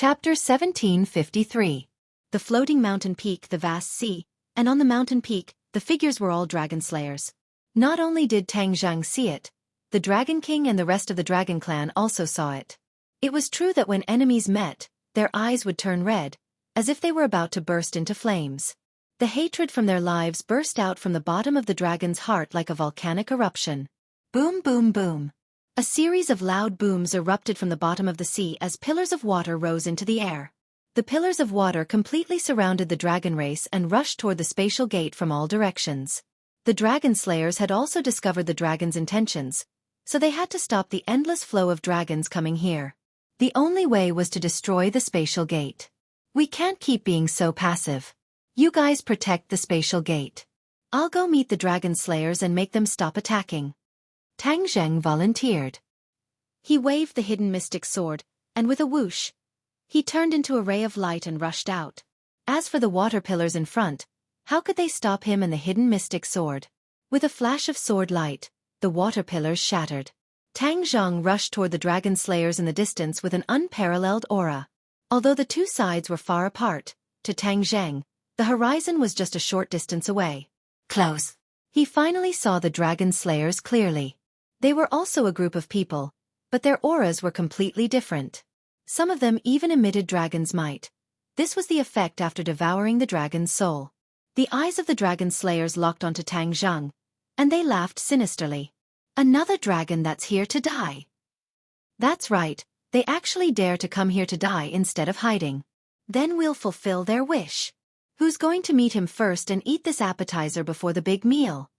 Chapter 1753. The floating mountain peak, the vast sea, and on the mountain peak, the figures were all dragon slayers. Not only did Tang Zhang see it, the Dragon King and the rest of the Dragon Clan also saw it. It was true that when enemies met, their eyes would turn red, as if they were about to burst into flames. The hatred from their lives burst out from the bottom of the dragon's heart like a volcanic eruption. Boom, boom, boom. A series of loud booms erupted from the bottom of the sea as pillars of water rose into the air. The pillars of water completely surrounded the dragon race and rushed toward the spatial gate from all directions. The dragon slayers had also discovered the dragon's intentions, so they had to stop the endless flow of dragons coming here. The only way was to destroy the spatial gate. We can't keep being so passive. You guys protect the spatial gate. I'll go meet the dragon slayers and make them stop attacking. Tang Zheng volunteered. He waved the hidden mystic sword, and with a whoosh, he turned into a ray of light and rushed out. As for the water pillars in front, how could they stop him and the hidden mystic sword? With a flash of sword light, the water pillars shattered. Tang Zheng rushed toward the dragon slayers in the distance with an unparalleled aura. Although the two sides were far apart, to Tang Zheng, the horizon was just a short distance away. Close. He finally saw the dragon slayers clearly. They were also a group of people, but their auras were completely different. Some of them even emitted dragon's might. This was the effect after devouring the dragon's soul. The eyes of the dragon slayers locked onto Tang Zheng, and they laughed sinisterly. Another dragon that's here to die. That's right, they actually dare to come here to die instead of hiding. Then we'll fulfill their wish. Who's going to meet him first and eat this appetizer before the big meal?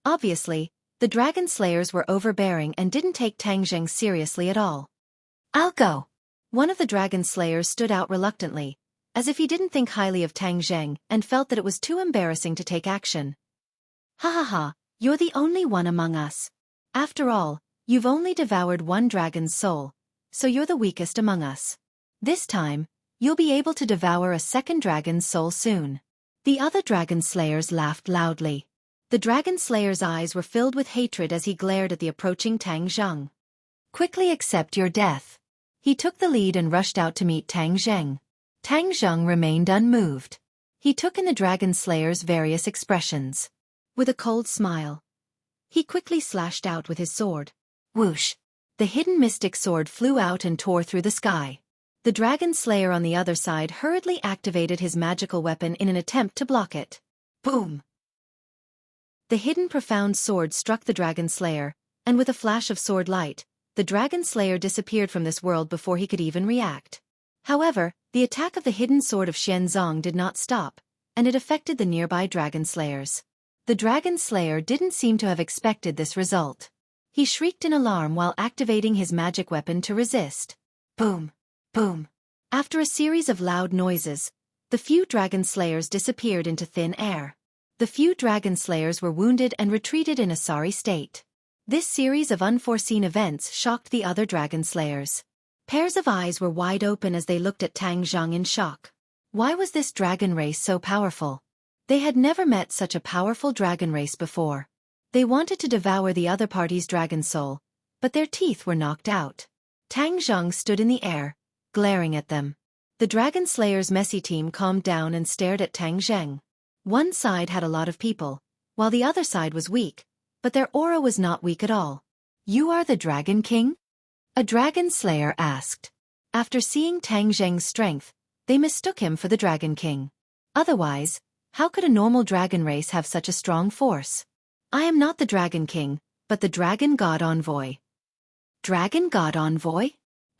Obviously, the dragon slayers were overbearing and didn't take Tang Zheng seriously at all. I'll go. One of the dragon slayers stood out reluctantly, as if he didn't think highly of Tang Zheng and felt that it was too embarrassing to take action. Ha ha ha, you're the only one among us. After all, you've only devoured one dragon's soul, so you're the weakest among us. This time, you'll be able to devour a second dragon's soul soon. The other dragon slayers laughed loudly. The dragon slayer's eyes were filled with hatred as he glared at the approaching Tang Zheng. Quickly accept your death. He took the lead and rushed out to meet Tang Zheng. Tang Zheng remained unmoved. He took in the dragon slayer's various expressions. With a cold smile, he quickly slashed out with his sword. Whoosh! The hidden mystic sword flew out and tore through the sky. The dragon slayer on the other side hurriedly activated his magical weapon in an attempt to block it. Boom! The hidden profound sword struck the dragon slayer, and with a flash of sword light, the dragon slayer disappeared from this world before he could even react. However, the attack of the hidden sword of Xianzong did not stop, and it affected the nearby dragon slayers. The dragon slayer didn't seem to have expected this result. He shrieked in alarm while activating his magic weapon to resist. Boom! Boom! After a series of loud noises, the few dragon slayers disappeared into thin air. The few dragon slayers were wounded and retreated in a sorry state. This series of unforeseen events shocked the other dragon slayers. Pairs of eyes were wide open as they looked at Tang Zheng in shock. Why was this dragon race so powerful? They had never met such a powerful dragon race before. They wanted to devour the other party's dragon soul, but their teeth were knocked out. Tang Zheng stood in the air, glaring at them. The dragon slayers' messy team calmed down and stared at Tang Zheng. One side had a lot of people, while the other side was weak, but their aura was not weak at all. You are the Dragon King? A dragon slayer asked. After seeing Tang Zheng's strength, they mistook him for the Dragon King. Otherwise, how could a normal dragon race have such a strong force? I am not the Dragon King, but the Dragon God Envoy. Dragon God Envoy?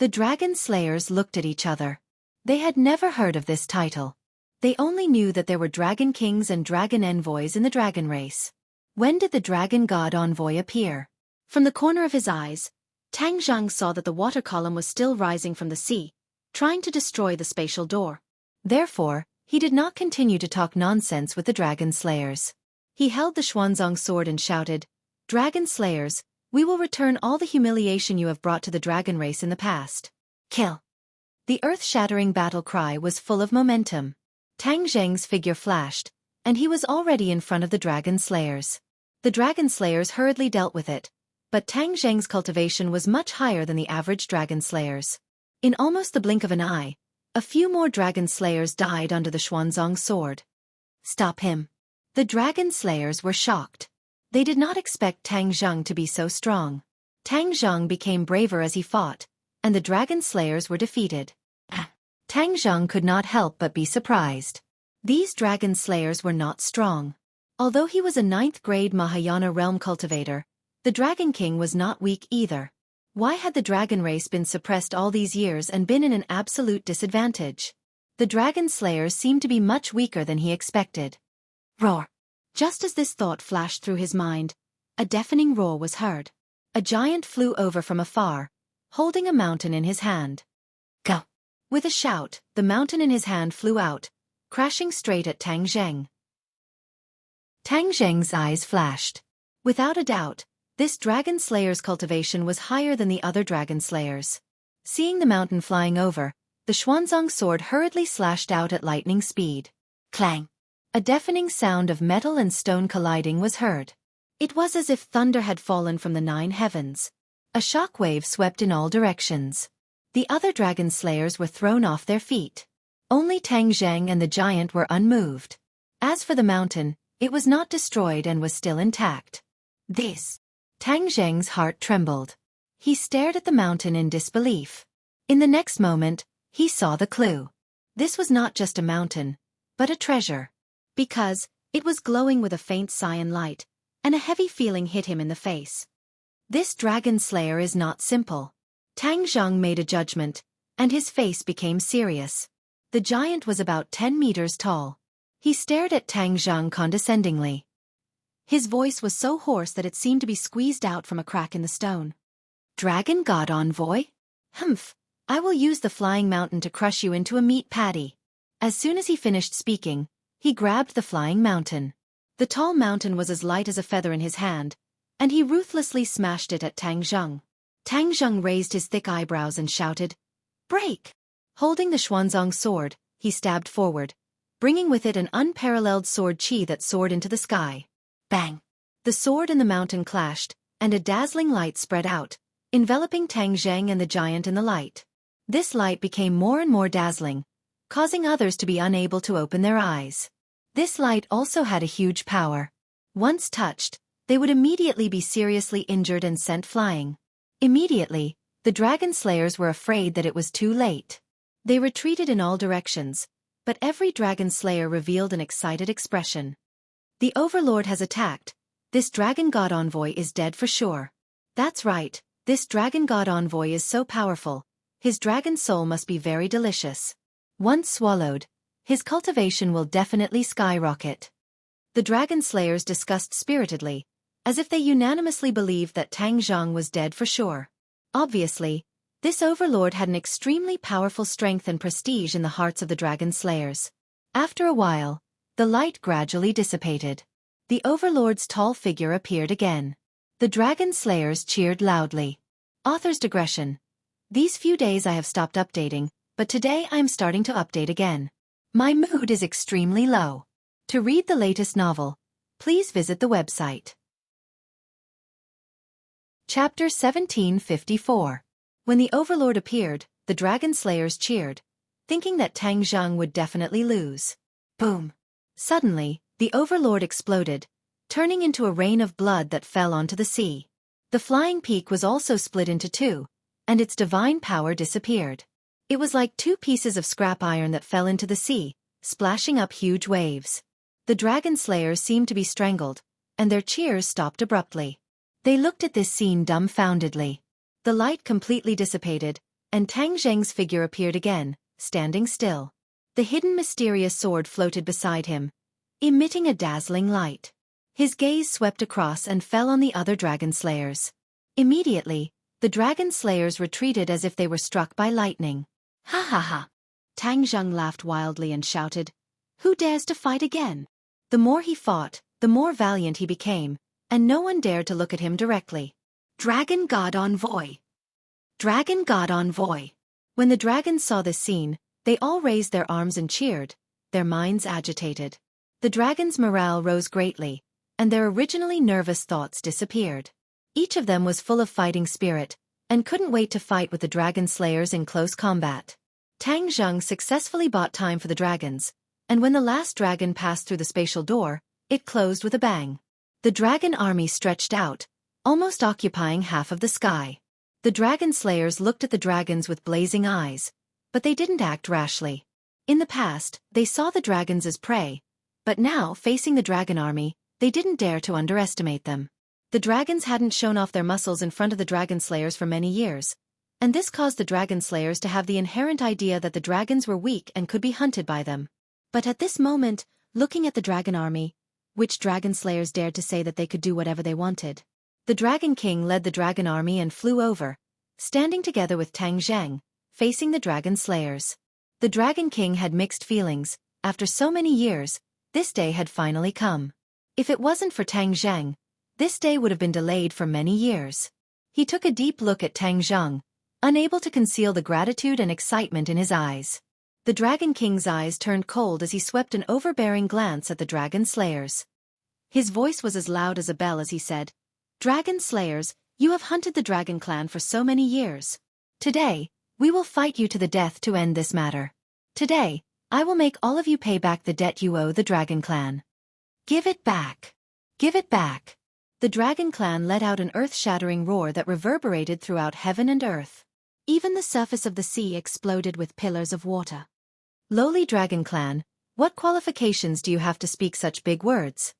The dragon slayers looked at each other. They had never heard of this title. They only knew that there were dragon kings and dragon envoys in the dragon race. When did the dragon god envoy appear? From the corner of his eyes, Tang Zheng saw that the water column was still rising from the sea, trying to destroy the spatial door. Therefore, he did not continue to talk nonsense with the dragon slayers. He held the Xuanzong sword and shouted, "Dragon slayers, we will return all the humiliation you have brought to the dragon race in the past. Kill!" The earth-shattering battle cry was full of momentum. Tang Zheng's figure flashed, and he was already in front of the dragon slayers. The dragon slayers hurriedly dealt with it, but Tang Zheng's cultivation was much higher than the average dragon slayers. In almost the blink of an eye, a few more dragon slayers died under the Xuanzang sword. Stop him. The dragon slayers were shocked. They did not expect Tang Zheng to be so strong. Tang Zheng became braver as he fought, and the dragon slayers were defeated. Tang Zheng could not help but be surprised. These dragon slayers were not strong. Although he was a 9th-grade Mahayana realm cultivator, the Dragon King was not weak either. Why had the dragon race been suppressed all these years and been in an absolute disadvantage? The dragon slayers seemed to be much weaker than he expected. Roar! Just as this thought flashed through his mind, a deafening roar was heard. A giant flew over from afar, holding a mountain in his hand. Go! With a shout, the mountain in his hand flew out, crashing straight at Tang Zheng. Tang Zheng's eyes flashed. Without a doubt, this dragon slayer's cultivation was higher than the other dragon slayers. Seeing the mountain flying over, the Xuanzang sword hurriedly slashed out at lightning speed. Clang! A deafening sound of metal and stone colliding was heard. It was as if thunder had fallen from the 9 heavens. A shockwave swept in all directions. The other dragon slayers were thrown off their feet. Only Tang Zheng and the giant were unmoved. As for the mountain, it was not destroyed and was still intact. Tang Zheng's heart trembled. He stared at the mountain in disbelief. In the next moment, he saw the clue. This was not just a mountain, but a treasure. Because it was glowing with a faint cyan light, and a heavy feeling hit him in the face. This dragon slayer is not simple. Tang Zheng made a judgment, and his face became serious. The giant was about 10 meters tall. He stared at Tang Zheng condescendingly. His voice was so hoarse that it seemed to be squeezed out from a crack in the stone. Dragon God Envoy? Humph, I will use the flying mountain to crush you into a meat patty. As soon as he finished speaking, he grabbed the flying mountain. The tall mountain was as light as a feather in his hand, and he ruthlessly smashed it at Tang Zheng. Tang Zheng raised his thick eyebrows and shouted, "Break!" Holding the Xuanzang sword, he stabbed forward, bringing with it an unparalleled sword chi that soared into the sky. Bang! The sword and the mountain clashed, and a dazzling light spread out, enveloping Tang Zheng and the giant in the light. This light became more and more dazzling, causing others to be unable to open their eyes. This light also had a huge power. Once touched, they would immediately be seriously injured and sent flying. Immediately, the dragon slayers were afraid that it was too late. They retreated in all directions, but every dragon slayer revealed an excited expression. The Overlord has attacked. This Dragon God Envoy is dead for sure. That's right, this Dragon God Envoy is so powerful. His dragon soul must be very delicious. Once swallowed, his cultivation will definitely skyrocket. The dragon slayers discussed spiritedly, as if they unanimously believed that Tang Zheng was dead for sure. Obviously, this Overlord had an extremely powerful strength and prestige in the hearts of the dragon slayers. After a while, the light gradually dissipated. The Overlord's tall figure appeared again. The dragon slayers cheered loudly. Author's digression. These few days I have stopped updating, but today I am starting to update again. My mood is extremely low. To read the latest novel, please visit the website. Chapter 1754. When the Overlord appeared, the dragon slayers cheered, thinking that Tang Zheng would definitely lose. Boom! Suddenly, the Overlord exploded, turning into a rain of blood that fell onto the sea. The flying peak was also split into two, and its divine power disappeared. It was like 2 pieces of scrap iron that fell into the sea, splashing up huge waves. The dragon slayers seemed to be strangled, and their cheers stopped abruptly. They looked at this scene dumbfoundedly. The light completely dissipated, and Tang Zheng's figure appeared again, standing still. The hidden mysterious sword floated beside him, emitting a dazzling light. His gaze swept across and fell on the other dragon slayers. Immediately, the dragon slayers retreated as if they were struck by lightning. Ha ha ha! Tang Zheng laughed wildly and shouted, "Who dares to fight again?" The more he fought, the more valiant he became, and no one dared to look at him directly. Dragon God Envoy! Dragon God Envoy! When the dragons saw this scene, they all raised their arms and cheered, their minds agitated. The dragons' morale rose greatly, and their originally nervous thoughts disappeared. Each of them was full of fighting spirit, and couldn't wait to fight with the dragon slayers in close combat. Tang Zheng successfully bought time for the dragons, and when the last dragon passed through the spatial door, it closed with a bang. The dragon army stretched out, almost occupying half of the sky. The dragon slayers looked at the dragons with blazing eyes, but they didn't act rashly. In the past, they saw the dragons as prey, but now, facing the dragon army, they didn't dare to underestimate them. The dragons hadn't shown off their muscles in front of the dragon slayers for many years, and this caused the dragon slayers to have the inherent idea that the dragons were weak and could be hunted by them. But at this moment, looking at the dragon army, which dragon slayers dared to say that they could do whatever they wanted? The Dragon King led the dragon army and flew over, standing together with Tang Zheng, facing the dragon slayers. The Dragon King had mixed feelings. After so many years, this day had finally come. If it wasn't for Tang Zheng, this day would have been delayed for many years. He took a deep look at Tang Zheng, unable to conceal the gratitude and excitement in his eyes. The Dragon King's eyes turned cold as he swept an overbearing glance at the dragon slayers. His voice was as loud as a bell as he said, "Dragon slayers, you have hunted the dragon clan for so many years. Today, we will fight you to the death to end this matter. Today, I will make all of you pay back the debt you owe the dragon clan. Give it back. Give it back." The dragon clan let out an earth-shattering roar that reverberated throughout heaven and earth. Even the surface of the sea exploded with pillars of water. Lowly dragon clan, what qualifications do you have to speak such big words?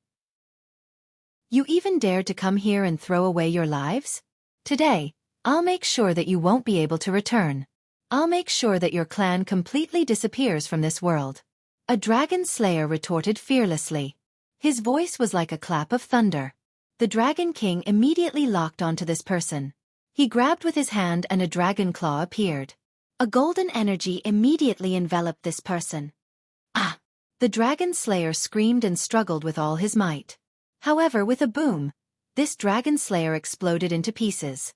You even dared to come here and throw away your lives? Today, I'll make sure that you won't be able to return. I'll make sure that your clan completely disappears from this world. A dragon slayer retorted fearlessly. His voice was like a clap of thunder. The Dragon King immediately locked onto this person. He grabbed with his hand and a dragon claw appeared. A golden energy immediately enveloped this person. Ah! The dragon slayer screamed and struggled with all his might. However, with a boom, this dragon slayer exploded into pieces.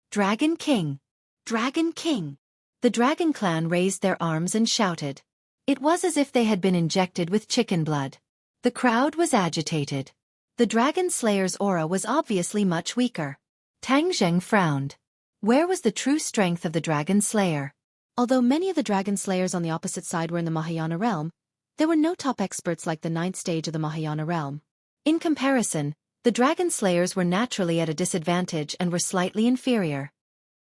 Dragon King! Dragon King! The dragon clan raised their arms and shouted. It was as if they had been injected with chicken blood. The crowd was agitated. The dragon slayer's aura was obviously much weaker. Tang Zheng frowned. Where was the true strength of the dragon slayer? Although many of the dragon slayers on the opposite side were in the Mahayana realm, there were no top experts like the 9th stage of the Mahayana realm. In comparison, the dragon slayers were naturally at a disadvantage and were slightly inferior.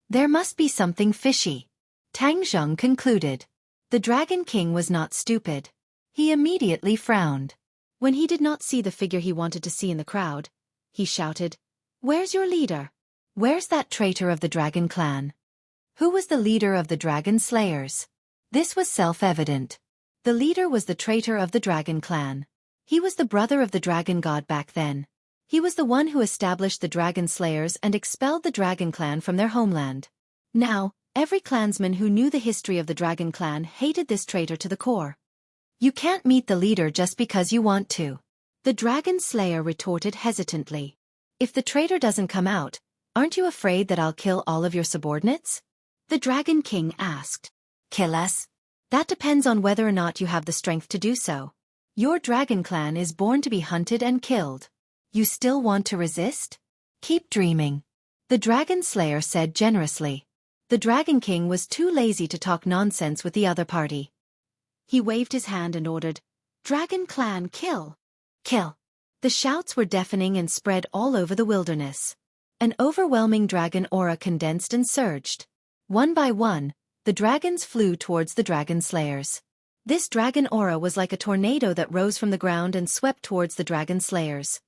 There must be something fishy, Tang Zheng concluded. The Dragon King was not stupid. He immediately frowned. When he did not see the figure he wanted to see in the crowd, he shouted, "Where's your leader? Where's that traitor of the dragon clan?" Who was the leader of the dragon slayers? This was self-evident. The leader was the traitor of the dragon clan. He was the brother of the dragon god back then. He was the one who established the dragon slayers and expelled the dragon clan from their homeland. Now, every clansman who knew the history of the dragon clan hated this traitor to the core. You can't meet the leader just because you want to. The dragon slayer retorted hesitantly. If the traitor doesn't come out, aren't you afraid that I'll kill all of your subordinates? The Dragon King asked. Kill us? That depends on whether or not you have the strength to do so. Your dragon clan is born to be hunted and killed. You still want to resist? Keep dreaming. The dragon slayer said generously. The Dragon King was too lazy to talk nonsense with the other party. He waved his hand and ordered, "Dragon clan, kill! Kill!" The shouts were deafening and spread all over the wilderness. An overwhelming dragon aura condensed and surged. One by one, the dragons flew towards the dragon slayers. This dragon aura was like a tornado that rose from the ground and swept towards the dragon slayers.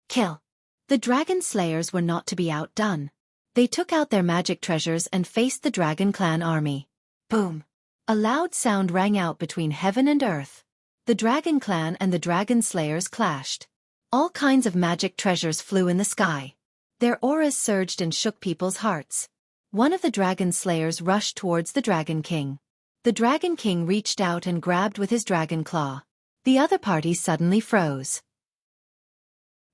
Kill! The dragon slayers were not to be outdone. They took out their magic treasures and faced the dragon clan army. Boom! A loud sound rang out between heaven and earth. The dragon clan and the dragon slayers clashed. All kinds of magic treasures flew in the sky. Their auras surged and shook people's hearts. One of the dragon slayers rushed towards the Dragon King. The Dragon King reached out and grabbed with his dragon claw. The other party suddenly froze.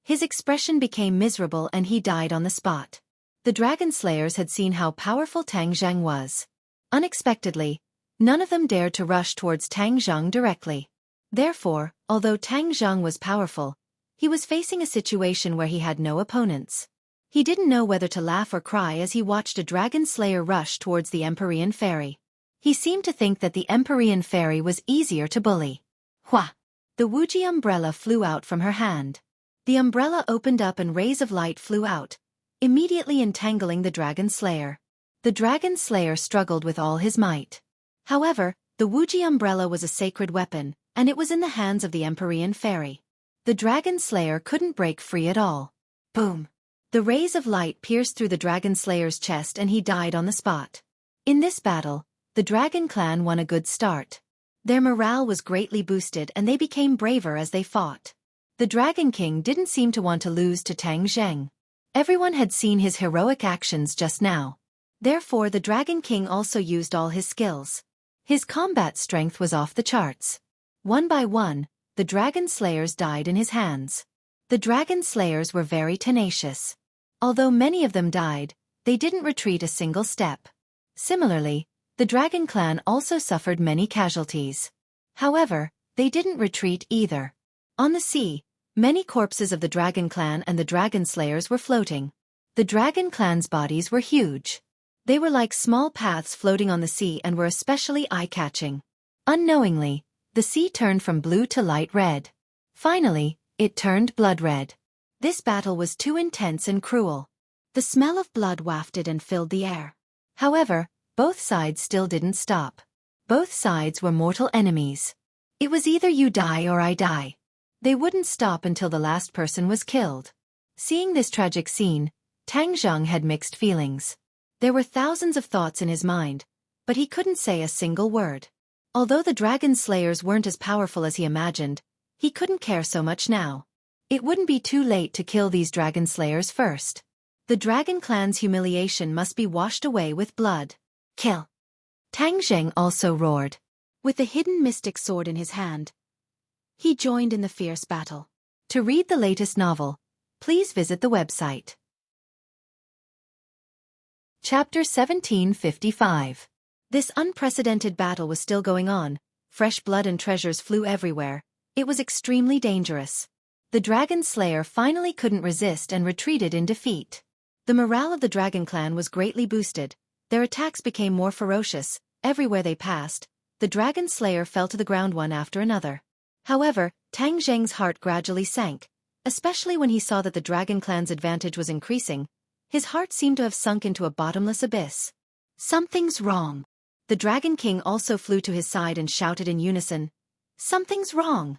His expression became miserable and he died on the spot. The dragon slayers had seen how powerful Tang Zheng was. Unexpectedly, none of them dared to rush towards Tang Zheng directly. Therefore, although Tang Zheng was powerful, he was facing a situation where he had no opponents. He didn't know whether to laugh or cry as he watched a dragon slayer rush towards the Empyrean fairy. He seemed to think that the Empyrean fairy was easier to bully. Hua! The Wuxia umbrella flew out from her hand. The umbrella opened up and rays of light flew out, immediately entangling the dragon slayer. The dragon slayer struggled with all his might. However, the Wuxia umbrella was a sacred weapon, and it was in the hands of the Empyrean fairy. The dragon slayer couldn't break free at all. Boom! The rays of light pierced through the dragon slayer's chest and he died on the spot. In this battle, the dragon clan won a good start. Their morale was greatly boosted and they became braver as they fought. The Dragon King didn't seem to want to lose to Tang Zheng. Everyone had seen his heroic actions just now. Therefore the Dragon King also used all his skills. His combat strength was off the charts. One by one, the dragon slayers died in his hands. The dragon slayers were very tenacious. Although many of them died, they didn't retreat a single step. Similarly, the Dragon Clan also suffered many casualties. However, they didn't retreat either. On the sea, many corpses of the Dragon Clan and the Dragon Slayers were floating. The Dragon Clan's bodies were huge. They were like small paths floating on the sea and were especially eye-catching. Unknowingly, the sea turned from blue to light red. Finally, it turned blood red. This battle was too intense and cruel. The smell of blood wafted and filled the air. However, both sides still didn't stop. Both sides were mortal enemies. It was either you die or I die. They wouldn't stop until the last person was killed. Seeing this tragic scene, Tang Zheng had mixed feelings. There were thousands of thoughts in his mind, but he couldn't say a single word. Although the dragon slayers weren't as powerful as he imagined, he couldn't care so much now. It wouldn't be too late to kill these dragon slayers first. The dragon clan's humiliation must be washed away with blood. Kill! Tang Zheng also roared. With the hidden mystic sword in his hand, he joined in the fierce battle. To read the latest novel, please visit the website. Chapter 1755. This unprecedented battle was still going on. Fresh blood and treasures flew everywhere. It was extremely dangerous. The Dragon Slayer finally couldn't resist and retreated in defeat. The morale of the Dragon Clan was greatly boosted. Their attacks became more ferocious. Everywhere they passed, the Dragon Slayer fell to the ground one after another. However, Tang Zheng's heart gradually sank, especially when he saw that the Dragon Clan's advantage was increasing. His heart seemed to have sunk into a bottomless abyss. Something's wrong. The Dragon King also flew to his side and shouted in unison, "Something's wrong."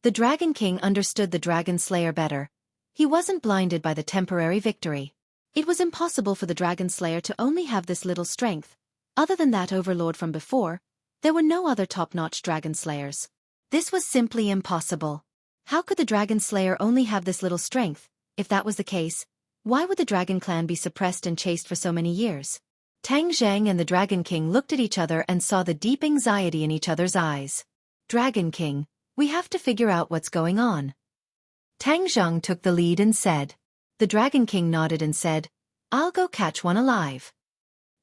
The Dragon King understood the Dragon Slayer better. He wasn't blinded by the temporary victory. It was impossible for the Dragon Slayer to only have this little strength. Other than that overlord from before, there were no other top-notch Dragon Slayers. This was simply impossible. How could the Dragon Slayer only have this little strength? If that was the case, why would the Dragon Clan be suppressed and chased for so many years? Tang Zheng and the Dragon King looked at each other and saw the deep anxiety in each other's eyes. Dragon King, we have to figure out what's going on. Tang Zheng took the lead and said. The Dragon King nodded and said, "I'll go catch one alive."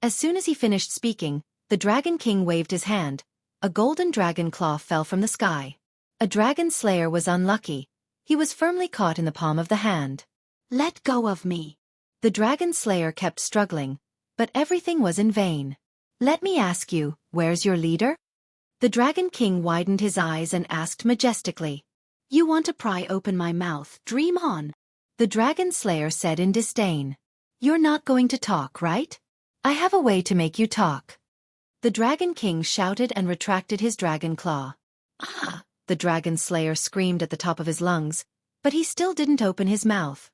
As soon as he finished speaking, the Dragon King waved his hand. A golden dragon claw fell from the sky. A dragon slayer was unlucky. He was firmly caught in the palm of the hand. "Let go of me." The dragon slayer kept struggling, but everything was in vain. "Let me ask you, where's your leader?" The Dragon King widened his eyes and asked majestically. "You want to pry open my mouth? Dream on." The dragon slayer said in disdain. "You're not going to talk, right? I have a way to make you talk." The Dragon King shouted and retracted his dragon claw. "Ah!" The dragon slayer screamed at the top of his lungs, but he still didn't open his mouth.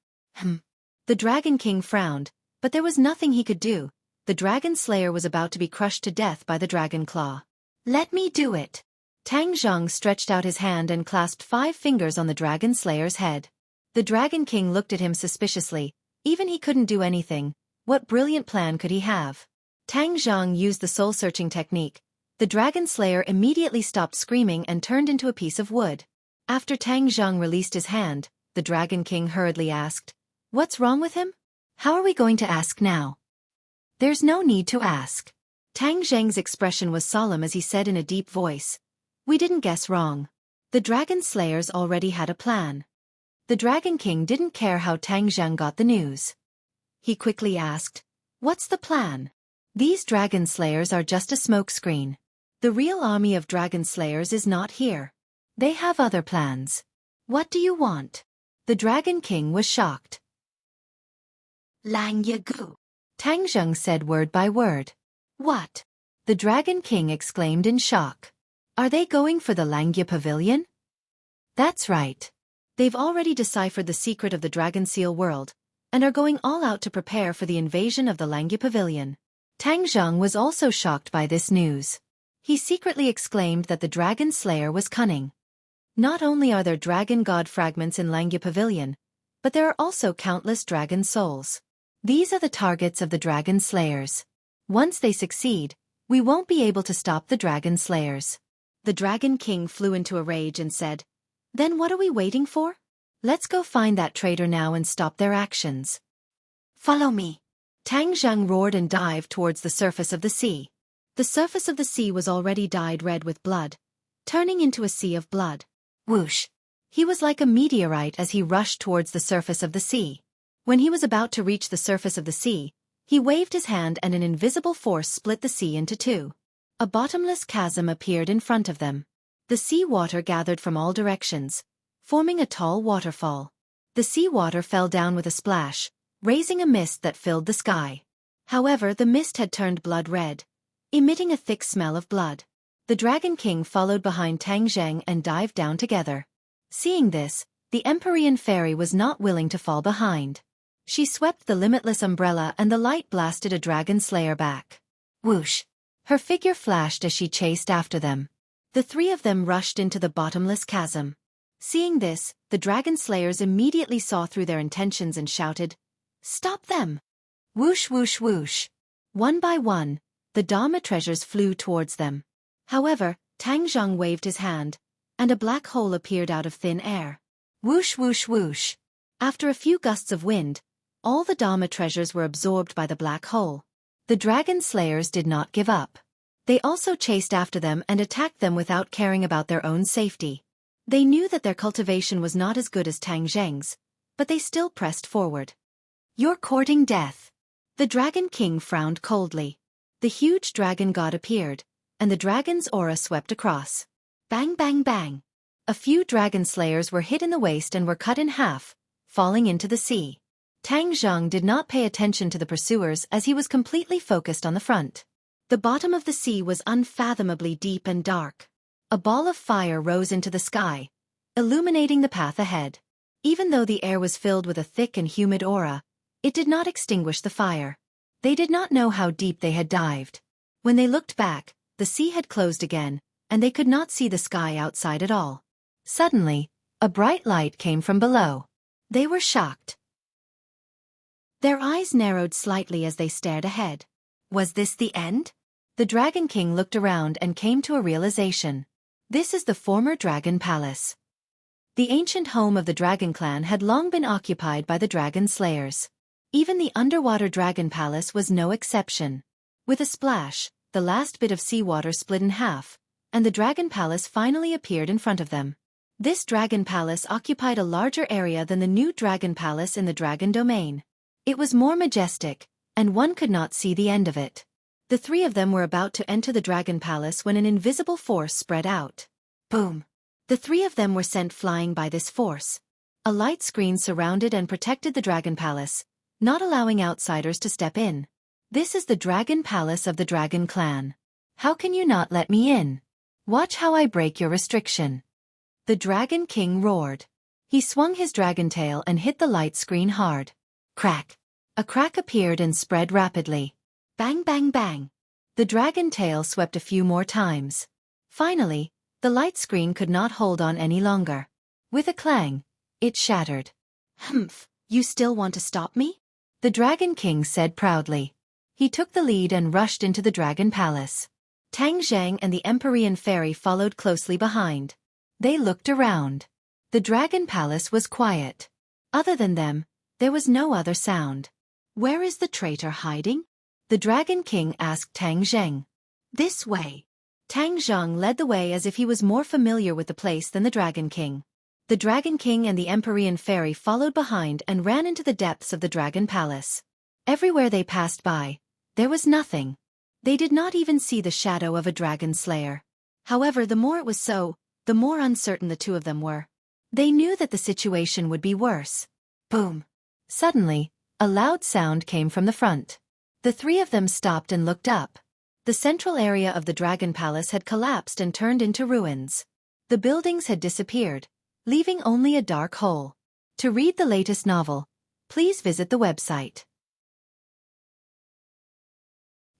The Dragon King frowned, but there was nothing he could do. The dragon slayer was about to be crushed to death by the dragon claw. "Let me do it." Tang Zheng stretched out his hand and clasped 5 fingers on the dragon slayer's head. The Dragon King looked at him suspiciously. Even he couldn't do anything. What brilliant plan could he have? Tang Zheng used the soul-searching technique. The dragon slayer immediately stopped screaming and turned into a piece of wood. After Tang Zheng released his hand, the Dragon King hurriedly asked, "What's wrong with him?" "How are we going to ask now?" "There's no need to ask." Tang Zheng's expression was solemn as he said in a deep voice, "We didn't guess wrong. The dragon slayers already had a plan." The Dragon King didn't care how Tang Zheng got the news. he quickly asked. What's the plan? These dragon slayers are just a smokescreen. The real army of dragon slayers is not here. They have other plans. What do you want? The Dragon King was shocked. Lang Yagu. Tang Zheng said word by word. What? The Dragon King exclaimed in shock. Are they going for the Langya Pavilion? That's right. They've already deciphered the secret of the Dragon Seal world, and are going all out to prepare for the invasion of the Langya Pavilion. Tang Zheng was also shocked by this news. He secretly exclaimed that the Dragon Slayer was cunning. Not only are there dragon god fragments in Langya Pavilion, but there are also countless dragon souls. These are the targets of the Dragon Slayers. Once they succeed, we won't be able to stop the Dragon Slayers. The Dragon King flew into a rage and said, Then what are we waiting for? Let's go find that traitor now and stop their actions. Follow me. Tang Zheng roared and dived towards the surface of the sea. The surface of the sea was already dyed red with blood, turning into a sea of blood. Whoosh! He was like a meteorite as he rushed towards the surface of the sea. When he was about to reach the surface of the sea, he waved his hand and an invisible force split the sea into two. A bottomless chasm appeared in front of them. The sea water gathered from all directions, forming a tall waterfall. The sea water fell down with a splash, raising a mist that filled the sky. However, the mist had turned blood red, emitting a thick smell of blood. The Dragon King followed behind Tang Zheng and dived down together. Seeing this, the Empyrean Fairy was not willing to fall behind. She swept the limitless umbrella and the light blasted a dragon slayer back. Whoosh! Her figure flashed as she chased after them. The three of them rushed into the bottomless chasm. Seeing this, the dragon slayers immediately saw through their intentions and shouted, Stop them! Whoosh whoosh whoosh! One by one, the Dharma treasures flew towards them. However, Tang Zheng waved his hand, and a black hole appeared out of thin air. Whoosh whoosh whoosh! After a few gusts of wind, all the Dharma treasures were absorbed by the black hole. The dragon slayers did not give up. They also chased after them and attacked them without caring about their own safety. They knew that their cultivation was not as good as Tang Zheng's, but they still pressed forward. You're courting death. The Dragon King frowned coldly. The huge dragon god appeared, and the dragon's aura swept across. Bang bang bang! A few dragon slayers were hit in the waist and were cut in half, falling into the sea. Tang Zheng did not pay attention to the pursuers as he was completely focused on the front. The bottom of the sea was unfathomably deep and dark. A ball of fire rose into the sky, illuminating the path ahead. Even though the air was filled with a thick and humid aura, it did not extinguish the fire. They did not know how deep they had dived. When they looked back, the sea had closed again, and they could not see the sky outside at all. Suddenly, a bright light came from below. They were shocked. Their eyes narrowed slightly as they stared ahead. Was this the end? The Dragon King looked around and came to a realization. This is the former Dragon Palace. The ancient home of the Dragon Clan had long been occupied by the Dragon Slayers. Even the underwater Dragon Palace was no exception. With a splash, the last bit of seawater split in half, and the Dragon Palace finally appeared in front of them. This Dragon Palace occupied a larger area than the new Dragon Palace in the Dragon Domain. It was more majestic, and one could not see the end of it. The three of them were about to enter the Dragon Palace when an invisible force spread out. Boom! The three of them were sent flying by this force. A light screen surrounded and protected the Dragon Palace, not allowing outsiders to step in. This is the Dragon Palace of the Dragon Clan. How can you not let me in? Watch how I break your restriction. The Dragon King roared. He swung his dragon tail and hit the light screen hard. Crack! A crack appeared and spread rapidly. Bang bang bang! The dragon tail swept a few more times. Finally, the light screen could not hold on any longer. With a clang, it shattered. Humph, you still want to stop me? The Dragon King said proudly. He took the lead and rushed into the Dragon Palace. Tang Zheng and the Empyrean Fairy followed closely behind. They looked around. The Dragon Palace was quiet. Other than them, there was no other sound. Where is the traitor hiding? The Dragon King asked Tang Zheng. This way. Tang Zheng led the way as if he was more familiar with the place than the Dragon King. The Dragon King and the Empyrean Fairy followed behind and ran into the depths of the Dragon Palace. Everywhere they passed by, there was nothing. They did not even see the shadow of a dragon slayer. However, the more it was so, the more uncertain the two of them were. They knew that the situation would be worse. Boom! Suddenly, a loud sound came from the front. The three of them stopped and looked up. The central area of the Dragon Palace had collapsed and turned into ruins. The buildings had disappeared, leaving only a dark hole. To read the latest novel, please visit the website.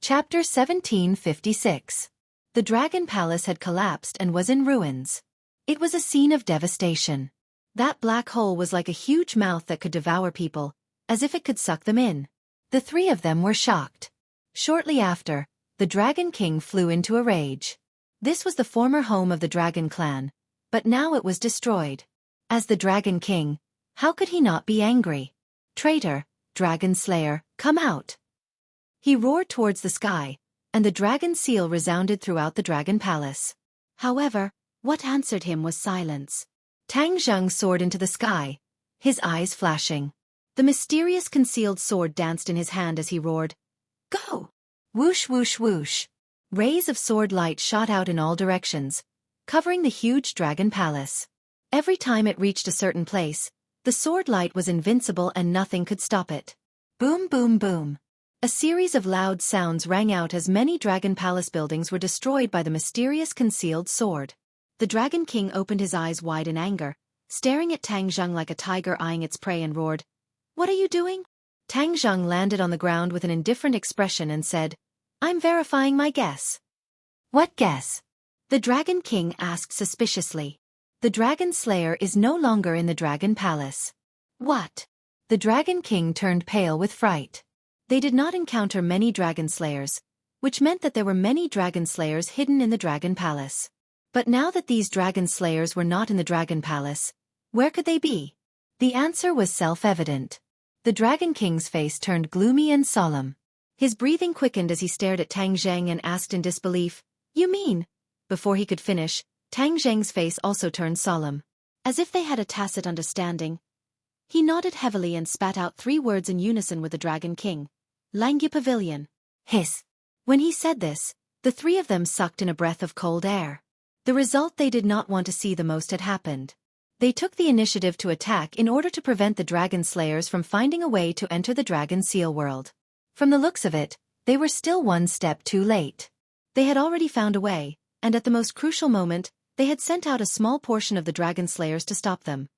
Chapter 1756. The Dragon Palace had collapsed and was in ruins. It was a scene of devastation. That black hole was like a huge mouth that could devour people, as if it could suck them in. The three of them were shocked. Shortly after, the Dragon King flew into a rage. This was the former home of the Dragon Clan, but now it was destroyed. As the Dragon King, how could he not be angry? Traitor, Dragon Slayer, come out! He roared towards the sky, and the dragon seal resounded throughout the Dragon Palace. However, what answered him was silence. Tang Zheng soared into the sky, his eyes flashing. The mysterious concealed sword danced in his hand as he roared, "Go!" Whoosh whoosh whoosh. Rays of sword light shot out in all directions, covering the huge Dragon Palace. Every time it reached a certain place, the sword light was invincible and nothing could stop it. Boom boom boom. A series of loud sounds rang out as many Dragon Palace buildings were destroyed by the mysterious concealed sword. The Dragon King opened his eyes wide in anger, staring at Tang Zheng like a tiger eyeing its prey, and roared, "What are you doing?" Tang Zheng landed on the ground with an indifferent expression and said, "I'm verifying my guess." "What guess?" the Dragon King asked suspiciously. "The Dragon Slayer is no longer in the Dragon Palace." "What?" The Dragon King turned pale with fright. They did not encounter many Dragon Slayers, which meant that there were many Dragon Slayers hidden in the Dragon Palace. But now that these Dragon Slayers were not in the Dragon Palace, where could they be? The answer was self-evident. The Dragon King's face turned gloomy and solemn. His breathing quickened as he stared at Tang Zheng and asked in disbelief, "You mean?" Before he could finish, Tang Zheng's face also turned solemn. As if they had a tacit understanding, he nodded heavily and spat out 3 words in unison with the Dragon King. "Langya Pavilion." Hiss. When he said this, the three of them sucked in a breath of cold air. The result they did not want to see the most had happened. They took the initiative to attack in order to prevent the Dragon Slayers from finding a way to enter the Dragon Seal world. From the looks of it, they were still one step too late. They had already found a way, and at the most crucial moment, they had sent out a small portion of the Dragon Slayers to stop them,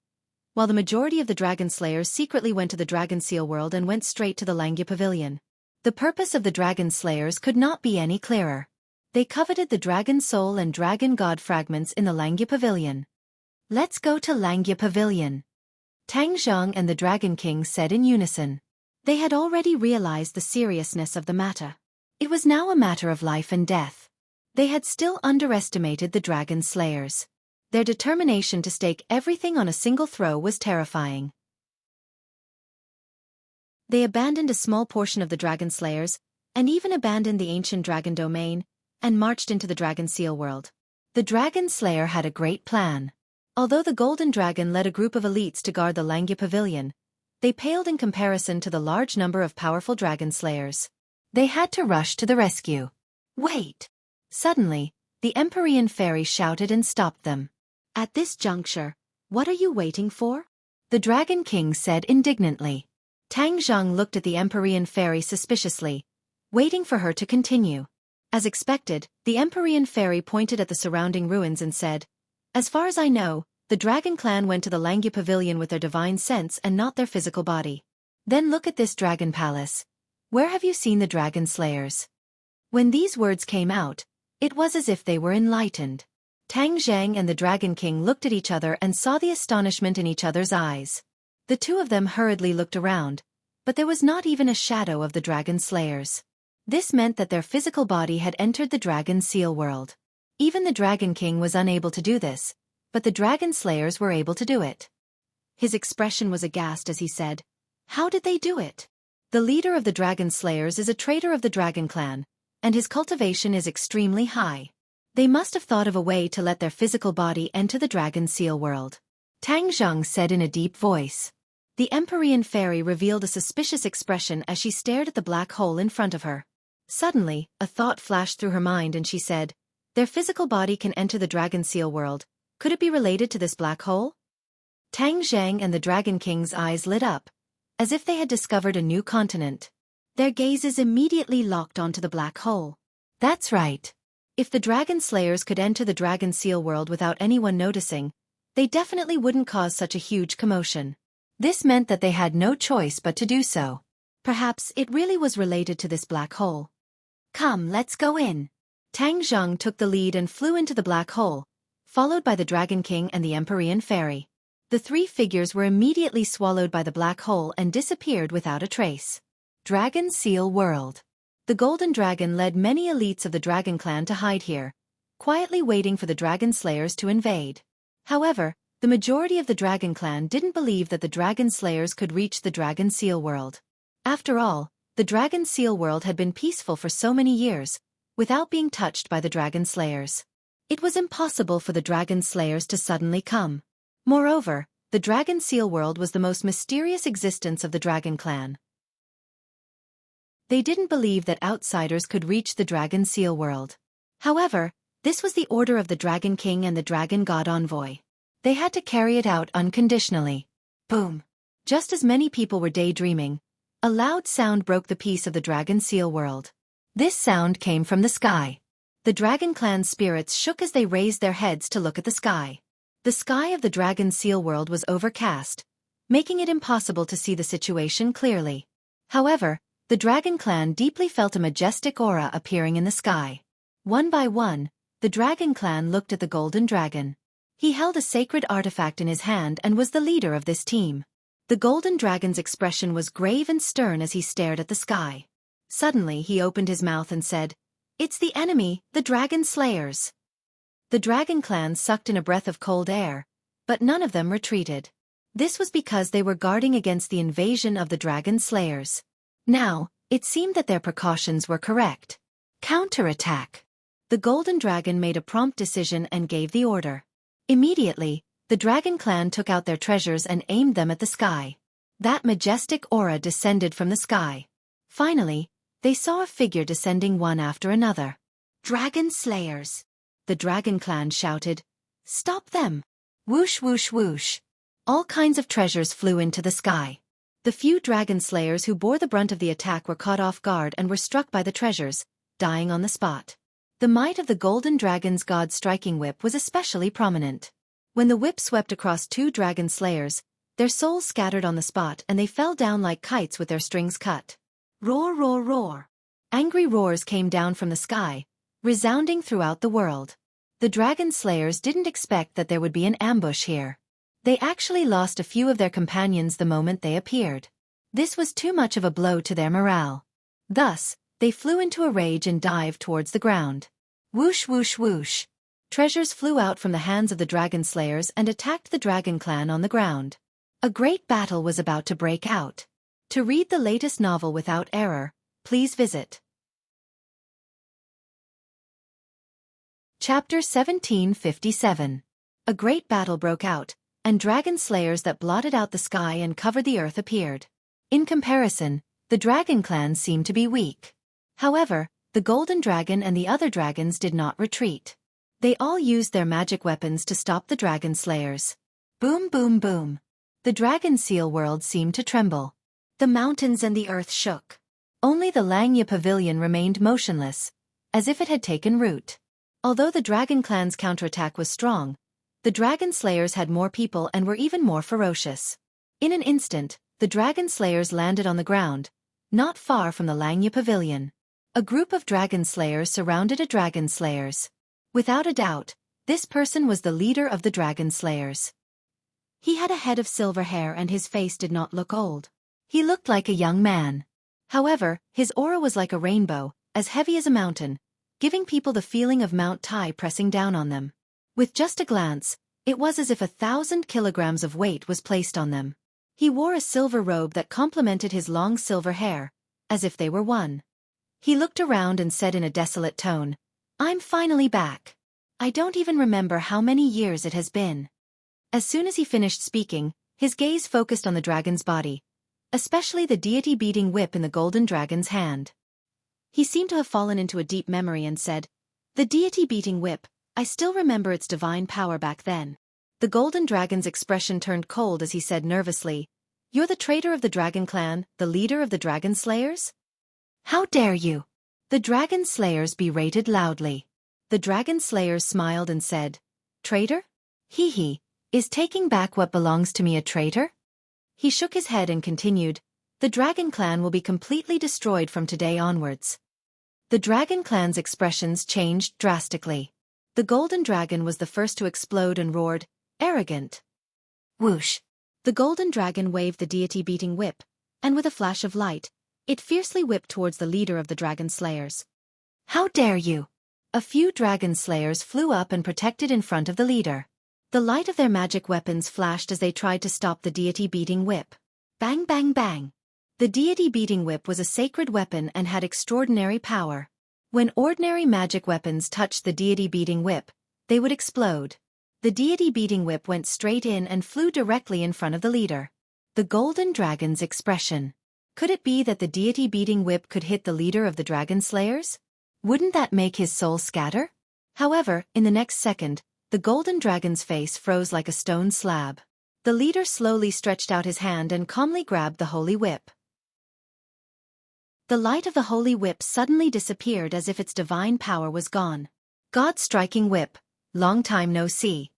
while the majority of the Dragon Slayers secretly went to the Dragon Seal world and went straight to the Langya Pavilion. The purpose of the Dragon Slayers could not be any clearer. They coveted the Dragon Soul and Dragon God fragments in the Langya Pavilion. "Let's go to Langya Pavilion," Tang Zheng and the Dragon King said in unison. They had already realized the seriousness of the matter. It was now a matter of life and death. They had still underestimated the Dragon Slayers. Their determination to stake everything on a single throw was terrifying. They abandoned a small portion of the Dragon Slayers, and even abandoned the ancient Dragon Domain, and marched into the Dragon Seal world. The Dragon Slayer had a great plan. Although the Golden Dragon led a group of elites to guard the Langya Pavilion, they paled in comparison to the large number of powerful Dragon Slayers. They had to rush to the rescue. "Wait!" Suddenly, the Empyrean Fairy shouted and stopped them. "At this juncture, what are you waiting for?" the Dragon King said indignantly. Tang Zheng looked at the Empyrean Fairy suspiciously, waiting for her to continue. As expected, the Empyrean Fairy pointed at the surrounding ruins and said, "As far as I know, the Dragon Clan went to the Langya Pavilion with their divine sense and not their physical body. Then look at this Dragon Palace. Where have you seen the Dragon Slayers?" When these words came out, it was as if they were enlightened. Tang Zheng and the Dragon King looked at each other and saw the astonishment in each other's eyes. The two of them hurriedly looked around, but there was not even a shadow of the Dragon Slayers. This meant that their physical body had entered the Dragon Seal world. Even the Dragon King was unable to do this, but the Dragon Slayers were able to do it. His expression was aghast as he said, "How did they do it?" The leader of the Dragon Slayers is a traitor of the Dragon Clan, and his cultivation is extremely high. They must have thought of a way to let their physical body enter the Dragon Seal world. Tang Zheng said in a deep voice. The Empyrean fairy revealed a suspicious expression as she stared at the black hole in front of her. Suddenly, a thought flashed through her mind and she said, "Their physical body can enter the Dragon Seal world. Could it be related to this black hole?" Tang Zhang and the Dragon King's eyes lit up, as if they had discovered a new continent. Their gazes immediately locked onto the black hole. That's right. If the Dragon Slayers could enter the Dragon Seal world without anyone noticing, they definitely wouldn't cause such a huge commotion. This meant that they had no choice but to do so. Perhaps it really was related to this black hole. Come, let's go in. Tang Zhang took the lead and flew into the black hole, followed by the Dragon King and the Empyrean fairy. The three figures were immediately swallowed by the black hole and disappeared without a trace. Dragon Seal World. The Golden Dragon led many elites of the Dragon Clan to hide here, quietly waiting for the Dragon Slayers to invade. However, the majority of the Dragon Clan didn't believe that the Dragon Slayers could reach the Dragon Seal World. After all, the Dragon Seal World had been peaceful for so many years, without being touched by the Dragon Slayers. It was impossible for the Dragon Slayers to suddenly come. Moreover, the Dragon Seal World was the most mysterious existence of the Dragon Clan. They didn't believe that outsiders could reach the Dragon Seal World. However, this was the order of the Dragon King and the Dragon God Envoy. They had to carry it out unconditionally. Boom! Just as many people were daydreaming, a loud sound broke the peace of the Dragon Seal World. This sound came from the sky. The Dragon Clan's spirits shook as they raised their heads to look at the sky. The sky of the Dragon Seal World was overcast, making it impossible to see the situation clearly. However, the Dragon Clan deeply felt a majestic aura appearing in the sky. One by one, the Dragon Clan looked at the Golden Dragon. He held a sacred artifact in his hand and was the leader of this team. The Golden Dragon's expression was grave and stern as he stared at the sky. Suddenly he opened his mouth and said, "It's the enemy, the Dragon Slayers." The Dragon Clan sucked in a breath of cold air, but none of them retreated. This was because they were guarding against the invasion of the Dragon Slayers. Now, it seemed that their precautions were correct. Counterattack. The Golden Dragon made a prompt decision and gave the order. Immediately, the Dragon Clan took out their treasures and aimed them at the sky. That majestic aura descended from the sky. Finally, they saw a figure descending one after another. Dragon Slayers. The Dragon Clan shouted, "Stop them!" Whoosh whoosh whoosh. All kinds of treasures flew into the sky. The few Dragon Slayers who bore the brunt of the attack were caught off guard and were struck by the treasures, dying on the spot. The might of the Golden Dragon's God-striking whip was especially prominent. When the whip swept across two Dragon Slayers, their souls scattered on the spot and they fell down like kites with their strings cut. Roar, roar, roar. Angry roars came down from the sky, resounding throughout the world. The Dragon Slayers didn't expect that there would be an ambush here. They actually lost a few of their companions the moment they appeared. This was too much of a blow to their morale. Thus, they flew into a rage and dived towards the ground. Whoosh whoosh whoosh. Treasures flew out from the hands of the Dragon Slayers and attacked the Dragon Clan on the ground. A great battle was about to break out. To read the latest novel without error, please visit Chapter 1757. A great battle broke out, and Dragon Slayers that blotted out the sky and covered the earth appeared. In comparison, the Dragon Clan seemed to be weak. However, the Golden Dragon and the other dragons did not retreat. They all used their magic weapons to stop the Dragon Slayers. Boom boom boom. The Dragon Seal World seemed to tremble. The mountains and the earth shook. Only the Langya Pavilion remained motionless, as if it had taken root. Although the Dragon Clan's counterattack was strong, the Dragon Slayers had more people and were even more ferocious. In an instant, the Dragon Slayers landed on the ground, not far from the Langya Pavilion. A group of Dragon Slayers surrounded a Dragon Slayers. Without a doubt, this person was the leader of the Dragon Slayers. He had a head of silver hair and his face did not look old. He looked like a young man. However, his aura was like a rainbow, as heavy as a mountain, giving people the feeling of Mount Tai pressing down on them. With just a glance, it was as if 1,000 kilograms of weight was placed on them. He wore a silver robe that complemented his long silver hair, as if they were one. He looked around and said in a desolate tone, "I'm finally back. I don't even remember how many years it has been." As soon as he finished speaking, His gaze focused on the dragon's body, especially the deity-beating whip in the golden dragon's hand. He seemed to have fallen into a deep memory and said, "The deity-beating whip, I still remember its divine power back then." The golden dragon's expression turned cold as he said nervously, "You're the traitor of the dragon clan, the leader of the dragon slayers? How dare you?" The dragon slayers berated loudly. The dragon slayers smiled and said, "Traitor? Hee, is taking back what belongs to me a traitor?" He shook his head and continued, "The dragon clan will be completely destroyed from today onwards." The dragon clan's expressions changed drastically. The golden dragon was the first to explode and roared, "Arrogant!" Whoosh! The golden dragon waved the deity-beating whip, and with a flash of light, it fiercely whipped towards the leader of the dragon slayers. "How dare you!" A few dragon slayers flew up and protected in front of the leader. The light of their magic weapons flashed as they tried to stop the deity-beating whip. Bang bang bang! The deity-beating whip was a sacred weapon and had extraordinary power. When ordinary magic weapons touched the deity-beating whip, they would explode. The deity-beating whip went straight in and flew directly in front of the leader. The golden dragon's expression. Could it be that the deity-beating whip could hit the leader of the dragon slayers? Wouldn't that make his soul scatter? However, in the next second, the golden dragon's face froze like a stone slab. The leader slowly stretched out his hand and calmly grabbed the holy whip. The light of the holy whip suddenly disappeared as if its divine power was gone. God-striking whip, long time no see.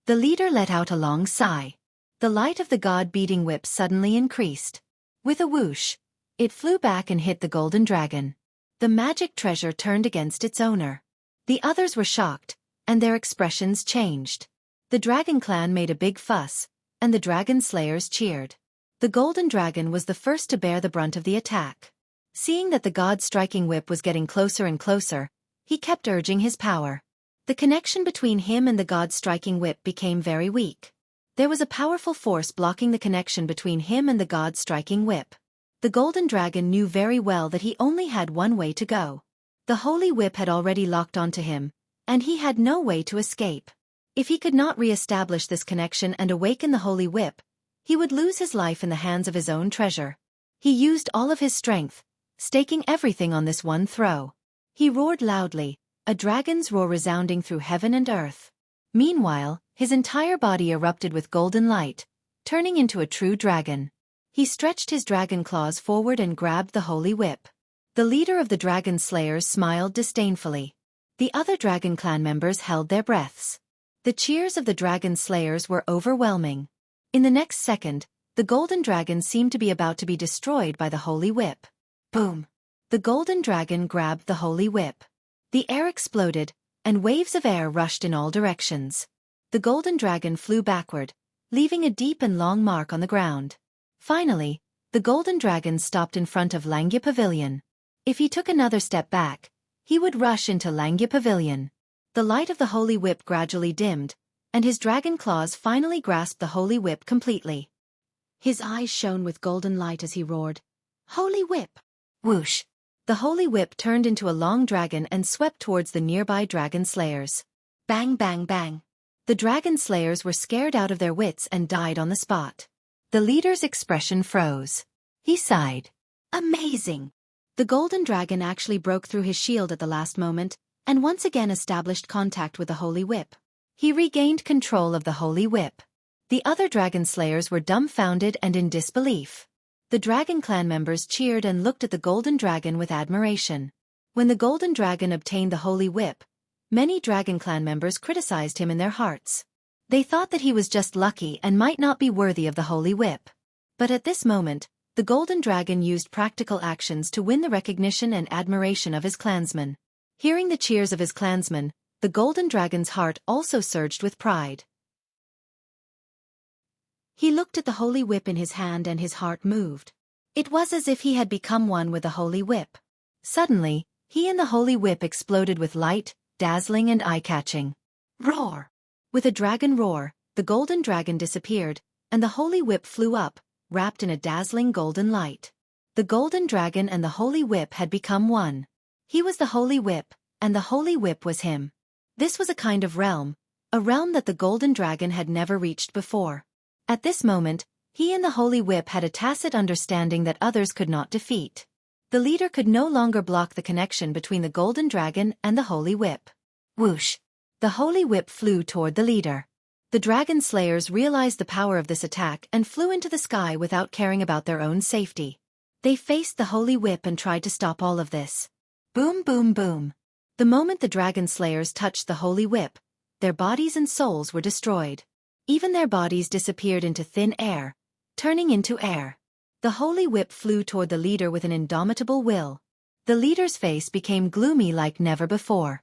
The leader let out a long sigh. The light of the god-beating whip suddenly increased. With a whoosh, it flew back and hit the golden dragon. The magic treasure turned against its owner. The others were shocked, and their expressions changed. The dragon clan made a big fuss, and the dragon slayers cheered. The golden dragon was the first to bear the brunt of the attack. Seeing that the god-striking whip was getting closer and closer, he kept urging his power. The connection between him and the god-striking whip became very weak. There was a powerful force blocking the connection between him and the god-striking whip. The golden dragon knew very well that he only had one way to go. The holy whip had already locked onto him, and he had no way to escape. If he could not re-establish this connection and awaken the holy whip, he would lose his life in the hands of his own treasure. He used all of his strength, staking everything on this one throw. He roared loudly, a dragon's roar resounding through heaven and earth. Meanwhile, his entire body erupted with golden light, turning into a true dragon. He stretched his dragon claws forward and grabbed the holy whip. The leader of the dragon slayers smiled disdainfully. The other dragon clan members held their breaths. The cheers of the dragon slayers were overwhelming. In the next second, the golden dragon seemed to be about to be destroyed by the holy whip. Boom! The golden dragon grabbed the holy whip. The air exploded, and waves of air rushed in all directions. The golden dragon flew backward, leaving a deep and long mark on the ground. Finally, the golden dragon stopped in front of Langya Pavilion. If he took another step back, he would rush into Langya Pavilion. The light of the holy whip gradually dimmed, and his dragon claws finally grasped the holy whip completely. His eyes shone with golden light as he roared, "Holy whip!" Whoosh! The holy whip turned into a long dragon and swept towards the nearby dragon slayers. Bang bang bang! The dragon slayers were scared out of their wits and died on the spot. The leader's expression froze. He sighed. Amazing! The golden dragon actually broke through his shield at the last moment, and once again established contact with the holy whip. He regained control of the holy whip. The other dragon slayers were dumbfounded and in disbelief. The dragon clan members cheered and looked at the golden dragon with admiration. When the golden dragon obtained the holy whip, many dragon clan members criticized him in their hearts. They thought that he was just lucky and might not be worthy of the holy whip. But at this moment, the golden dragon used practical actions to win the recognition and admiration of his clansmen. Hearing the cheers of his clansmen, the golden dragon's heart also surged with pride. He looked at the holy whip in his hand and his heart moved. It was as if he had become one with the holy whip. Suddenly, he and the holy whip exploded with light, dazzling and eye-catching. Roar! With a dragon roar, the golden dragon disappeared, and the holy whip flew up, wrapped in a dazzling golden light. The golden dragon and the holy whip had become one. He was the holy whip, and the holy whip was him. This was a kind of realm, a realm that the golden dragon had never reached before. At this moment, he and the Holy Whip had a tacit understanding that others could not defeat. The leader could no longer block the connection between the Golden Dragon and the Holy Whip. Whoosh! The Holy Whip flew toward the leader. The Dragon Slayers realized the power of this attack and flew into the sky without caring about their own safety. They faced the Holy Whip and tried to stop all of this. Boom, boom, boom. The moment the Dragon Slayers touched the Holy Whip, their bodies and souls were destroyed. Even their bodies disappeared into thin air, turning into air. The Holy Whip flew toward the leader with an indomitable will. The leader's face became gloomy like never before.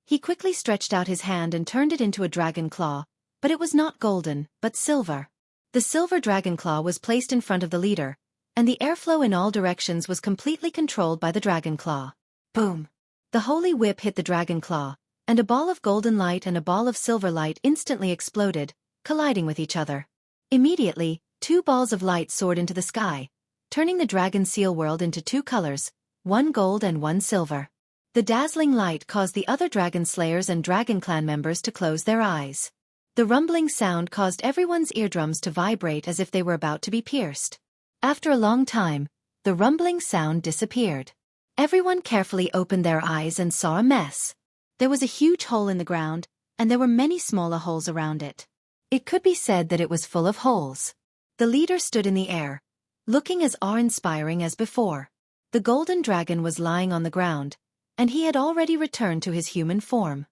He quickly stretched out his hand and turned it into a dragon claw, but it was not golden, but silver. The silver dragon claw was placed in front of the leader, and the airflow in all directions was completely controlled by the dragon claw. Boom! The Holy Whip hit the dragon claw, and a ball of golden light and a ball of silver light instantly exploded, colliding with each other. Immediately, two balls of light soared into the sky, turning the dragon seal world into two colors, one gold and one silver. The dazzling light caused the other dragon slayers and dragon clan members to close their eyes. The rumbling sound caused everyone's eardrums to vibrate as if they were about to be pierced. After a long time, the rumbling sound disappeared. Everyone carefully opened their eyes and saw a mess. There was a huge hole in the ground, and there were many smaller holes around it. It could be said that it was full of holes. The leader stood in the air, looking as awe-inspiring as before. The golden dragon was lying on the ground, and he had already returned to his human form.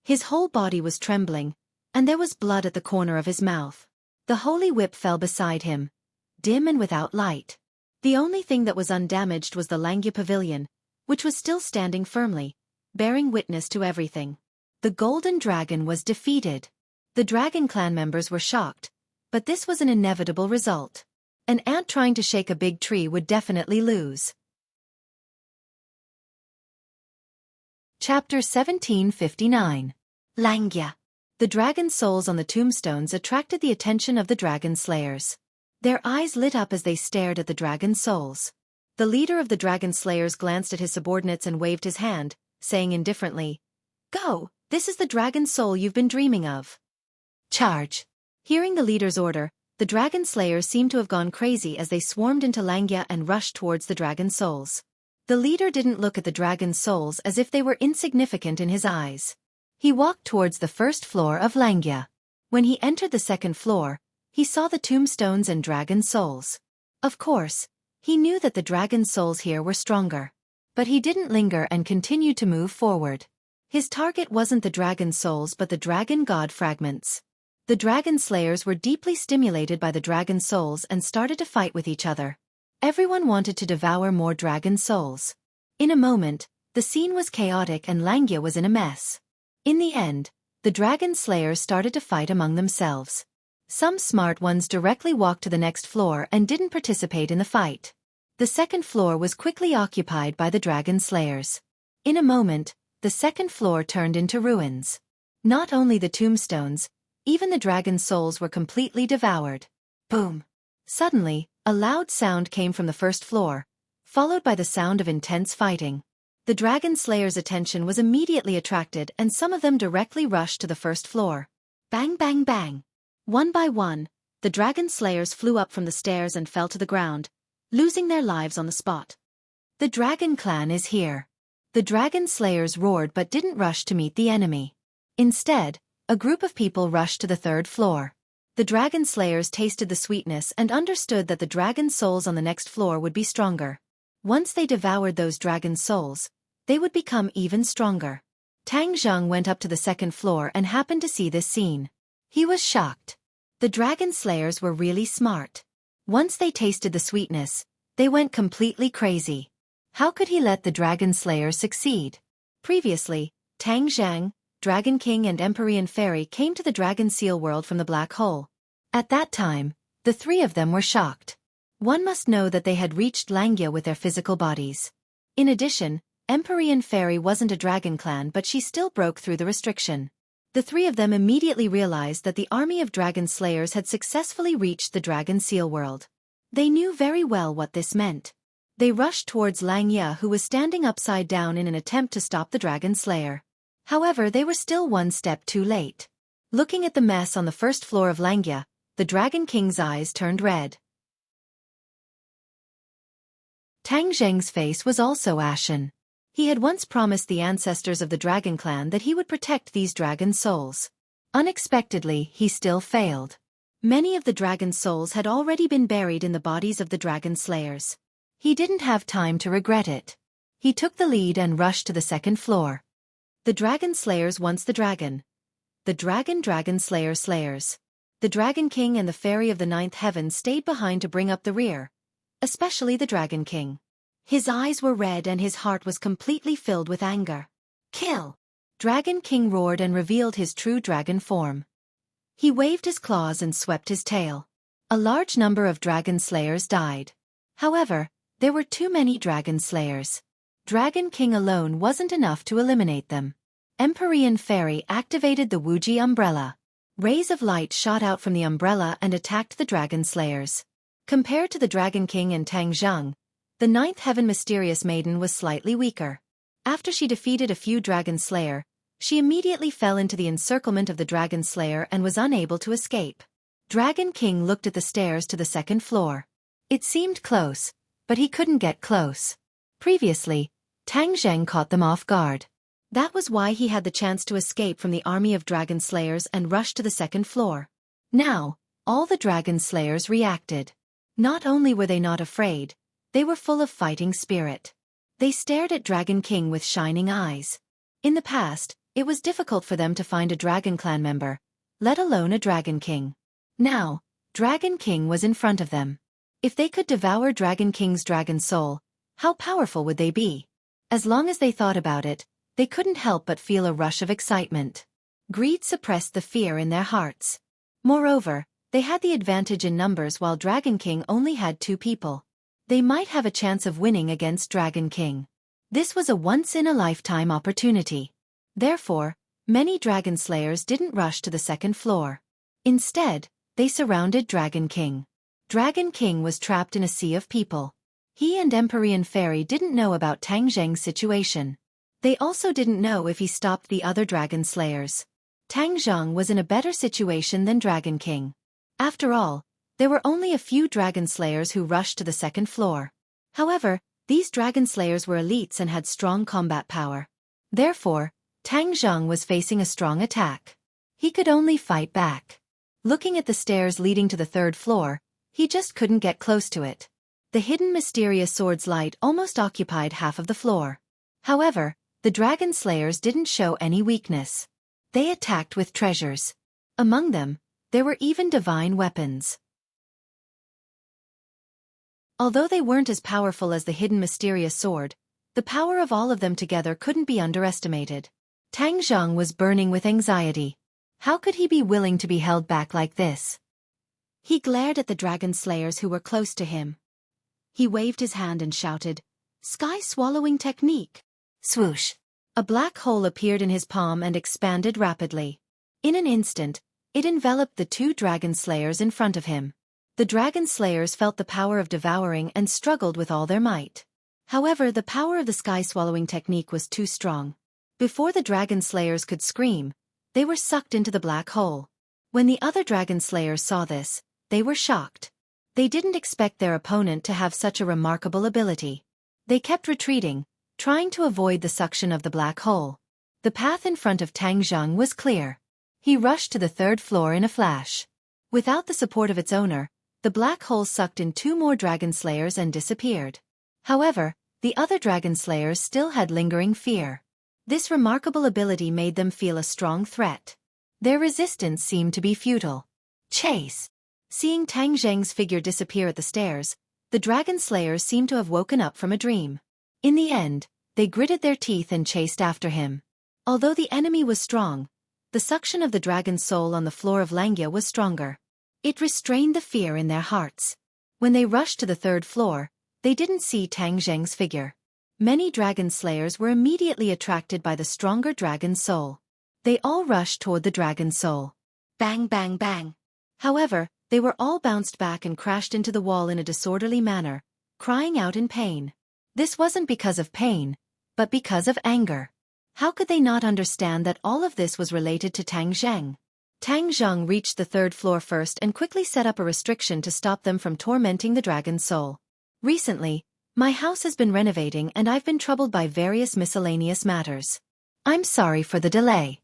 His whole body was trembling, and there was blood at the corner of his mouth. The Holy Whip fell beside him, dim and without light. The only thing that was undamaged was the Langya Pavilion, which was still standing firmly, bearing witness to everything. The Golden Dragon was defeated. The Dragon Clan members were shocked, but this was an inevitable result. An ant trying to shake a big tree would definitely lose. Chapter 1759. Langya. The dragon souls on the tombstones attracted the attention of the dragon slayers. Their eyes lit up as they stared at the dragon souls. The leader of the dragon slayers glanced at his subordinates and waved his hand, saying indifferently, "Go, this is the dragon soul you've been dreaming of." Charge. Hearing the leader's order, the dragon slayers seemed to have gone crazy as they swarmed into Langya and rushed towards the dragon souls. The leader didn't look at the dragon souls as if they were insignificant in his eyes. He walked towards the first floor of Langya. When he entered the second floor, he saw the tombstones and dragon souls. Of course, he knew that the dragon souls here were stronger. But he didn't linger and continued to move forward. His target wasn't the dragon souls but the dragon god fragments. The dragon slayers were deeply stimulated by the dragon souls and started to fight with each other. Everyone wanted to devour more dragon souls. In a moment, the scene was chaotic and Langya was in a mess. In the end, the dragon slayers started to fight among themselves. Some smart ones directly walked to the next floor and didn't participate in the fight. The second floor was quickly occupied by the dragon slayers. In a moment, the second floor turned into ruins. Not only the tombstones, even the dragon souls were completely devoured. Boom! Suddenly, a loud sound came from the first floor, followed by the sound of intense fighting. The dragon slayers' attention was immediately attracted and some of them directly rushed to the first floor. Bang, bang, bang! One by one, the dragon slayers flew up from the stairs and fell to the ground, losing their lives on the spot. The dragon clan is here. The dragon slayers roared but didn't rush to meet the enemy. Instead, a group of people rushed to the third floor. The dragon slayers tasted the sweetness and understood that the dragon souls on the next floor would be stronger. Once they devoured those dragon souls, they would become even stronger. Tang Zheng went up to the second floor and happened to see this scene. He was shocked. The dragon slayers were really smart. Once they tasted the sweetness, they went completely crazy. How could he let the dragon slayers succeed? Previously, Tang Zheng, Dragon King and Empyrean Fairy came to the dragon seal world from the black hole. At that time, the three of them were shocked. One must know that they had reached Langya with their physical bodies. In addition, Empyrean Fairy wasn't a dragon clan but she still broke through the restriction. The three of them immediately realized that the army of dragon slayers had successfully reached the dragon seal world. They knew very well what this meant. They rushed towards Langya who was standing upside down in an attempt to stop the dragon slayer. However, they were still one step too late. Looking at the mess on the first floor of Langya, the the Dragon King's eyes turned red. Tang Zheng's face was also ashen. He had once promised the ancestors of the Dragon Clan that he would protect these dragon souls. Unexpectedly, he still failed. Many of the dragon souls had already been buried in the bodies of the dragon slayers. He didn't have time to regret it. He took the lead and rushed to the second floor. The dragon slayers once the dragon. The dragon slayers. The Dragon King and the Fairy of the Ninth Heaven stayed behind to bring up the rear. Especially the Dragon King. His eyes were red and his heart was completely filled with anger. Kill! Dragon King roared and revealed his true dragon form. He waved his claws and swept his tail. A large number of dragon slayers died. However, there were too many dragon slayers. Dragon King alone wasn't enough to eliminate them. Empyrean Fairy activated the Wuxia umbrella. Rays of light shot out from the umbrella and attacked the dragon slayers. Compared to the Dragon King and Tang Zheng, the Ninth Heaven Mysterious Maiden was slightly weaker. After she defeated a few dragon slayer, she immediately fell into the encirclement of the dragon slayer and was unable to escape. Dragon King looked at the stairs to the second floor. It seemed close, but he couldn't get close. Previously, Tang Zheng caught them off guard. That was why he had the chance to escape from the army of dragon slayers and rush to the second floor. Now, all the dragon slayers reacted. Not only were they not afraid, they were full of fighting spirit. They stared at Dragon King with shining eyes. In the past, it was difficult for them to find a Dragon Clan member, let alone a Dragon King. Now, Dragon King was in front of them. If they could devour Dragon King's dragon soul, how powerful would they be? As long as they thought about it, they couldn't help but feel a rush of excitement. Greed suppressed the fear in their hearts. Moreover, they had the advantage in numbers while Dragon King only had 2 people. They might have a chance of winning against Dragon King. This was a once-in-a-lifetime opportunity. Therefore, many dragon slayers didn't rush to the second floor. Instead, they surrounded Dragon King. Dragon King was trapped in a sea of people. He and Empyrean Fairy didn't know about Tang Zheng's situation. They also didn't know if he stopped the other dragon slayers. Tang Zheng was in a better situation than Dragon King. After all, there were only a few dragon slayers who rushed to the second floor. However, these dragon slayers were elites and had strong combat power. Therefore, Tang Zheng was facing a strong attack. He could only fight back. Looking at the stairs leading to the third floor, he just couldn't get close to it. The hidden mysterious sword's light almost occupied half of the floor. However, the dragon slayers didn't show any weakness. They attacked with treasures. Among them, there were even divine weapons. Although they weren't as powerful as the hidden mysterious sword, the power of all of them together couldn't be underestimated. Tang Zheng was burning with anxiety. How could he be willing to be held back like this? He glared at the dragon slayers who were close to him. He waved his hand and shouted, "Sky-swallowing technique!" Swoosh! A black hole appeared in his palm and expanded rapidly. In an instant, it enveloped the 2 dragon slayers in front of him. The dragon slayers felt the power of devouring and struggled with all their might. However, the power of the sky-swallowing technique was too strong. Before the dragon slayers could scream, they were sucked into the black hole. When the other dragon slayers saw this, they were shocked. They didn't expect their opponent to have such a remarkable ability. They kept retreating, trying to avoid the suction of the black hole. The path in front of Tang Zheng was clear. He rushed to the third floor in a flash. Without the support of its owner, the black hole sucked in 2 more dragon slayers and disappeared. However, the other dragon slayers still had lingering fear. This remarkable ability made them feel a strong threat. Their resistance seemed to be futile. Chase! Seeing Tang Zheng's figure disappear at the stairs, the dragon slayers seemed to have woken up from a dream. In the end, they gritted their teeth and chased after him. Although the enemy was strong, the suction of the dragon's soul on the floor of Langya was stronger. It restrained the fear in their hearts. When they rushed to the third floor, they didn't see Tang Zheng's figure. Many dragon slayers were immediately attracted by the stronger dragon's soul. They all rushed toward the dragon's soul. Bang, bang, bang. However, they were all bounced back and crashed into the wall in a disorderly manner, crying out in pain. This wasn't because of pain, but because of anger. How could they not understand that all of this was related to Tang Zheng? Tang Zheng reached the third floor first and quickly set up a restriction to stop them from tormenting the dragon's soul. Recently, my house has been renovating and I've been troubled by various miscellaneous matters. I'm sorry for the delay.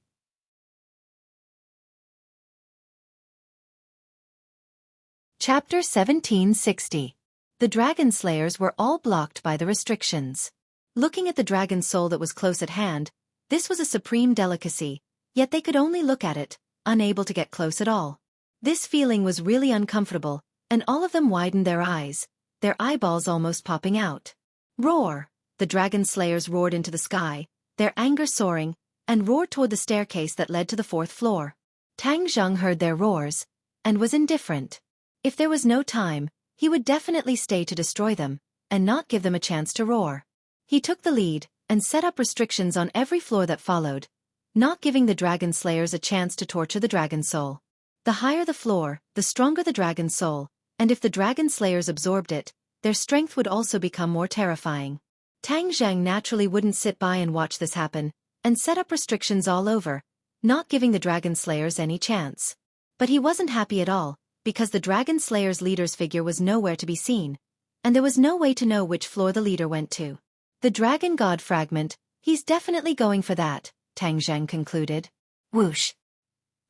Chapter 1760. The dragon slayers were all blocked by the restrictions. Looking at the dragon soul that was close at hand, this was a supreme delicacy, yet they could only look at it, unable to get close at all. This feeling was really uncomfortable, and all of them widened their eyes, their eyeballs almost popping out. Roar! The dragon slayers roared into the sky, their anger soaring, and roared toward the staircase that led to the fourth floor. Tang Zheng heard their roars, and was indifferent. If there was no time, he would definitely stay to destroy them, and not give them a chance to roar. He took the lead, and set up restrictions on every floor that followed, not giving the dragon slayers a chance to torture the dragon soul. The higher the floor, the stronger the dragon soul, and if the dragon slayers absorbed it, their strength would also become more terrifying. Tang Zheng naturally wouldn't sit by and watch this happen, and set up restrictions all over, not giving the dragon slayers any chance. But he wasn't happy at all, because the dragon slayers' leader's figure was nowhere to be seen, and there was no way to know which floor the leader went to. The dragon god fragment, he's definitely going for that, Tang Zheng concluded. Whoosh!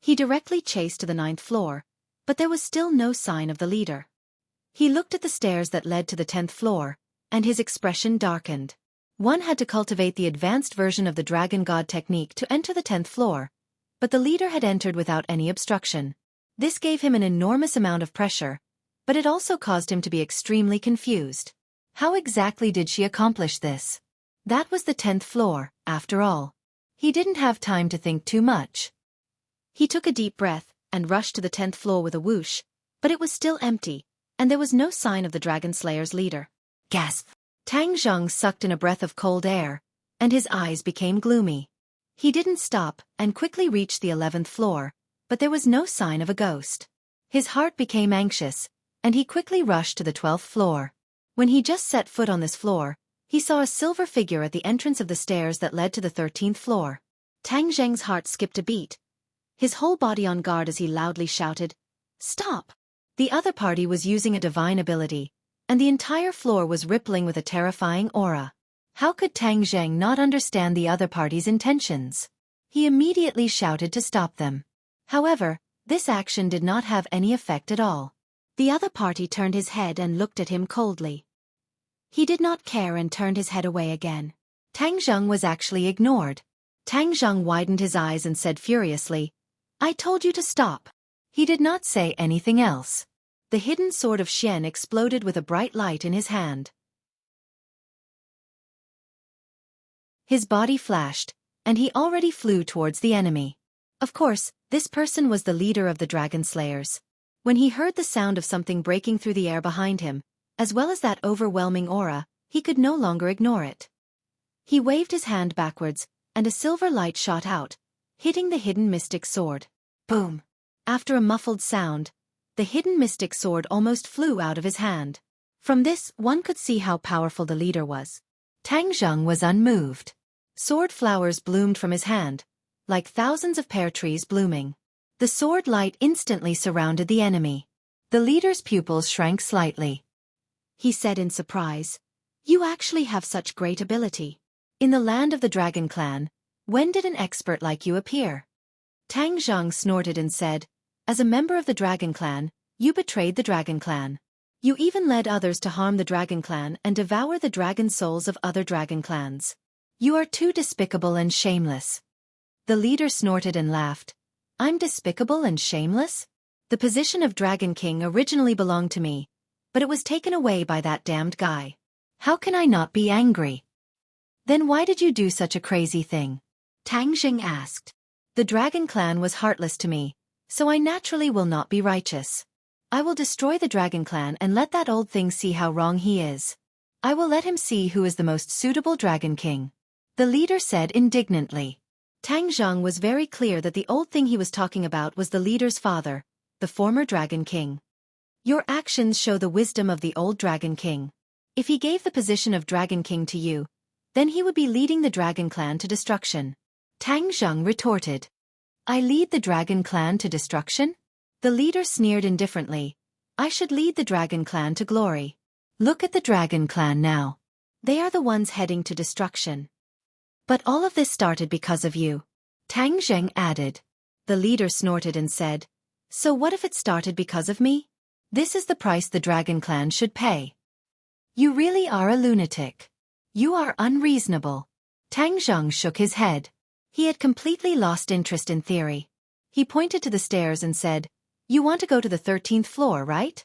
He directly chased to the 9th floor, but there was still no sign of the leader. He looked at the stairs that led to the 10th floor, and his expression darkened. One had to cultivate the advanced version of the dragon god technique to enter the 10th floor, but the leader had entered without any obstruction. This gave him an enormous amount of pressure, but it also caused him to be extremely confused. How exactly did she accomplish this? That was the 10th floor, after all. He didn't have time to think too much. He took a deep breath, and rushed to the 10th floor with a whoosh, but it was still empty, and there was no sign of the dragon slayer's leader. Gasp! Tang Zheng sucked in a breath of cold air, and his eyes became gloomy. He didn't stop, and quickly reached the 11th floor, but there was no sign of a ghost. His heart became anxious, and he quickly rushed to the 12th floor. When he just set foot on this floor, he saw a silver figure at the entrance of the stairs that led to the 13th floor. Tang Zheng's heart skipped a beat, his whole body on guard as he loudly shouted, "Stop!" The other party was using a divine ability, and the entire floor was rippling with a terrifying aura. How could Tang Zheng not understand the other party's intentions? He immediately shouted to stop them. However, this action did not have any effect at all. The other party turned his head and looked at him coldly. He did not care and turned his head away again. Tang Zheng was actually ignored. Tang Zheng widened his eyes and said furiously, "I told you to stop." He did not say anything else. The hidden sword of Xian exploded with a bright light in his hand. His body flashed, and he already flew towards the enemy. Of course, this person was the leader of the dragon slayers. When he heard the sound of something breaking through the air behind him, as well as that overwhelming aura, he could no longer ignore it. He waved his hand backwards, and a silver light shot out, hitting the hidden mystic sword. Boom! After a muffled sound, the hidden mystic sword almost flew out of his hand. From this, one could see how powerful the leader was. Tang Zheng was unmoved. Sword flowers bloomed from his hand, like thousands of pear trees blooming. The sword light instantly surrounded the enemy. The leader's pupils shrank slightly. He said in surprise, "You actually have such great ability. In the land of the Dragon Clan, when did an expert like you appear?" Tang Zheng snorted and said, "As a member of the Dragon Clan, you betrayed the Dragon Clan. You even led others to harm the Dragon Clan and devour the dragon souls of other Dragon Clans. You are too despicable and shameless." The leader snorted and laughed. "I'm despicable and shameless? The position of Dragon King originally belonged to me, but it was taken away by that damned guy. How can I not be angry?" "Then why did you do such a crazy thing?" Tang Zheng asked. "The Dragon Clan was heartless to me, so I naturally will not be righteous. I will destroy the Dragon Clan and let that old thing see how wrong he is. I will let him see who is the most suitable Dragon King," the leader said indignantly. Tang Zheng was very clear that the old thing he was talking about was the leader's father, the former Dragon King. "Your actions show the wisdom of the old Dragon King. If he gave the position of Dragon King to you, then he would be leading the Dragon Clan to destruction," Tang Zheng retorted. I lead the dragon clan to destruction? The leader sneered indifferently. I should lead the dragon clan to glory. Look at the dragon clan now. They are the ones heading to destruction. But all of this started because of you. Tang Zheng added. The leader snorted and said, so what if it started because of me? This is the price the dragon clan should pay. You really are a lunatic. You are unreasonable. Tang Zheng shook his head. He had completely lost interest in theory. He pointed to the stairs and said, you want to go to the 13th floor, right?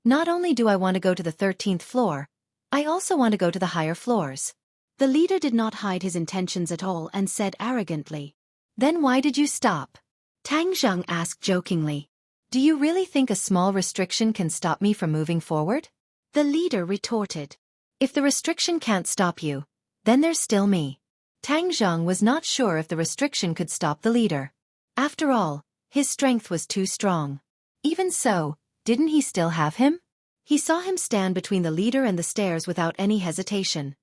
Not only do I want to go to the 13th floor, I also want to go to the higher floors. The leader did not hide his intentions at all and said arrogantly. Then why did you stop? Tang Zheng asked jokingly. Do you really think a small restriction can stop me from moving forward? The leader retorted. If the restriction can't stop you, then there's still me. Tang Zheng was not sure if the restriction could stop the leader. After all, his strength was too strong. Even so, didn't he still have him? He saw him stand between the leader and the stairs without any hesitation.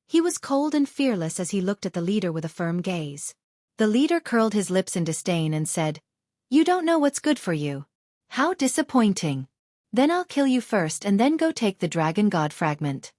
He was cold and fearless as he looked at the leader with a firm gaze. The leader curled his lips in disdain and said, you don't know what's good for you. How disappointing. Then I'll kill you first and then go take the Dragon God fragment.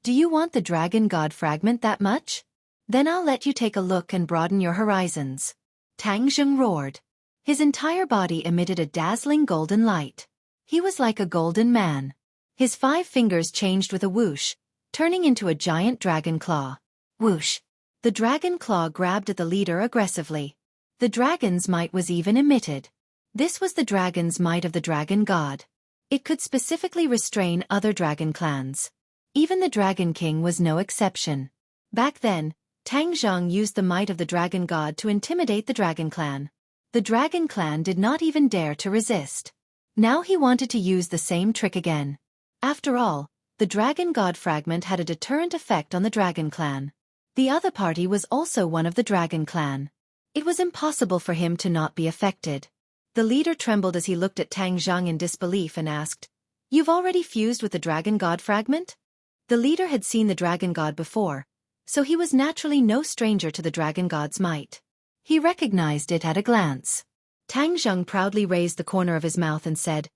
Do you want the Dragon God fragment that much? Then I'll let you take a look and broaden your horizons. Tang Zheng roared. His entire body emitted a dazzling golden light. He was like a golden man. His 5 fingers changed with a whoosh, turning into a giant dragon claw. Whoosh! The dragon claw grabbed at the leader aggressively. The dragon's might was even emitted. This was the dragon's might of the dragon god. It could specifically restrain other dragon clans. Even the Dragon King was no exception. Back then, Tang Zheng used the might of the dragon god to intimidate the dragon clan. The dragon clan did not even dare to resist. Now he wanted to use the same trick again. After all, the dragon god fragment had a deterrent effect on the dragon clan. The other party was also one of the dragon clan. It was impossible for him to not be affected. The leader trembled as he looked at Tang Zheng in disbelief and asked, you've already fused with the dragon god fragment? The leader had seen the dragon god before, so he was naturally no stranger to the dragon god's might. He recognized it at a glance. Tang Zheng proudly raised the corner of his mouth and said,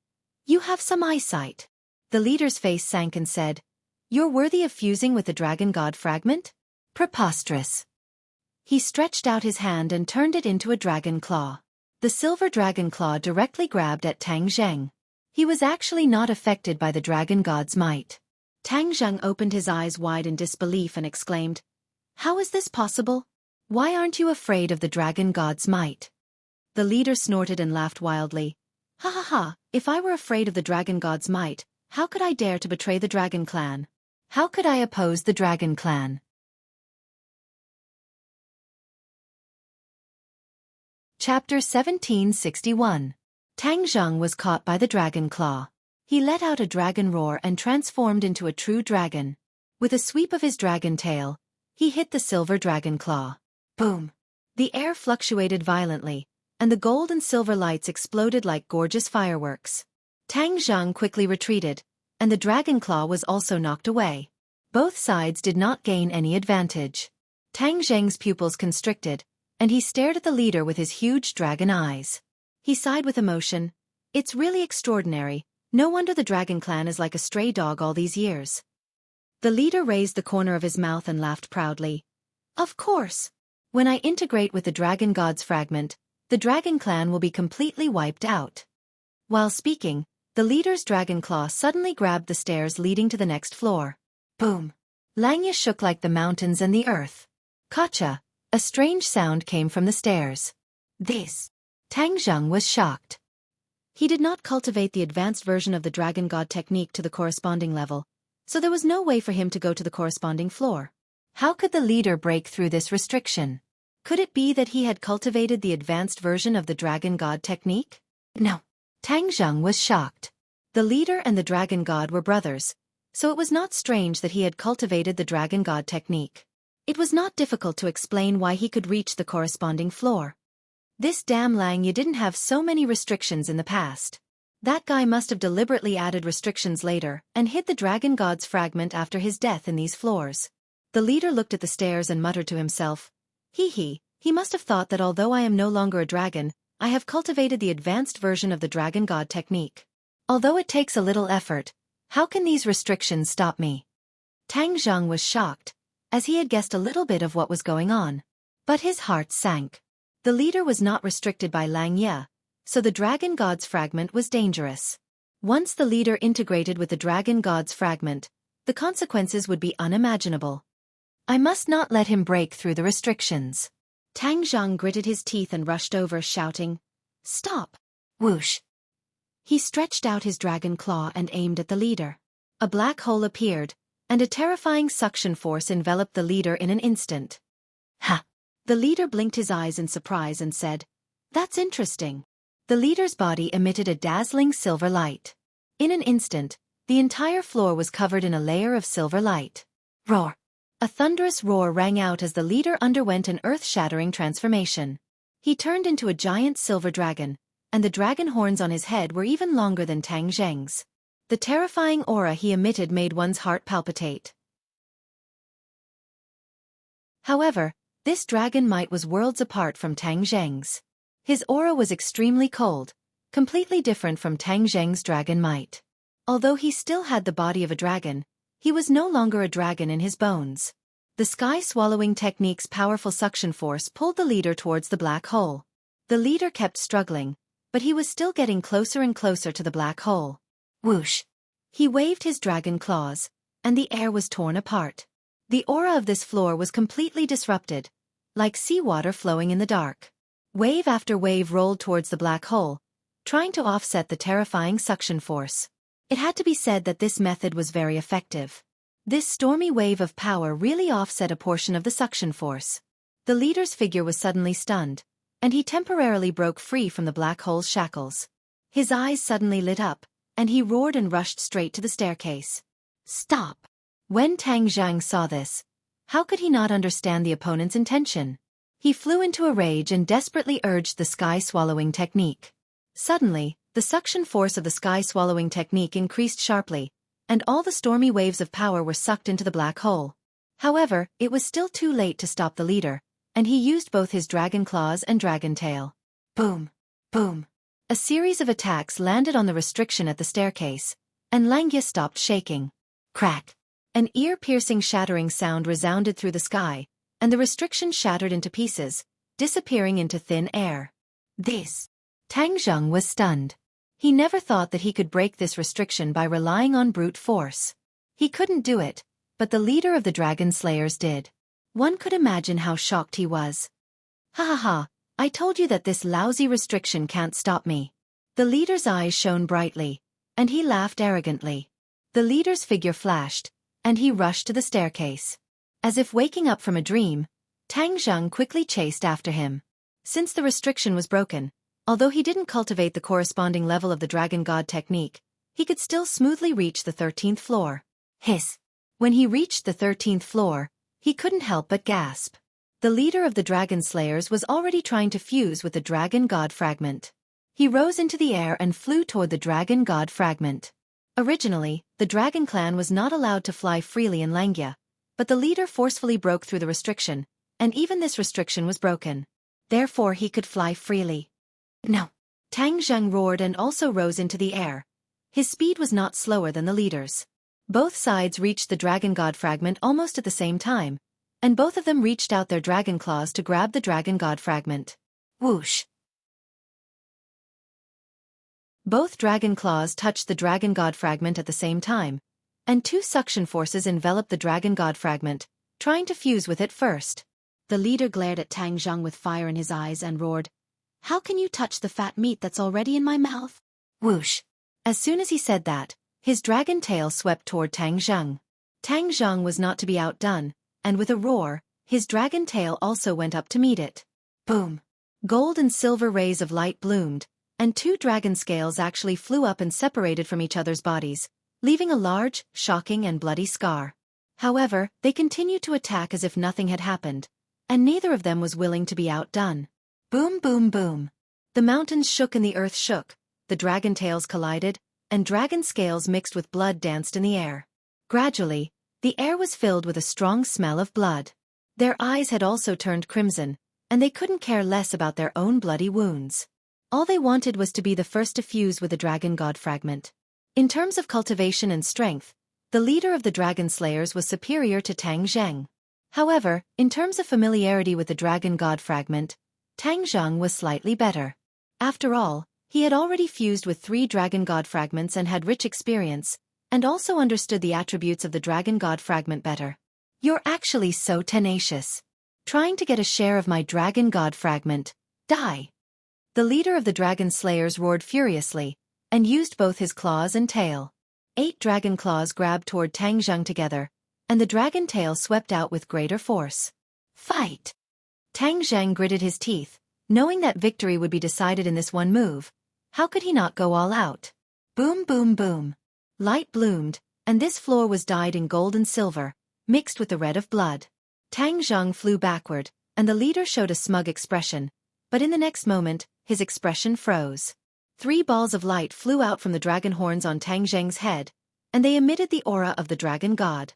you have some eyesight. The leader's face sank and said, you're worthy of fusing with the dragon god fragment? Preposterous. He stretched out his hand and turned it into a dragon claw. The silver dragon claw directly grabbed at Tang Zheng. He was actually not affected by the dragon god's might. Tang Zheng opened his eyes wide in disbelief and exclaimed, how is this possible? Why aren't you afraid of the dragon god's might? The leader snorted and laughed wildly. Ha ha ha, if I were afraid of the dragon god's might, how could I dare to betray the dragon clan? How could I oppose the dragon clan? Chapter 1761. Tang Zheng was caught by the dragon claw. He let out a dragon roar and transformed into a true dragon. With a sweep of his dragon tail, he hit the silver dragon claw. Boom! The air fluctuated violently, and the gold and silver lights exploded like gorgeous fireworks. Tang Zheng quickly retreated, and the dragon claw was also knocked away. Both sides did not gain any advantage. Tang Zheng's pupils constricted, and he stared at the leader with his huge dragon eyes. He sighed with emotion. It's really extraordinary. No wonder the dragon clan is like a stray dog all these years. The leader raised the corner of his mouth and laughed proudly. Of course. When I integrate with the dragon god's fragment, the dragon clan will be completely wiped out. While speaking, the leader's dragon claw suddenly grabbed the stairs leading to the next floor. Boom! Langya shook like the mountains and the earth. Kacha! A strange sound came from the stairs. This! Tang Zheng was shocked. He did not cultivate the advanced version of the Dragon God technique to the corresponding level, so there was no way for him to go to the corresponding floor. How could the leader break through this restriction? Could it be that he had cultivated the advanced version of the Dragon God technique? No. Tang Zheng was shocked. The leader and the Dragon God were brothers, so it was not strange that he had cultivated the Dragon God technique. It was not difficult to explain why he could reach the corresponding floor. This damn Langya didn't have so many restrictions in the past. That guy must have deliberately added restrictions later and hid the Dragon God's fragment after his death in these floors. The leader looked at the stairs and muttered to himself, He must have thought that although I am no longer a dragon, I have cultivated the advanced version of the dragon god technique. Although it takes a little effort, how can these restrictions stop me? Tang Zheng was shocked, as he had guessed a little bit of what was going on. But his heart sank. The leader was not restricted by Lang Ye, so the dragon god's fragment was dangerous. Once the leader integrated with the dragon god's fragment, the consequences would be unimaginable. I must not let him break through the restrictions. Tang Zheng gritted his teeth and rushed over, shouting, "Stop!" Whoosh! He stretched out his dragon claw and aimed at the leader. A black hole appeared, and a terrifying suction force enveloped the leader in an instant. Ha! The leader blinked his eyes in surprise and said, "That's interesting." The leader's body emitted a dazzling silver light. In an instant, the entire floor was covered in a layer of silver light. Roar! A thunderous roar rang out as the leader underwent an earth-shattering transformation. He turned into a giant silver dragon, and the dragon horns on his head were even longer than Tang Zheng's. The terrifying aura he emitted made one's heart palpitate. However, this dragon might was worlds apart from Tang Zheng's. His aura was extremely cold, completely different from Tang Zheng's dragon might. Although he still had the body of a dragon, he was no longer a dragon in his bones. The sky-swallowing technique's powerful suction force pulled the leader towards the black hole. The leader kept struggling, but he was still getting closer and closer to the black hole. Whoosh! He waved his dragon claws, and the air was torn apart. The aura of this floor was completely disrupted, like seawater flowing in the dark. Wave after wave rolled towards the black hole, trying to offset the terrifying suction force. It had to be said that this method was very effective. This stormy wave of power really offset a portion of the suction force. The leader's figure was suddenly stunned, and he temporarily broke free from the black hole's shackles. His eyes suddenly lit up, and he roared and rushed straight to the staircase. Stop! When Tang Zheng saw this, how could he not understand the opponent's intention? He flew into a rage and desperately urged the sky-swallowing technique. Suddenly, the suction force of the sky-swallowing technique increased sharply, and all the stormy waves of power were sucked into the black hole. However, it was still too late to stop the leader, and he used both his dragon claws and dragon tail. Boom! Boom! A series of attacks landed on the restriction at the staircase, and Lang Ye stopped shaking. Crack! An ear-piercing shattering sound resounded through the sky, and the restriction shattered into pieces, disappearing into thin air. Tang Zheng was stunned. He never thought that he could break this restriction by relying on brute force. He couldn't do it, but the leader of the Dragon Slayers did. One could imagine how shocked he was. Ha ha ha, I told you that this lousy restriction can't stop me. The leader's eyes shone brightly, and he laughed arrogantly. The leader's figure flashed, and he rushed to the staircase. As if waking up from a dream, Tang Zheng quickly chased after him. Since the restriction was broken, although he didn't cultivate the corresponding level of the Dragon God technique, he could still smoothly reach the 13th floor. Hiss! When he reached the 13th floor, he couldn't help but gasp. The leader of the Dragon Slayers was already trying to fuse with the Dragon God fragment. He rose into the air and flew toward the Dragon God fragment. Originally, the Dragon Clan was not allowed to fly freely in Lang Ye, but the leader forcefully broke through the restriction, and even this restriction was broken. Therefore he could fly freely. No! Tang Zheng roared and also rose into the air. His speed was not slower than the leader's. Both sides reached the Dragon God fragment almost at the same time, and both of them reached out their dragon claws to grab the Dragon God fragment. Whoosh! Both dragon claws touched the Dragon God fragment at the same time, and two suction forces enveloped the Dragon God fragment, trying to fuse with it first. The leader glared at Tang Zheng with fire in his eyes and roared, "How can you touch the fat meat that's already in my mouth?" Whoosh! As soon as he said that, his dragon tail swept toward Tang Zheng. Tang Zheng was not to be outdone, and with a roar, his dragon tail also went up to meet it. Boom! Gold and silver rays of light bloomed, and two dragon scales actually flew up and separated from each other's bodies, leaving a large, shocking and bloody scar. However, they continued to attack as if nothing had happened, and neither of them was willing to be outdone. Boom boom boom. The mountains shook and the earth shook, the dragon tails collided, and dragon scales mixed with blood danced in the air. Gradually, the air was filled with a strong smell of blood. Their eyes had also turned crimson, and they couldn't care less about their own bloody wounds. All they wanted was to be the first to fuse with the Dragon God fragment. In terms of cultivation and strength, the leader of the Dragon Slayers was superior to Tang Zheng. However, in terms of familiarity with the Dragon God fragment, Tang Zheng was slightly better. After all, he had already fused with 3 Dragon God fragments and had rich experience, and also understood the attributes of the Dragon God fragment better. You're actually so tenacious. Trying to get a share of my Dragon God fragment. Die! The leader of the Dragon Slayers roared furiously, and used both his claws and tail. 8 dragon claws grabbed toward Tang Zheng together, and the dragon tail swept out with greater force. Fight! Tang Zheng gritted his teeth, knowing that victory would be decided in this one move. How could he not go all out? Boom boom boom. Light bloomed, and this floor was dyed in gold and silver, mixed with the red of blood. Tang Zheng flew backward, and the leader showed a smug expression, but in the next moment, his expression froze. 3 balls of light flew out from the dragon horns on Tang Zheng's head, and they emitted the aura of the dragon god.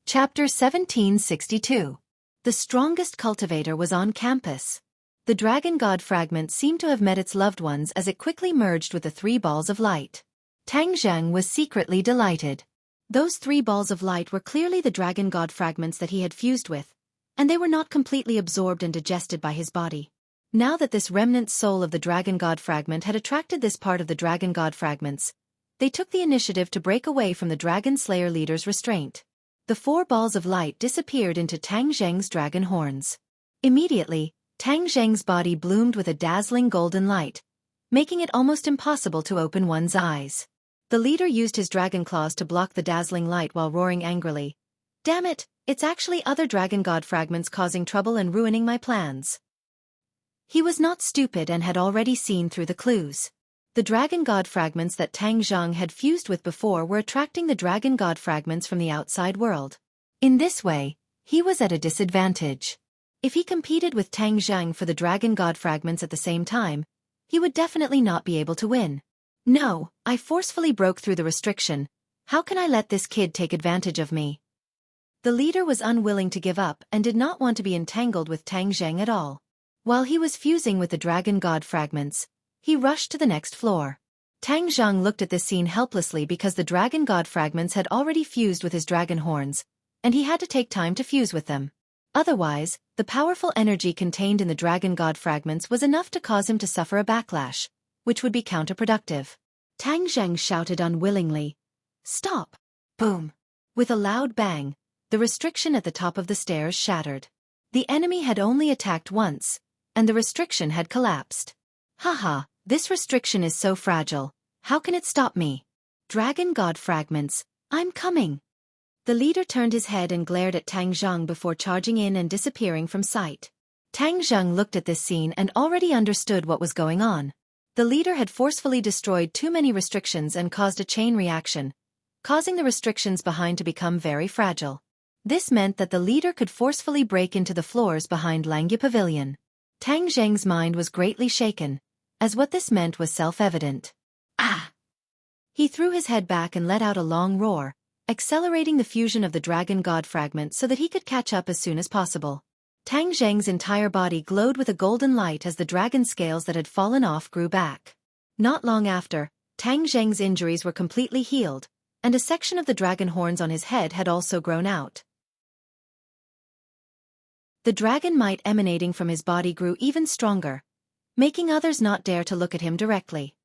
Chapter 1762. The strongest cultivator was on campus. The dragon god fragment seemed to have met its loved ones as it quickly merged with the 3 balls of light. Tang Zheng was secretly delighted. Those 3 balls of light were clearly the dragon god fragments that he had fused with, and they were not completely absorbed and digested by his body. Now that this remnant soul of the dragon god fragment had attracted this part of the dragon god fragments, they took the initiative to break away from the dragon slayer leader's restraint. The 4 balls of light disappeared into Tang Zheng's dragon horns. Immediately, Tang Zheng's body bloomed with a dazzling golden light, making it almost impossible to open one's eyes. The leader used his dragon claws to block the dazzling light while roaring angrily. Damn it, it's actually other dragon god fragments causing trouble and ruining my plans. He was not stupid and had already seen through the clues. The dragon god fragments that Tang Zheng had fused with before were attracting the dragon god fragments from the outside world. In this way, he was at a disadvantage. If he competed with Tang Zheng for the dragon god fragments at the same time, he would definitely not be able to win. No, I forcefully broke through the restriction. How can I let this kid take advantage of me? The leader was unwilling to give up and did not want to be entangled with Tang Zheng at all. While he was fusing with the dragon god fragments, he rushed to the next floor. Tang Zheng looked at this scene helplessly because the dragon god fragments had already fused with his dragon horns, and he had to take time to fuse with them. Otherwise, the powerful energy contained in the dragon god fragments was enough to cause him to suffer a backlash, which would be counterproductive. Tang Zheng shouted unwillingly, "Stop!" Boom! With a loud bang, the restriction at the top of the stairs shattered. The enemy had only attacked once, and the restriction had collapsed. Haha, this restriction is so fragile. How can it stop me? Dragon God fragments, I'm coming. The leader turned his head and glared at Tang Zheng before charging in and disappearing from sight. Tang Zheng looked at this scene and already understood what was going on. The leader had forcefully destroyed too many restrictions and caused a chain reaction, causing the restrictions behind to become very fragile. This meant that the leader could forcefully break into the floors behind Langya Pavilion. Tang Zheng's mind was greatly shaken, as what this meant was self-evident. Ah! He threw his head back and let out a long roar, accelerating the fusion of the dragon god fragment so that he could catch up as soon as possible. Tang Zheng's entire body glowed with a golden light as the dragon scales that had fallen off grew back. Not long after, Tang Zheng's injuries were completely healed, and a section of the dragon horns on his head had also grown out. The dragon might emanating from his body grew even stronger, making others not dare to look at him directly.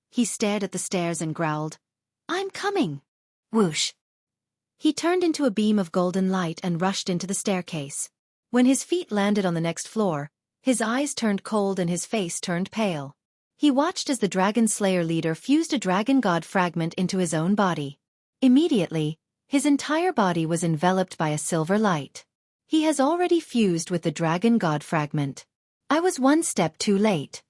He stared at the stairs and growled, "I'm coming!" Whoosh! He turned into a beam of golden light and rushed into the staircase. When his feet landed on the next floor, his eyes turned cold and his face turned pale. He watched as the Dragon Slayer leader fused a dragon god fragment into his own body. Immediately, his entire body was enveloped by a silver light. He has already fused with the dragon god fragment. I was one step too late.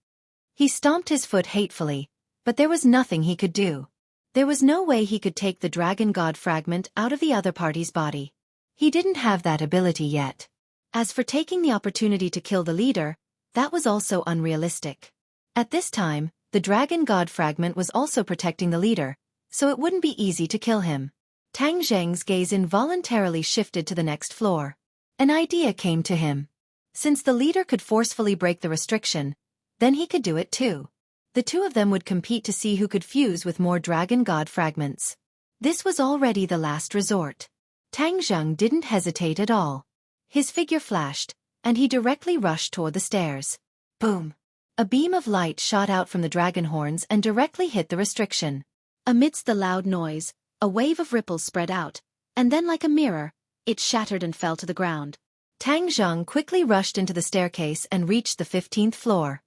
He stomped his foot hatefully, but there was nothing he could do. There was no way he could take the dragon god fragment out of the other party's body. He didn't have that ability yet. As for taking the opportunity to kill the leader, that was also unrealistic. At this time, the dragon god fragment was also protecting the leader, so it wouldn't be easy to kill him. Tang Zheng's gaze involuntarily shifted to the next floor. An idea came to him. Since the leader could forcefully break the restriction, then he could do it too. The two of them would compete to see who could fuse with more Dragon God fragments. This was already the last resort. Tang Zheng didn't hesitate at all. His figure flashed, and he directly rushed toward the stairs. Boom! A beam of light shot out from the dragon horns and directly hit the restriction. Amidst the loud noise, a wave of ripples spread out, and then like a mirror, it shattered and fell to the ground. Tang Zheng quickly rushed into the staircase and reached the 15th floor.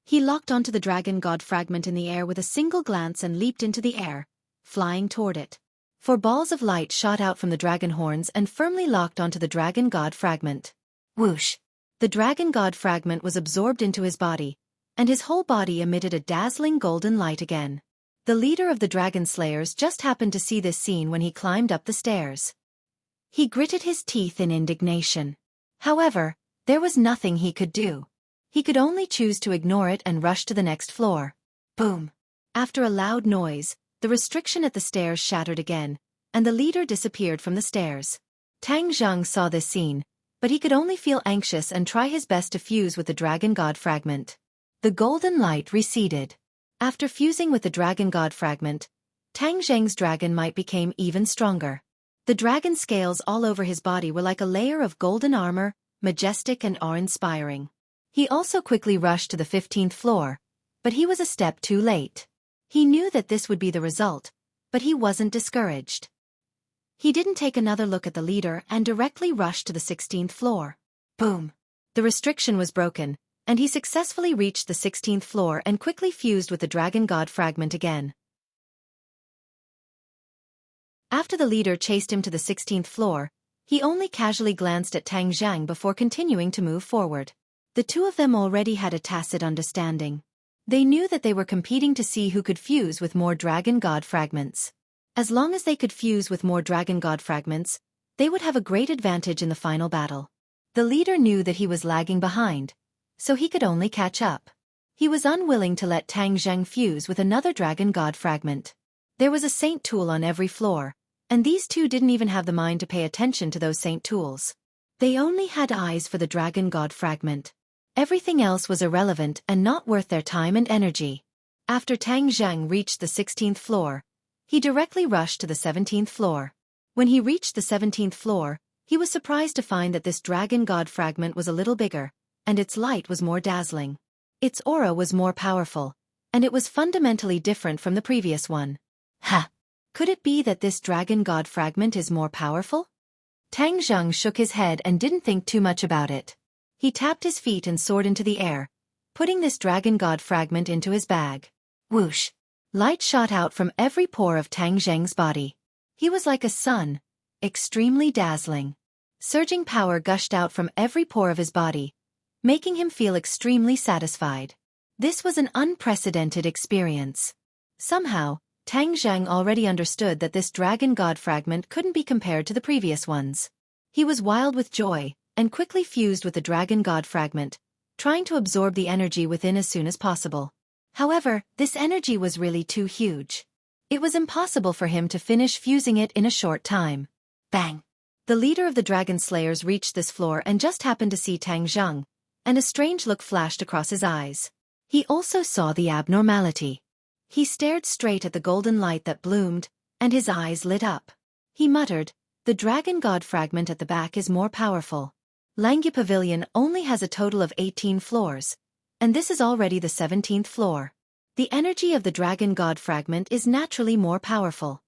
He locked onto the Dragon God fragment in the air with a single glance and leaped into the air, flying toward it. Four balls of light shot out from the dragon horns and firmly locked onto the Dragon God fragment. Whoosh! The Dragon God fragment was absorbed into his body, and his whole body emitted a dazzling golden light again. The leader of the Dragon Slayers just happened to see this scene when he climbed up the stairs. He gritted his teeth in indignation. However, there was nothing he could do. He could only choose to ignore it and rush to the next floor. Boom! After a loud noise, the restriction at the stairs shattered again, and the leader disappeared from the stairs. Tang Zheng saw this scene, but he could only feel anxious and try his best to fuse with the Dragon God fragment. The golden light receded. After fusing with the Dragon God fragment, Tang Zheng's dragon might became even stronger. The dragon scales all over his body were like a layer of golden armor, majestic and awe-inspiring. He also quickly rushed to the 15th floor, but he was a step too late. He knew that this would be the result, but he wasn't discouraged. He didn't take another look at the leader and directly rushed to the 16th floor. Boom! The restriction was broken, and he successfully reached the 16th floor and quickly fused with the Dragon God fragment again. After the leader chased him to the 16th floor, he only casually glanced at Tang Zheng before continuing to move forward. The two of them already had a tacit understanding. They knew that they were competing to see who could fuse with more Dragon God fragments. As long as they could fuse with more Dragon God fragments, they would have a great advantage in the final battle. The leader knew that he was lagging behind, so he could only catch up. He was unwilling to let Tang Zheng fuse with another Dragon God fragment. There was a saint tool on every floor, and these two didn't even have the mind to pay attention to those saint tools. They only had eyes for the Dragon God fragment. Everything else was irrelevant and not worth their time and energy. After Tang Zheng reached the 16th floor, he directly rushed to the 17th floor. When he reached the 17th floor, he was surprised to find that this Dragon God fragment was a little bigger, and its light was more dazzling. Its aura was more powerful, and it was fundamentally different from the previous one. Ha! Could it be that this Dragon God fragment is more powerful? Tang Zheng shook his head and didn't think too much about it. He tapped his feet and soared into the air, putting this Dragon God fragment into his bag. Whoosh! Light shot out from every pore of Tang Zheng's body. He was like a sun, extremely dazzling. Surging power gushed out from every pore of his body, making him feel extremely satisfied. This was an unprecedented experience. Somehow, Tang Zheng already understood that this Dragon God fragment couldn't be compared to the previous ones. He was wild with joy, and quickly fused with the Dragon God fragment, trying to absorb the energy within as soon as possible. However, this energy was really too huge. It was impossible for him to finish fusing it in a short time. Bang! The leader of the Dragon Slayers reached this floor and just happened to see Tang Zheng, and a strange look flashed across his eyes. He also saw the abnormality. He stared straight at the golden light that bloomed, and his eyes lit up. He muttered, "The Dragon God fragment at the back is more powerful. Langya Pavilion only has a total of 18 floors, and this is already the 17th floor. The energy of the Dragon God fragment is naturally more powerful."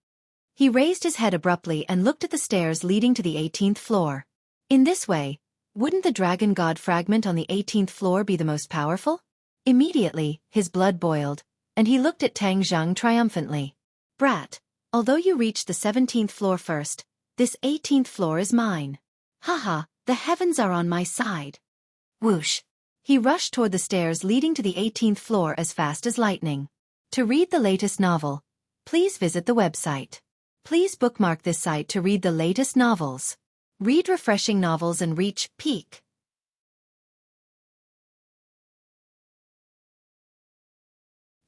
He raised his head abruptly and looked at the stairs leading to the 18th floor. In this way, wouldn't the Dragon God fragment on the 18th floor be the most powerful? Immediately, his blood boiled, and he looked at Tang Zheng triumphantly. "Brat, although you reached the 17th floor first, this 18th floor is mine. Haha, the heavens are on my side." Whoosh! He rushed toward the stairs leading to the 18th floor as fast as lightning. To read the latest novel, please visit the website. Please bookmark this site to read the latest novels. Read refreshing novels and reach peak.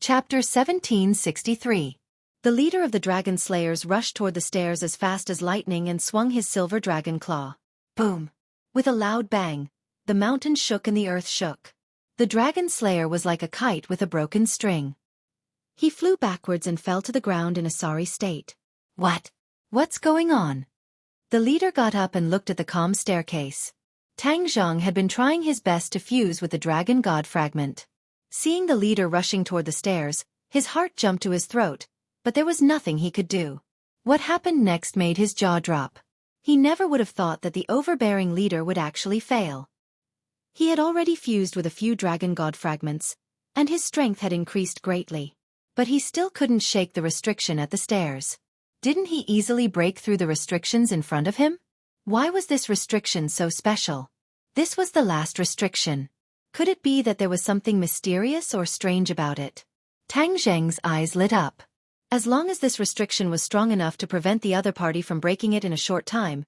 Chapter 1763. The The leader of the dragon slayers rushed toward the stairs as fast as lightning and swung his silver dragon claw. Boom! With a loud bang, the mountain shook and the earth shook. The dragon slayer was like a kite with a broken string. He flew backwards and fell to the ground in a sorry state. What's going on? The leader got up and looked at the calm staircase. Tang Zhang had been trying his best to fuse with the dragon god fragment. Seeing the leader rushing toward the stairs, his heart jumped to his throat, but there was nothing he could do. What happened next made his jaw drop. He never would have thought that the overbearing leader would actually fail. He had already fused with a few dragon god fragments, and his strength had increased greatly. But he still couldn't shake the restriction at the stairs. Didn't he easily break through the restrictions in front of him? Why was this restriction so special? This was the last restriction. Could it be that there was something mysterious or strange about it? Tang Zheng's eyes lit up. As long as this restriction was strong enough to prevent the other party from breaking it in a short time,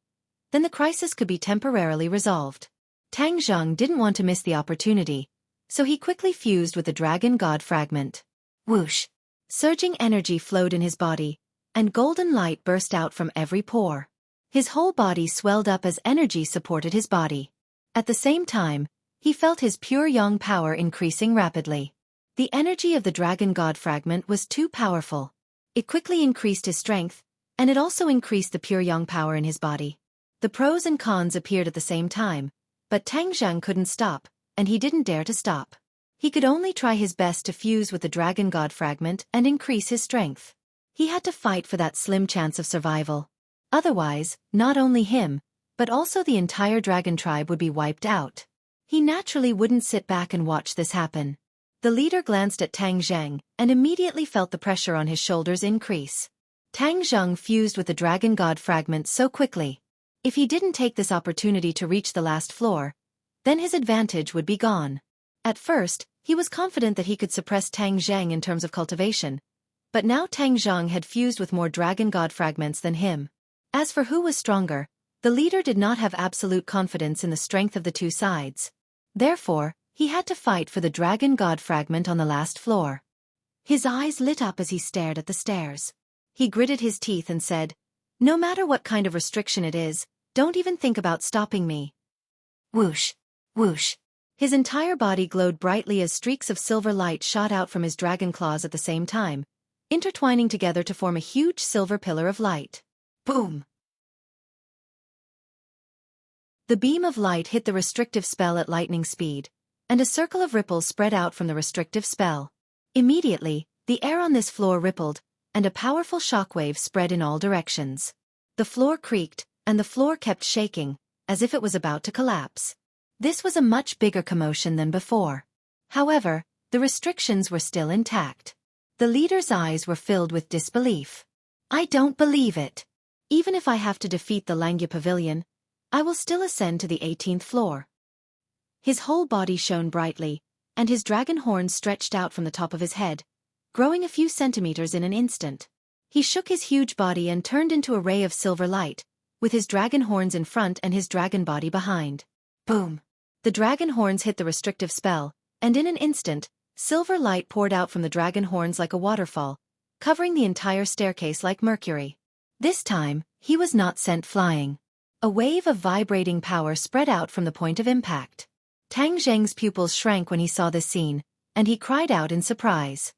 then the crisis could be temporarily resolved. Tang Zheng didn't want to miss the opportunity, so he quickly fused with the dragon god fragment. Whoosh! Surging energy flowed in his body, and golden light burst out from every pore. His whole body swelled up as energy supported his body. At the same time, he felt his pure yang power increasing rapidly. The energy of the dragon god fragment was too powerful. It quickly increased his strength, and it also increased the pure yang power in his body. The pros and cons appeared at the same time, but Tang Zheng couldn't stop, and he didn't dare to stop. He could only try his best to fuse with the dragon god fragment and increase his strength. He had to fight for that slim chance of survival. Otherwise, not only him, but also the entire dragon tribe would be wiped out. He naturally wouldn't sit back and watch this happen. The leader glanced at Tang Zheng and immediately felt the pressure on his shoulders increase. Tang Zheng fused with the dragon god fragment so quickly. If he didn't take this opportunity to reach the last floor, then his advantage would be gone. At first, he was confident that he could suppress Tang Zheng in terms of cultivation, but now Tang Zheng had fused with more dragon god fragments than him. As for who was stronger, the leader did not have absolute confidence in the strength of the two sides. Therefore, he had to fight for the dragon god fragment on the last floor. His eyes lit up as he stared at the stairs. He gritted his teeth and said, "No matter what kind of restriction it is, don't even think about stopping me." Whoosh! Whoosh! His entire body glowed brightly as streaks of silver light shot out from his dragon claws at the same time, intertwining together to form a huge silver pillar of light. Boom! The beam of light hit the restrictive spell at lightning speed, and a circle of ripples spread out from the restrictive spell. Immediately, the air on this floor rippled, and a powerful shockwave spread in all directions. The floor creaked, and the floor kept shaking, as if it was about to collapse. This was a much bigger commotion than before. However, the restrictions were still intact. The leader's eyes were filled with disbelief. "I don't believe it. Even if I have to defeat the Langya Pavilion, I will still ascend to the 18th floor." His whole body shone brightly, and his dragon horns stretched out from the top of his head, growing a few centimeters in an instant. He shook his huge body and turned into a ray of silver light, with his dragon horns in front and his dragon body behind. Boom! The dragon horns hit the restrictive spell, and in an instant, silver light poured out from the dragon horns like a waterfall, covering the entire staircase like mercury. This time, he was not sent flying. A wave of vibrating power spread out from the point of impact. Tang Zheng's pupils shrank when he saw this scene, and he cried out in surprise.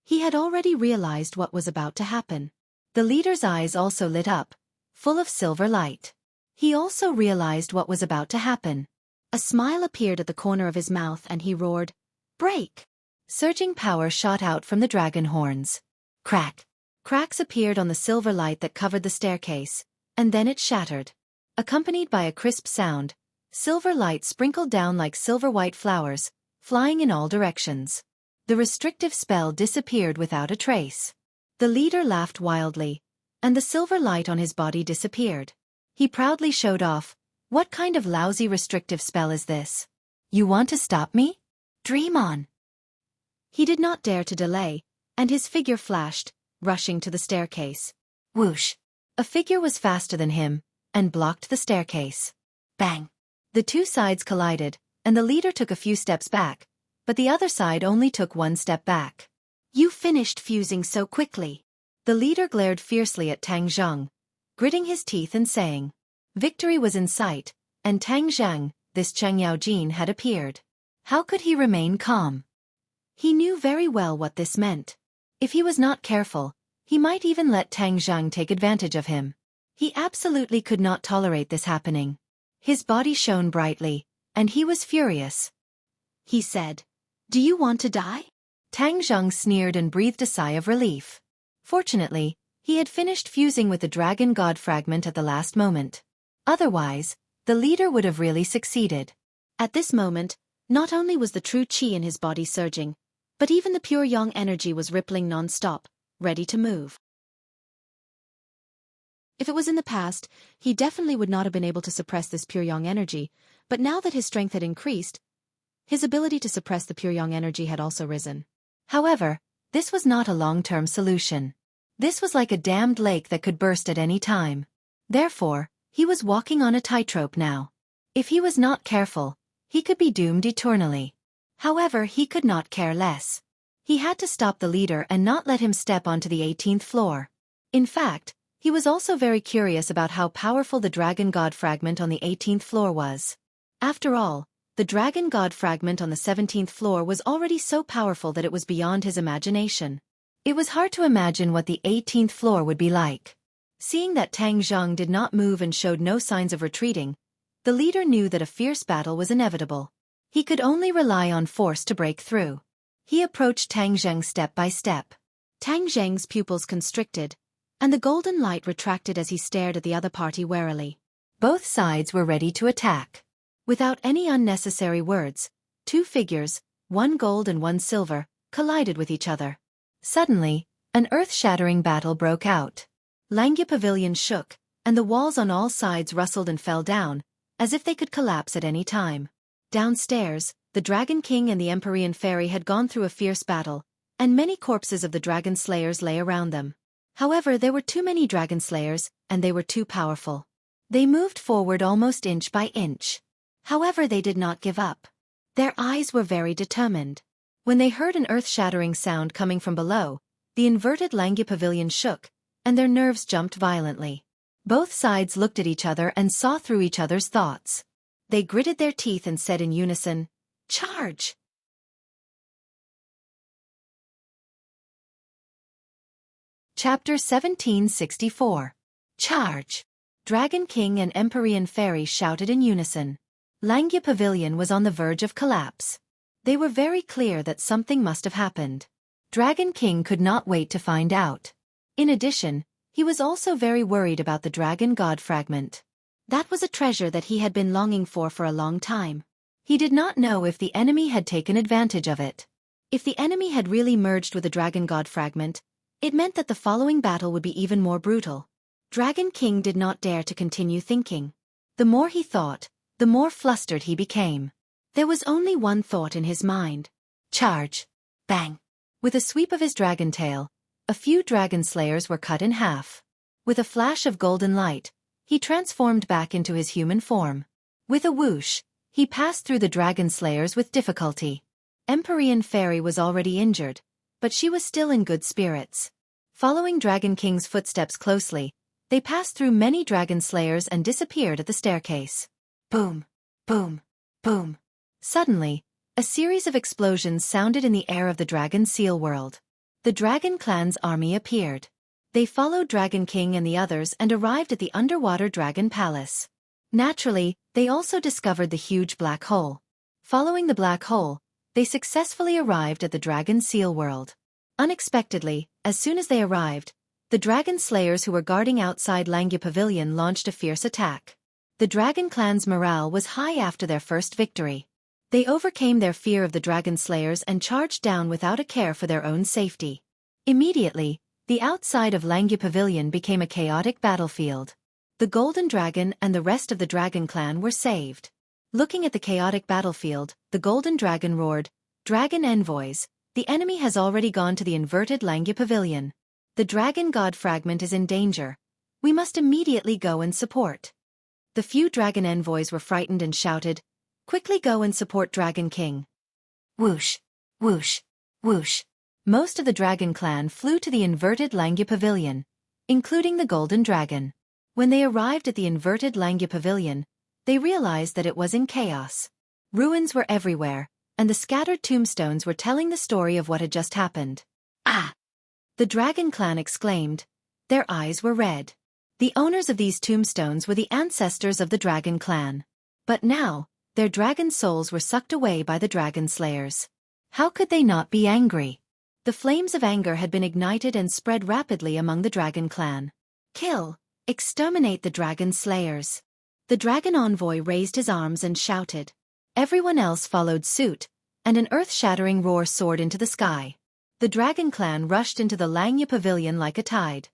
He had already realized what was about to happen. The leader's eyes also lit up, full of silver light. He also realized what was about to happen. A smile appeared at the corner of his mouth and he roared, "Break!" Surging power shot out from the dragon horns. Crack! Cracks appeared on the silver light that covered the staircase, and then it shattered. Accompanied by a crisp sound, silver light sprinkled down like silver-white flowers, flying in all directions. The restrictive spell disappeared without a trace. The leader laughed wildly, and the silver light on his body disappeared. He proudly showed off, "What kind of lousy restrictive spell is this? You want to stop me? Dream on!" He did not dare to delay, and his figure flashed, rushing to the staircase. Whoosh! A figure was faster than him, and blocked the staircase. Bang! The two sides collided, and the leader took a few steps back, but the other side only took one step back. "You finished fusing so quickly." The leader glared fiercely at Tang Zhang, gritting his teeth and saying. Victory was in sight, and Tang Zhang, this Cheng Yaojin, had appeared. How could he remain calm? He knew very well what this meant. If he was not careful, he might even let Tang Zhang take advantage of him. He absolutely could not tolerate this happening. His body shone brightly, and he was furious. He said, "Do you want to die?" Tang Zhang sneered and breathed a sigh of relief. Fortunately, he had finished fusing with the Dragon God fragment at the last moment. Otherwise, the leader would have really succeeded. At this moment, not only was the true qi in his body surging, but even the pure yang energy was rippling non-stop, ready to move. If it was in the past, he definitely would not have been able to suppress this pure yang energy, but now that his strength had increased, his ability to suppress the pure yang energy had also risen. However, this was not a long-term solution. This was like a dammed lake that could burst at any time. Therefore, he was walking on a tightrope now. If he was not careful, he could be doomed eternally. However, he could not care less. He had to stop the leader and not let him step onto the 18th floor. In fact, he was also very curious about how powerful the Dragon God fragment on the 18th floor was. After all, the Dragon God fragment on the 17th floor was already so powerful that it was beyond his imagination. It was hard to imagine what the 18th floor would be like. Seeing that Tang Zhang did not move and showed no signs of retreating, the leader knew that a fierce battle was inevitable. He could only rely on force to break through. He approached Tang Zhang step by step. Tang Zhang's pupils constricted, and the golden light retracted as he stared at the other party warily. Both sides were ready to attack. Without any unnecessary words, two figures, one gold and one silver, collided with each other. Suddenly, an earth-shattering battle broke out. Langya Pavilion shook, and the walls on all sides rustled and fell down, as if they could collapse at any time. Downstairs, the Dragon King and the Empyrean Fairy had gone through a fierce battle, and many corpses of the Dragon Slayers lay around them. However, there were too many Dragon Slayers, and they were too powerful. They moved forward almost inch by inch. However, they did not give up. Their eyes were very determined. When they heard an earth-shattering sound coming from below, the inverted Langya Pavilion shook, and their nerves jumped violently. Both sides looked at each other and saw through each other's thoughts. They gritted their teeth and said in unison, "Charge!" Chapter 1764. Charge! Dragon King and Empyrean Fairy shouted in unison. Langya Pavilion was on the verge of collapse. They were very clear that something must have happened. Dragon King could not wait to find out. In addition, he was also very worried about the Dragon God fragment. That was a treasure that he had been longing for a long time. He did not know if the enemy had taken advantage of it. If the enemy had really merged with the Dragon God fragment, it meant that the following battle would be even more brutal. Dragon King did not dare to continue thinking. The more he thought, the more flustered he became. There was only one thought in his mind. Charge! Bang! With a sweep of his dragon tail, a few dragon slayers were cut in half. With a flash of golden light, he transformed back into his human form. With a whoosh, he passed through the dragon slayers with difficulty. Empyrean Fairy was already injured, but she was still in good spirits. Following Dragon King's footsteps closely, they passed through many dragon slayers and disappeared at the staircase. Boom! Boom! Boom! Suddenly, a series of explosions sounded in the air of the Dragon Seal world. The Dragon Clan's army appeared. They followed Dragon King and the others and arrived at the underwater Dragon Palace. Naturally, they also discovered the huge black hole. Following the black hole, they successfully arrived at the Dragon Seal world. Unexpectedly, as soon as they arrived, the Dragon Slayers who were guarding outside Langya Pavilion launched a fierce attack. The Dragon Clan's morale was high after their first victory. They overcame their fear of the Dragon Slayers and charged down without a care for their own safety. Immediately, the outside of Langya Pavilion became a chaotic battlefield. The Golden Dragon and the rest of the Dragon Clan were saved. Looking at the chaotic battlefield, the Golden Dragon roared, "Dragon envoys, the enemy has already gone to the inverted Langya Pavilion. The Dragon God fragment is in danger. We must immediately go and support." The few dragon envoys were frightened and shouted, "Quickly go and support Dragon King." Whoosh! Whoosh! Whoosh! most of the Dragon Clan flew to the inverted Langya Pavilion, including the Golden Dragon. When they arrived at the inverted Langya Pavilion, they realized that it was in chaos. Ruins were everywhere, and the scattered tombstones were telling the story of what had just happened. Ah! The Dragon Clan exclaimed. Their eyes were red. The owners of these tombstones were the ancestors of the Dragon Clan. But now, their dragon souls were sucked away by the Dragon Slayers. How could they not be angry? The flames of anger had been ignited and spread rapidly among the Dragon Clan. Kill! Exterminate the Dragon Slayers! The Dragon Envoy raised his arms and shouted. Everyone else followed suit, and an earth-shattering roar soared into the sky. The Dragon Clan rushed into the Langya Pavilion like a tide.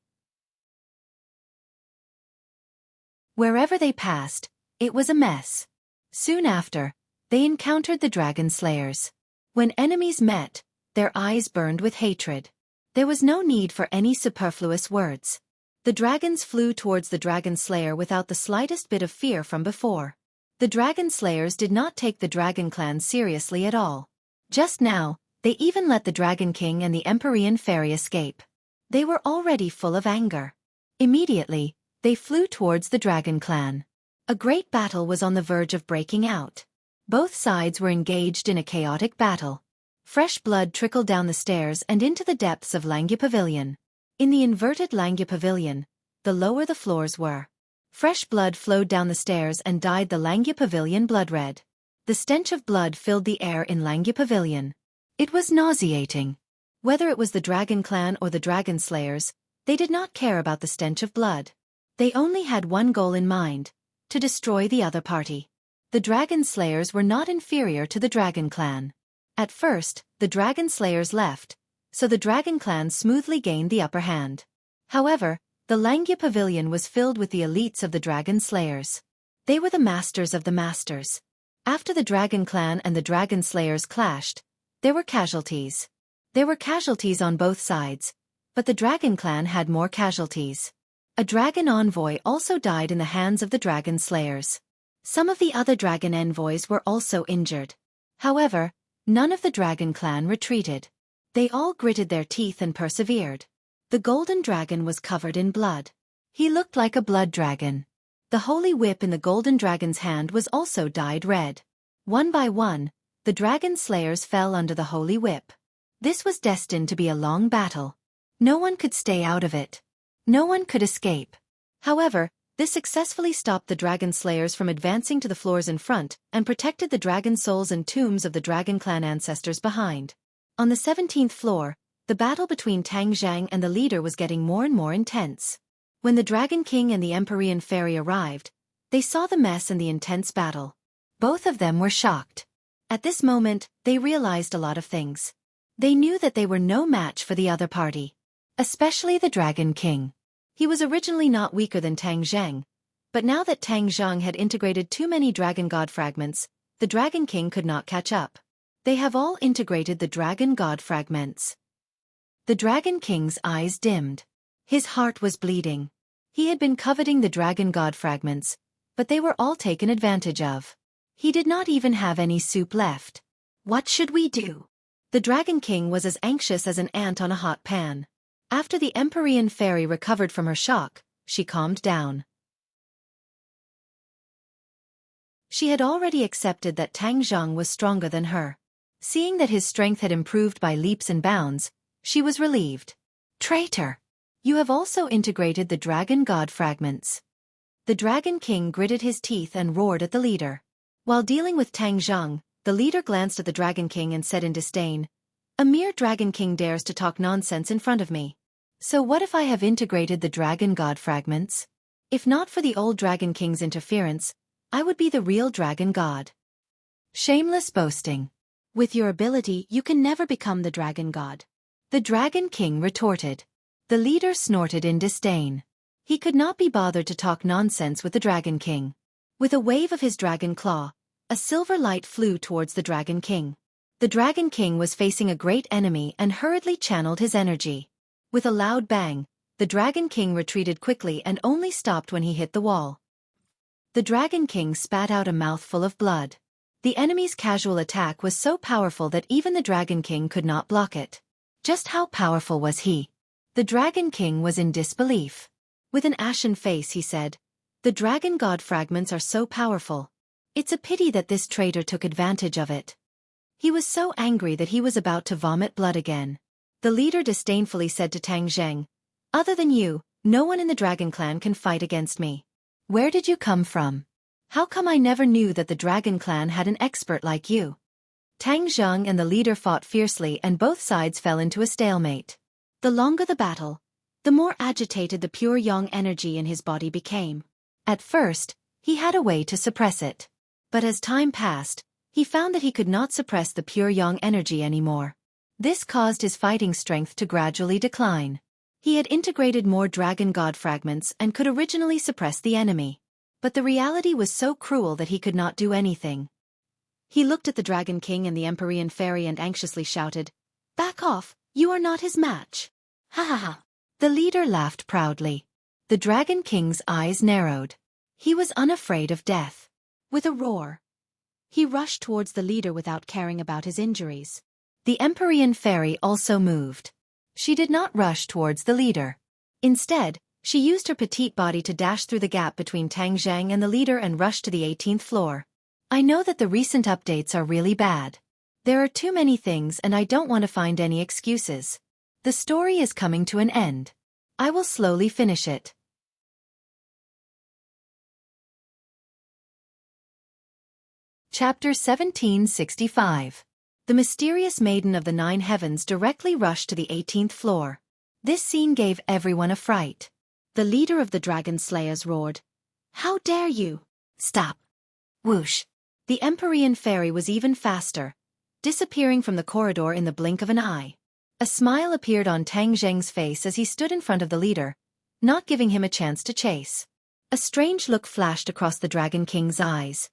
Wherever they passed, it was a mess. Soon after, they encountered the Dragon Slayers. When enemies met, their eyes burned with hatred. There was no need for any superfluous words. The dragons flew towards the Dragon Slayer without the slightest bit of fear from before. The Dragon Slayers did not take the Dragon Clan seriously at all. Just now, they even let the Dragon King and the Empyrean Fairy escape. They were already full of anger. Immediately, they flew towards the Dragon Clan. A great battle was on the verge of breaking out. Both sides were engaged in a chaotic battle. Fresh blood trickled down the stairs and into the depths of Langya Pavilion. In the inverted Langya Pavilion, the lower the floors were. Fresh blood flowed down the stairs and dyed the Langya Pavilion blood red. The stench of blood filled the air in Langya Pavilion. It was nauseating. Whether it was the Dragon Clan or the Dragon Slayers, they did not care about the stench of blood. They only had one goal in mind: to destroy the other party. The Dragon Slayers were not inferior to the Dragon Clan. At first, the Dragon Slayers left, so the Dragon Clan smoothly gained the upper hand. However, the Langya Pavilion was filled with the elites of the Dragon Slayers. They were the masters of the masters. After the Dragon Clan and the Dragon Slayers clashed, there were casualties. There were casualties on both sides, but the Dragon Clan had more casualties. A Dragon Envoy also died in the hands of the Dragon Slayers. Some of the other Dragon Envoys were also injured. However, none of the Dragon Clan retreated. They all gritted their teeth and persevered. The Golden Dragon was covered in blood. He looked like a blood dragon. The holy whip in the Golden Dragon's hand was also dyed red. One by one, the Dragon Slayers fell under the holy whip. This was destined to be a long battle. No one could stay out of it. No one could escape. However, this successfully stopped the Dragon Slayers from advancing to the floors in front and protected the dragon souls and tombs of the Dragon Clan ancestors behind. On the 17th floor, the battle between Tang Zhang and the leader was getting more and more intense. When the Dragon King and the Empyrean Fairy arrived, they saw the mess and the intense battle. Both of them were shocked. At this moment, they realized a lot of things. They knew that they were no match for the other party. Especially the Dragon King. He was originally not weaker than Tang Zhang, but now that Tang Zhang had integrated too many Dragon God fragments, the Dragon King could not catch up. They have all integrated the Dragon God fragments. The Dragon King's eyes dimmed. His heart was bleeding. He had been coveting the Dragon God fragments, but they were all taken advantage of. He did not even have any soup left. What should we do? The Dragon King was as anxious as an ant on a hot pan. After the Empyrean Fairy recovered from her shock, she calmed down. She had already accepted that Tang Zhang was stronger than her. Seeing that his strength had improved by leaps and bounds, she was relieved. Traitor! You have also integrated the Dragon God fragments. The Dragon King gritted his teeth and roared at the leader. While dealing with Tang Zhang, the leader glanced at the Dragon King and said in disdain, "A mere Dragon King dares to talk nonsense in front of me. So what if I have integrated the Dragon God fragments? If not for the old Dragon King's interference, I would be the real Dragon God." Shameless boasting. With your ability, you can never become the Dragon God. The Dragon King retorted. The leader snorted in disdain. He could not be bothered to talk nonsense with the Dragon King. With a wave of his dragon claw, a silver light flew towards the Dragon King. The Dragon King was facing a great enemy and hurriedly channeled his energy. With a loud bang, the Dragon King retreated quickly and only stopped when he hit the wall. The Dragon King spat out a mouthful of blood. The enemy's casual attack was so powerful that even the Dragon King could not block it. Just how powerful was he? The Dragon King was in disbelief. With an ashen face he said, "The dragon god fragments are so powerful. It's a pity that this traitor took advantage of it." He was so angry that he was about to vomit blood again. The leader disdainfully said to Tang Zheng, "Other than you, no one in the Dragon Clan can fight against me. Where did you come from? How come I never knew that the Dragon Clan had an expert like you?" Tang Zheng and the leader fought fiercely and both sides fell into a stalemate. The longer the battle, the more agitated the pure yang energy in his body became. At first, he had a way to suppress it. But as time passed, he found that he could not suppress the pure yang energy anymore. This caused his fighting strength to gradually decline. He had integrated more dragon god fragments and could originally suppress the enemy. But the reality was so cruel that he could not do anything. He looked at the Dragon King and the Empyrean Fairy and anxiously shouted, "Back off, you are not his match." Ha ha ha. The leader laughed proudly. The Dragon King's eyes narrowed. He was unafraid of death. With a roar, he rushed towards the leader without caring about his injuries. The Empyrean Fairy also moved. She did not rush towards the leader. Instead, she used her petite body to dash through the gap between Tang Zheng and the leader and rush to the 18th floor. I know that the recent updates are really bad. There are too many things and I don't want to find any excuses. The story is coming to an end. I will slowly finish it. Chapter 1765. The mysterious maiden of the 9 heavens directly rushed to the 18th floor. This scene gave everyone a fright. The leader of the Dragon Slayers roared, "How dare you!" Stop! Whoosh! The Empyrean Fairy was even faster, disappearing from the corridor in the blink of an eye. A smile appeared on Tang Zheng's face as he stood in front of the leader, not giving him a chance to chase. A strange look flashed across the Dragon King's eyes.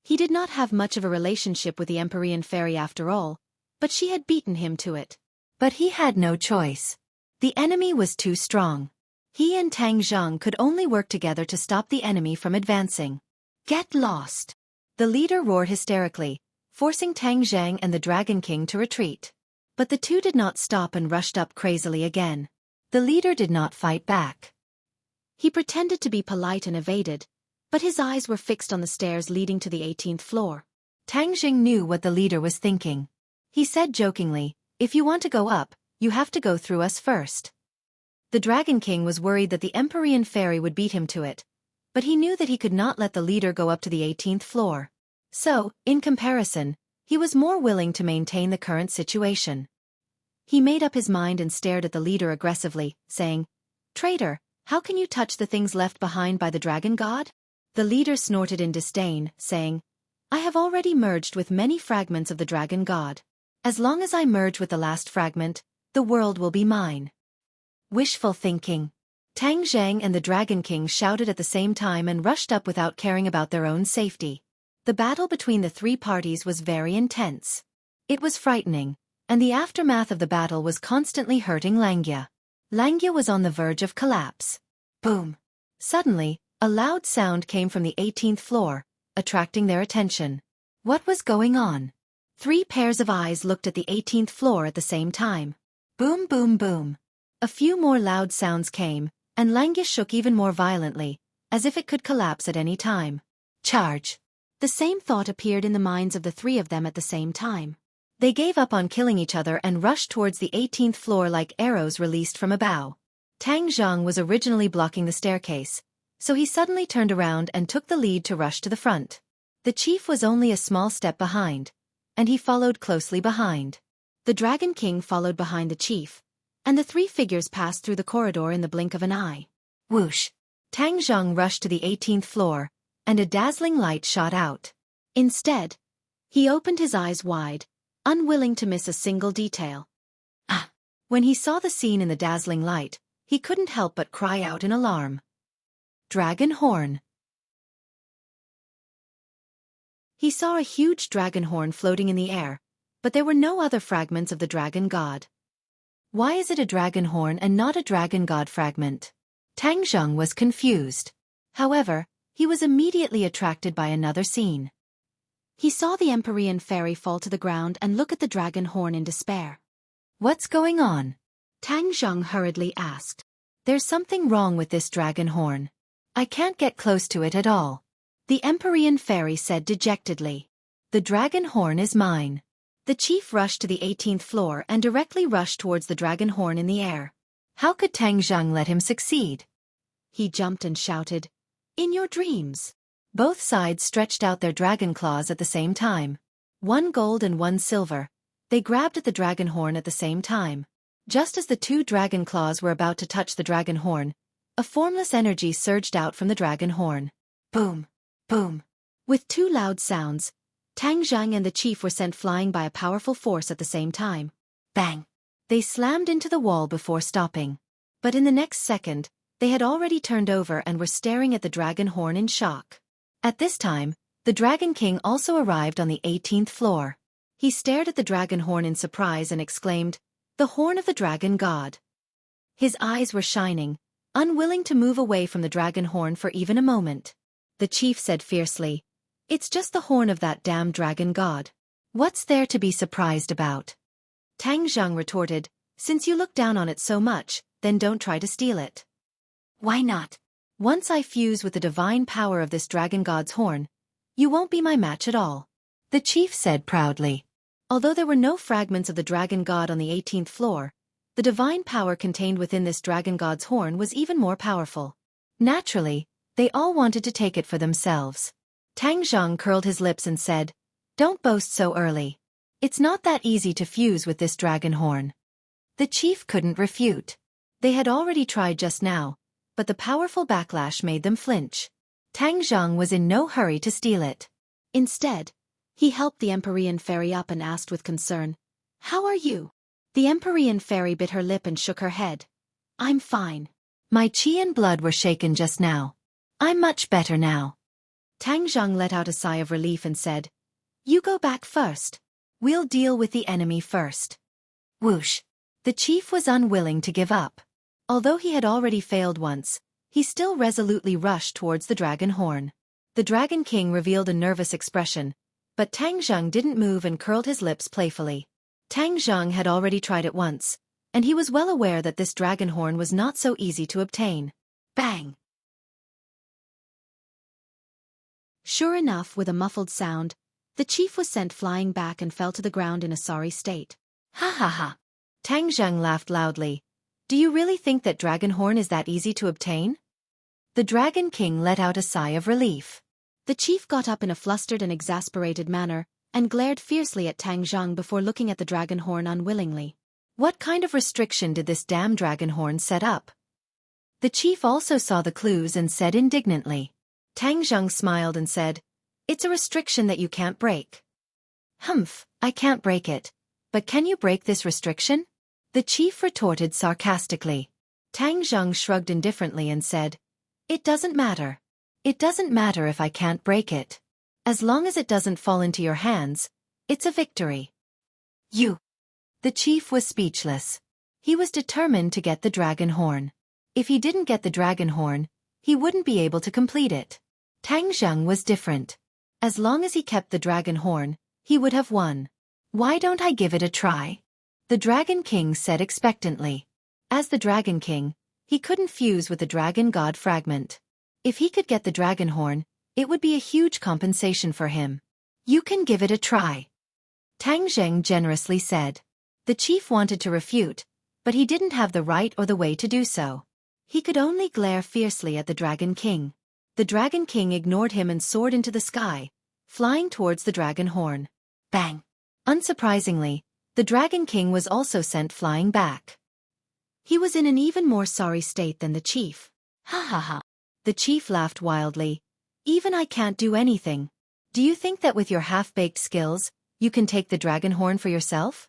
He did not have much of a relationship with the Empyrean Fairy after all, but she had beaten him to it. But he had no choice. The enemy was too strong. He and Tang Zheng could only work together to stop the enemy from advancing. Get lost! The leader roared hysterically, forcing Tang Zheng and the Dragon King to retreat. But the two did not stop and rushed up crazily again. The leader did not fight back. He pretended to be polite and evaded, but his eyes were fixed on the stairs leading to the 18th floor. Tang Zheng knew what the leader was thinking. He said jokingly, "If you want to go up, you have to go through us first." The Dragon King was worried that the Empyrean Fairy would beat him to it, but he knew that he could not let the leader go up to the 18th floor. So, in comparison, he was more willing to maintain the current situation. He made up his mind and stared at the leader aggressively, saying, "Traitor, how can you touch the things left behind by the Dragon God?" The leader snorted in disdain, saying, "I have already merged with many fragments of the Dragon God. As long as I merge with the last fragment, the world will be mine." Wishful thinking. Tang Zheng and the Dragon King shouted at the same time and rushed up without caring about their own safety. The battle between the three parties was very intense. It was frightening, and the aftermath of the battle was constantly hurting Langia. Langia was on the verge of collapse. Boom! Suddenly, a loud sound came from the 18th floor, attracting their attention. What was going on? 3 pairs of eyes looked at the 18th floor at the same time. Boom boom boom. A few more loud sounds came, and Langia shook even more violently, as if it could collapse at any time. Charge! The same thought appeared in the minds of the 3 of them at the same time. They gave up on killing each other and rushed towards the 18th floor like arrows released from a bow. Tang Zheng was originally blocking the staircase, so he suddenly turned around and took the lead to rush to the front. The chief was only a small step behind, and he followed closely behind. The Dragon King followed behind the chief, and the 3 figures passed through the corridor in the blink of an eye. Whoosh! Tang Zheng rushed to the 18th floor, and a dazzling light shot out. Instead, he opened his eyes wide, unwilling to miss a single detail. Ah! When he saw the scene in the dazzling light, he couldn't help but cry out in alarm. Dragon horn! He saw a huge dragon horn floating in the air, but there were no other fragments of the dragon god. Why is it a dragon horn and not a dragon god fragment? Tang Zheng was confused. However, he was immediately attracted by another scene. He saw the Empyrean Fairy fall to the ground and look at the dragon horn in despair. What's going on? Tang Zheng hurriedly asked. There's something wrong with this dragon horn. I can't get close to it at all. The Empyrean fairy said dejectedly. The dragon horn is mine. The chief rushed to the 18th floor and directly rushed towards the dragon horn in the air. How could Tang Zheng let him succeed? He jumped and shouted, "In your dreams!" Both sides stretched out their dragon claws at the same time. One gold and one silver. They grabbed at the dragon horn at the same time. Just as the two dragon claws were about to touch the dragon horn, a formless energy surged out from the dragon horn. Boom! Boom! With two loud sounds, Tang Zheng and the chief were sent flying by a powerful force at the same time. Bang! They slammed into the wall before stopping. But in the next second, they had already turned over and were staring at the dragon horn in shock. At this time, the Dragon King also arrived on the 18th floor. He stared at the dragon horn in surprise and exclaimed, "The horn of the dragon god." His eyes were shining, unwilling to move away from the dragon horn for even a moment. The chief said fiercely, "It's just the horn of that damn dragon god. What's there to be surprised about?" Tang Zheng retorted, "Since you look down on it so much, then don't try to steal it." Why not? Once I fuse with the divine power of this dragon god's horn, you won't be my match at all," the chief said proudly. Although there were no fragments of the dragon god on the 18th floor, the divine power contained within this dragon god's horn was even more powerful. Naturally, they all wanted to take it for themselves. Tang Zheng curled his lips and said, "Don't boast so early. It's not that easy to fuse with this dragon horn." The chief couldn't refute. They had already tried just now, but the powerful backlash made them flinch. Tang Zheng was in no hurry to steal it. Instead, he helped the Empyrean fairy up and asked with concern, "How are you?" The Empyrean fairy bit her lip and shook her head. "I'm fine. My chi and blood were shaken just now. I'm much better now." Tang Zheng let out a sigh of relief and said, "You go back first. We'll deal with the enemy first." Whoosh! The chief was unwilling to give up. Although he had already failed once, he still resolutely rushed towards the dragon horn. The Dragon King revealed a nervous expression, but Tang Zheng didn't move and curled his lips playfully. Tang Zheng had already tried it once, and he was well aware that this dragon horn was not so easy to obtain. Bang! Sure enough, with a muffled sound, the chief was sent flying back and fell to the ground in a sorry state. Ha ha ha! Tang Zheng laughed loudly. "Do you really think that dragon horn is that easy to obtain?" The Dragon King let out a sigh of relief. The chief got up in a flustered and exasperated manner, and glared fiercely at Tang Zheng before looking at the dragon horn unwillingly. What kind of restriction did this damn dragon horn set up? The chief also saw the clues and said indignantly. Tang Zheng smiled and said, "It's a restriction that you can't break." "Humph, I can't break it. But can you break this restriction?" the chief retorted sarcastically. Tang Zheng shrugged indifferently and said, "It doesn't matter. It doesn't matter if I can't break it. As long as it doesn't fall into your hands, it's a victory." You! The chief was speechless. He was determined to get the dragon horn. If he didn't get the dragon horn, he wouldn't be able to complete it. Tang Zheng was different. As long as he kept the dragon horn, he would have won. "Why don't I give it a try?" the Dragon King said expectantly. As the Dragon King, he couldn't fuse with the dragon god fragment. If he could get the dragon horn, it would be a huge compensation for him. "You can give it a try," Tang Zheng generously said. The chief wanted to refute, but he didn't have the right or the way to do so. He could only glare fiercely at the Dragon King. The Dragon King ignored him and soared into the sky, flying towards the dragon horn. Bang! Unsurprisingly, the Dragon King was also sent flying back. He was in an even more sorry state than the chief. Ha ha ha! The chief laughed wildly. "Even I can't do anything. Do you think that with your half-baked skills, you can take the dragon horn for yourself?"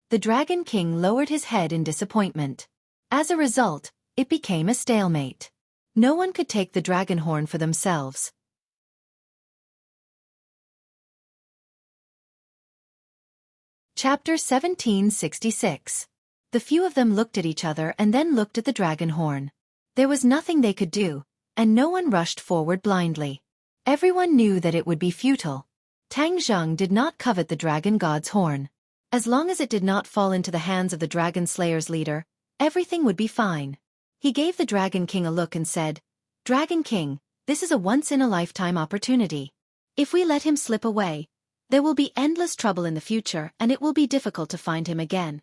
The Dragon King lowered his head in disappointment. As a result, it became a stalemate. No one could take the dragon horn for themselves. Chapter 1766. The few of them looked at each other and then looked at the dragon horn. There was nothing they could do, and no one rushed forward blindly. Everyone knew that it would be futile. Tang Zheng did not covet the dragon god's horn. As long as it did not fall into the hands of the Dragon Slayer's leader, everything would be fine. He gave the Dragon King a look and said, "Dragon King, this is a once-in-a-lifetime opportunity. If we let him slip away, there will be endless trouble in the future and it will be difficult to find him again."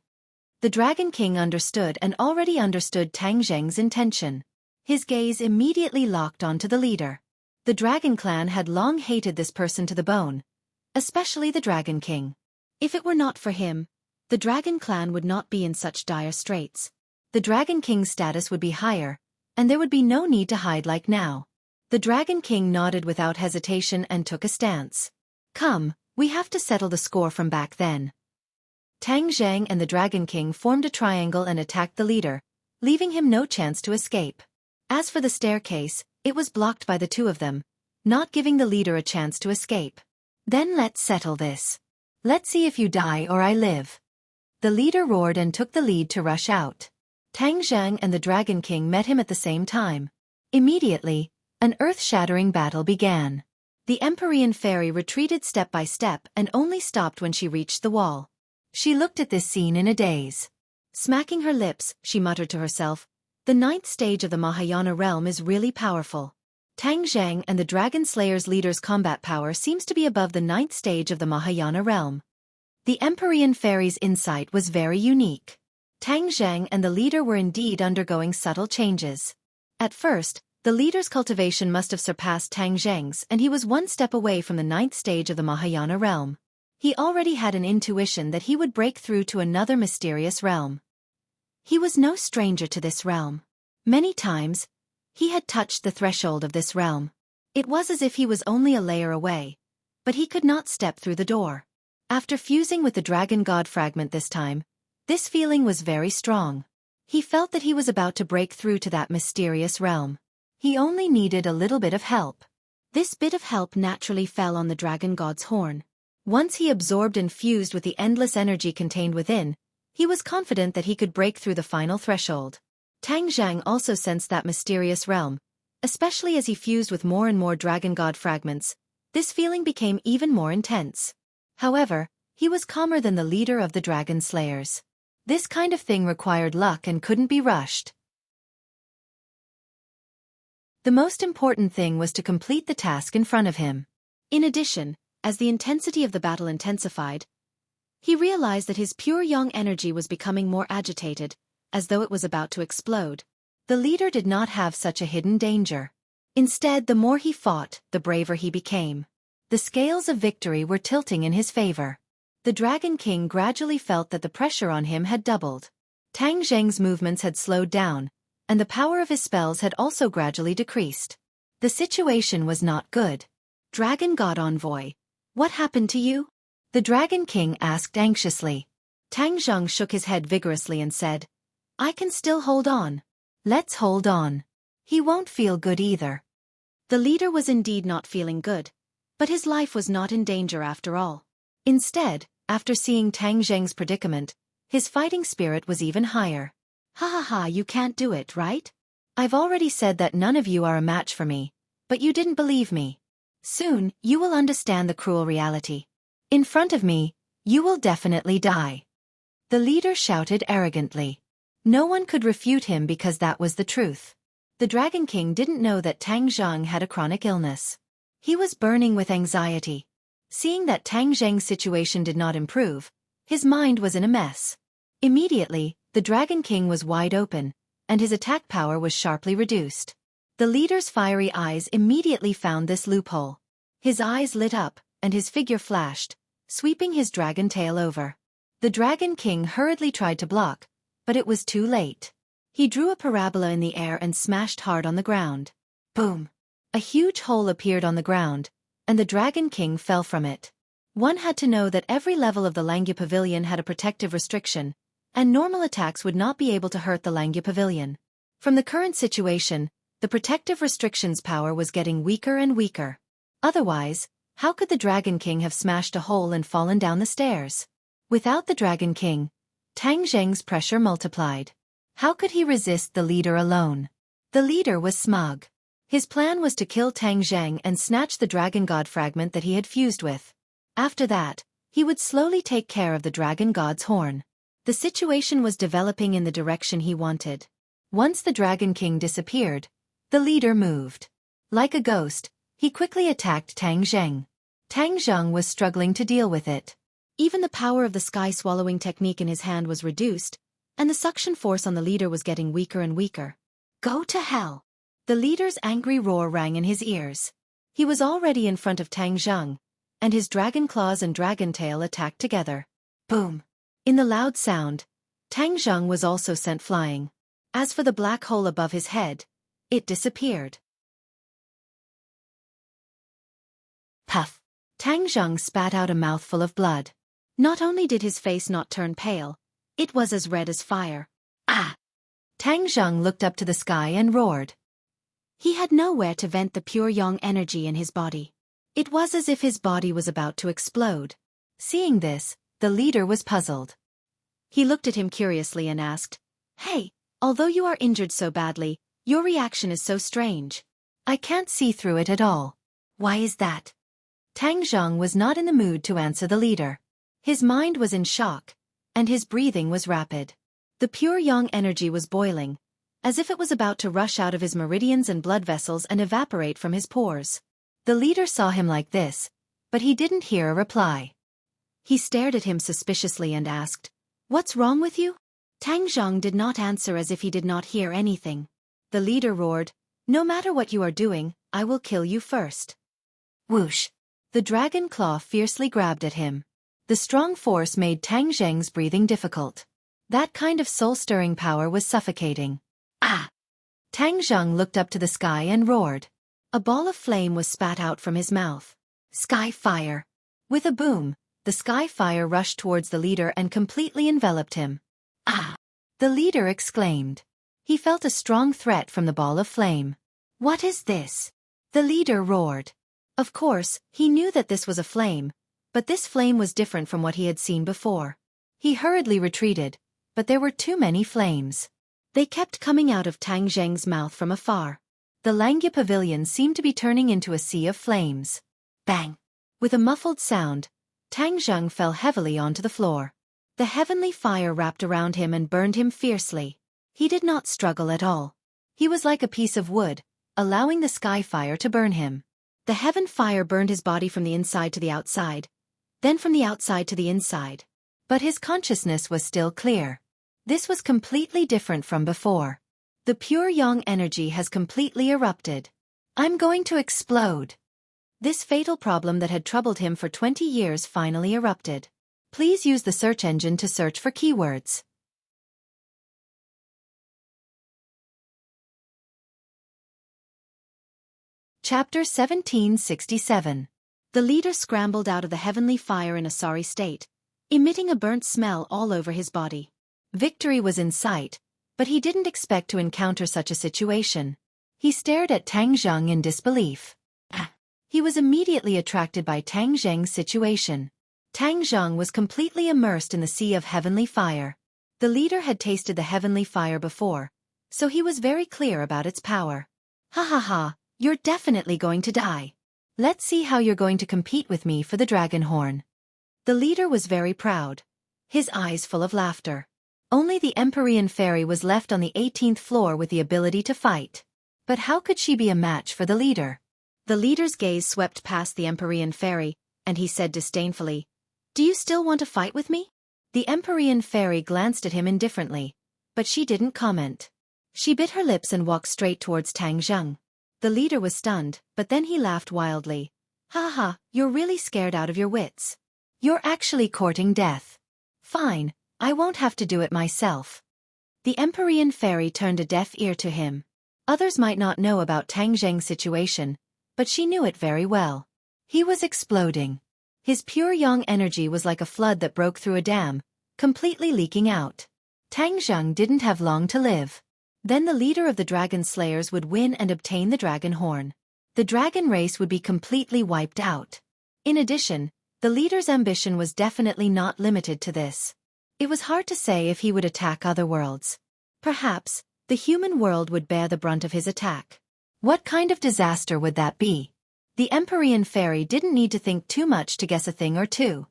The Dragon King understood and already understood Tang Zheng's intention. His gaze immediately locked onto the leader. The Dragon Clan had long hated this person to the bone, especially the Dragon King. If it were not for him, the Dragon Clan would not be in such dire straits. The Dragon King's status would be higher, and there would be no need to hide like now. The Dragon King nodded without hesitation and took a stance. "Come, we have to settle the score from back then." Tang Zheng and the Dragon King formed a triangle and attacked the leader, leaving him no chance to escape. As for the staircase, it was blocked by the two of them, not giving the leader a chance to escape. "Then let's settle this. Let's see if you die or I live." The leader roared and took the lead to rush out. Tang Zheng and the Dragon King met him at the same time. Immediately, an earth-shattering battle began. The Empyrean fairy retreated step by step and only stopped when she reached the wall. She looked at this scene in a daze. Smacking her lips, she muttered to herself, "The 9th stage of the Mahayana realm is really powerful. Tang Zheng and the Dragon Slayer's leader's combat power seems to be above the 9th stage of the Mahayana realm." The Empyrean fairy's insight was very unique. Tang Zheng and the leader were indeed undergoing subtle changes. At first, the leader's cultivation must have surpassed Tang Zheng's and he was one step away from the 9th stage of the Mahayana realm. He already had an intuition that he would break through to another mysterious realm. He was no stranger to this realm. Many times, he had touched the threshold of this realm. It was as if he was only a layer away, but he could not step through the door. After fusing with the Dragon God fragment this time, this feeling was very strong. He felt that he was about to break through to that mysterious realm. He only needed a little bit of help. This bit of help naturally fell on the Dragon God's horn. Once he absorbed and fused with the endless energy contained within, he was confident that he could break through the final threshold. Tang Zheng also sensed that mysterious realm, especially as he fused with more and more Dragon God fragments. This feeling became even more intense. However, he was calmer than the leader of the Dragon Slayers. This kind of thing required luck and couldn't be rushed. The most important thing was to complete the task in front of him. In addition, as the intensity of the battle intensified, he realized that his pure yang energy was becoming more agitated, as though it was about to explode. The leader did not have such a hidden danger. Instead, the more he fought, the braver he became. The scales of victory were tilting in his favor. The Dragon King gradually felt that the pressure on him had doubled. Tang Zheng's movements had slowed down, and the power of his spells had also gradually decreased. The situation was not good. "Dragon God Envoy, what happened to you?" the Dragon King asked anxiously. Tang Zheng shook his head vigorously and said, "I can still hold on. Let's hold on. He won't feel good either." The leader was indeed not feeling good, but his life was not in danger after all. Instead, after seeing Tang Zheng's predicament, his fighting spirit was even higher. "Ha ha ha, you can't do it, right? I've already said that none of you are a match for me, but you didn't believe me. Soon, you will understand the cruel reality. In front of me, you will definitely die." The leader shouted arrogantly. No one could refute him because that was the truth. The Dragon King didn't know that Tang Zheng had a chronic illness. He was burning with anxiety. Seeing that Tang Zheng's situation did not improve, his mind was in a mess. Immediately, the Dragon King was wide open, and his attack power was sharply reduced. The leader's fiery eyes immediately found this loophole. His eyes lit up, and his figure flashed, sweeping his dragon tail over. The Dragon King hurriedly tried to block, but it was too late. He drew a parabola in the air and smashed hard on the ground. Boom! A huge hole appeared on the ground, and the Dragon King fell from it. One had to know that every level of the Langya Pavilion had a protective restriction, and normal attacks would not be able to hurt the Langya Pavilion. From the current situation, the protective restriction's power was getting weaker and weaker. Otherwise, how could the Dragon King have smashed a hole and fallen down the stairs? Without the Dragon King, Tang Zheng's pressure multiplied. How could he resist the leader alone? The leader was smug. His plan was to kill Tang Zheng and snatch the Dragon God fragment that he had fused with. After that, He would slowly take care of the dragon god's horn. The situation was developing in the direction he wanted. Once the Dragon King disappeared, the leader moved. Like a ghost, he quickly attacked Tang Zheng. Tang Zheng was struggling to deal with it. Even the power of the sky-swallowing technique in his hand was reduced, and the suction force on the leader was getting weaker and weaker. Go to hell! The leader's angry roar rang in his ears. He was already in front of Tang Zheng, and his dragon claws and dragon tail attacked together. Boom! In the loud sound, Tang Zheng was also sent flying. As for the black hole above his head, it disappeared. Puff! Tang Zheng spat out a mouthful of blood. Not only did his face not turn pale, it was as red as fire. Ah! Tang Zheng looked up to the sky and roared. He had nowhere to vent the pure yang energy in his body. It was as if his body was about to explode. Seeing this, the leader was puzzled. He looked at him curiously and asked, "Hey, although you are injured so badly, your reaction is so strange. I can't see through it at all. Why is that?" Tang Zheng was not in the mood to answer the leader. His mind was in shock, and his breathing was rapid. The pure yang energy was boiling, as if it was about to rush out of his meridians and blood vessels and evaporate from his pores. The leader saw him like this, but he didn't hear a reply. He stared at him suspiciously and asked, "What's wrong with you?" Tang Zheng did not answer as if he did not hear anything. The leader roared, "No matter what you are doing, I will kill you first." Whoosh! The dragon claw fiercely grabbed at him. The strong force made Tang Zheng's breathing difficult. That kind of soul-stirring power was suffocating. Ah! Tang Zheng looked up to the sky and roared. A ball of flame was spat out from his mouth. Sky fire! With a boom, the sky fire rushed towards the leader and completely enveloped him. Ah! The leader exclaimed. He felt a strong threat from the ball of flame. What is this? The leader roared. Of course, he knew that this was a flame, but this flame was different from what he had seen before. He hurriedly retreated, but there were too many flames. They kept coming out of Tang Zheng's mouth from afar. The Langya pavilion seemed to be turning into a sea of flames. Bang! With a muffled sound, Tang Zheng fell heavily onto the floor. The heavenly fire wrapped around him and burned him fiercely. He did not struggle at all. He was like a piece of wood, allowing the sky fire to burn him. The heaven fire burned his body from the inside to the outside, then from the outside to the inside. But his consciousness was still clear. This was completely different from before. The pure yang energy has completely erupted. I'm going to explode. This fatal problem that had troubled him for 20 years finally erupted. Please use the search engine to search for keywords. Chapter 1767. The leader scrambled out of the heavenly fire in a sorry state, emitting a burnt smell all over his body. Victory was in sight, but he didn't expect to encounter such a situation. He stared at Tang Zheng in disbelief. He was immediately attracted by Tang Zheng's situation. Tang Zheng was completely immersed in the sea of heavenly fire. The leader had tasted the heavenly fire before, so he was very clear about its power. Ha ha ha, you're definitely going to die. Let's see how you're going to compete with me for the dragon horn. The leader was very proud, his eyes full of laughter. Only the Empyrean fairy was left on the 18th floor with the ability to fight. But how could she be a match for the leader? The leader's gaze swept past the Empyrean fairy, and he said disdainfully, "Do you still want to fight with me?" The Empyrean fairy glanced at him indifferently, but she didn't comment. She bit her lips and walked straight towards Tang Zheng. The leader was stunned, but then he laughed wildly. "Ha ha, you're really scared out of your wits. You're actually courting death. Fine, I won't have to do it myself." The Empyrean fairy turned a deaf ear to him. Others might not know about Tang Zheng's situation, but she knew it very well. He was exploding. His pure yang energy was like a flood that broke through a dam, completely leaking out. Tang Zheng didn't have long to live. Then the leader of the dragon slayers would win and obtain the dragon horn. The dragon race would be completely wiped out. In addition, the leader's ambition was definitely not limited to this. It was hard to say if he would attack other worlds. Perhaps, the human world would bear the brunt of his attack. What kind of disaster would that be? The Empyrean fairy didn't need to think too much to guess a thing or two.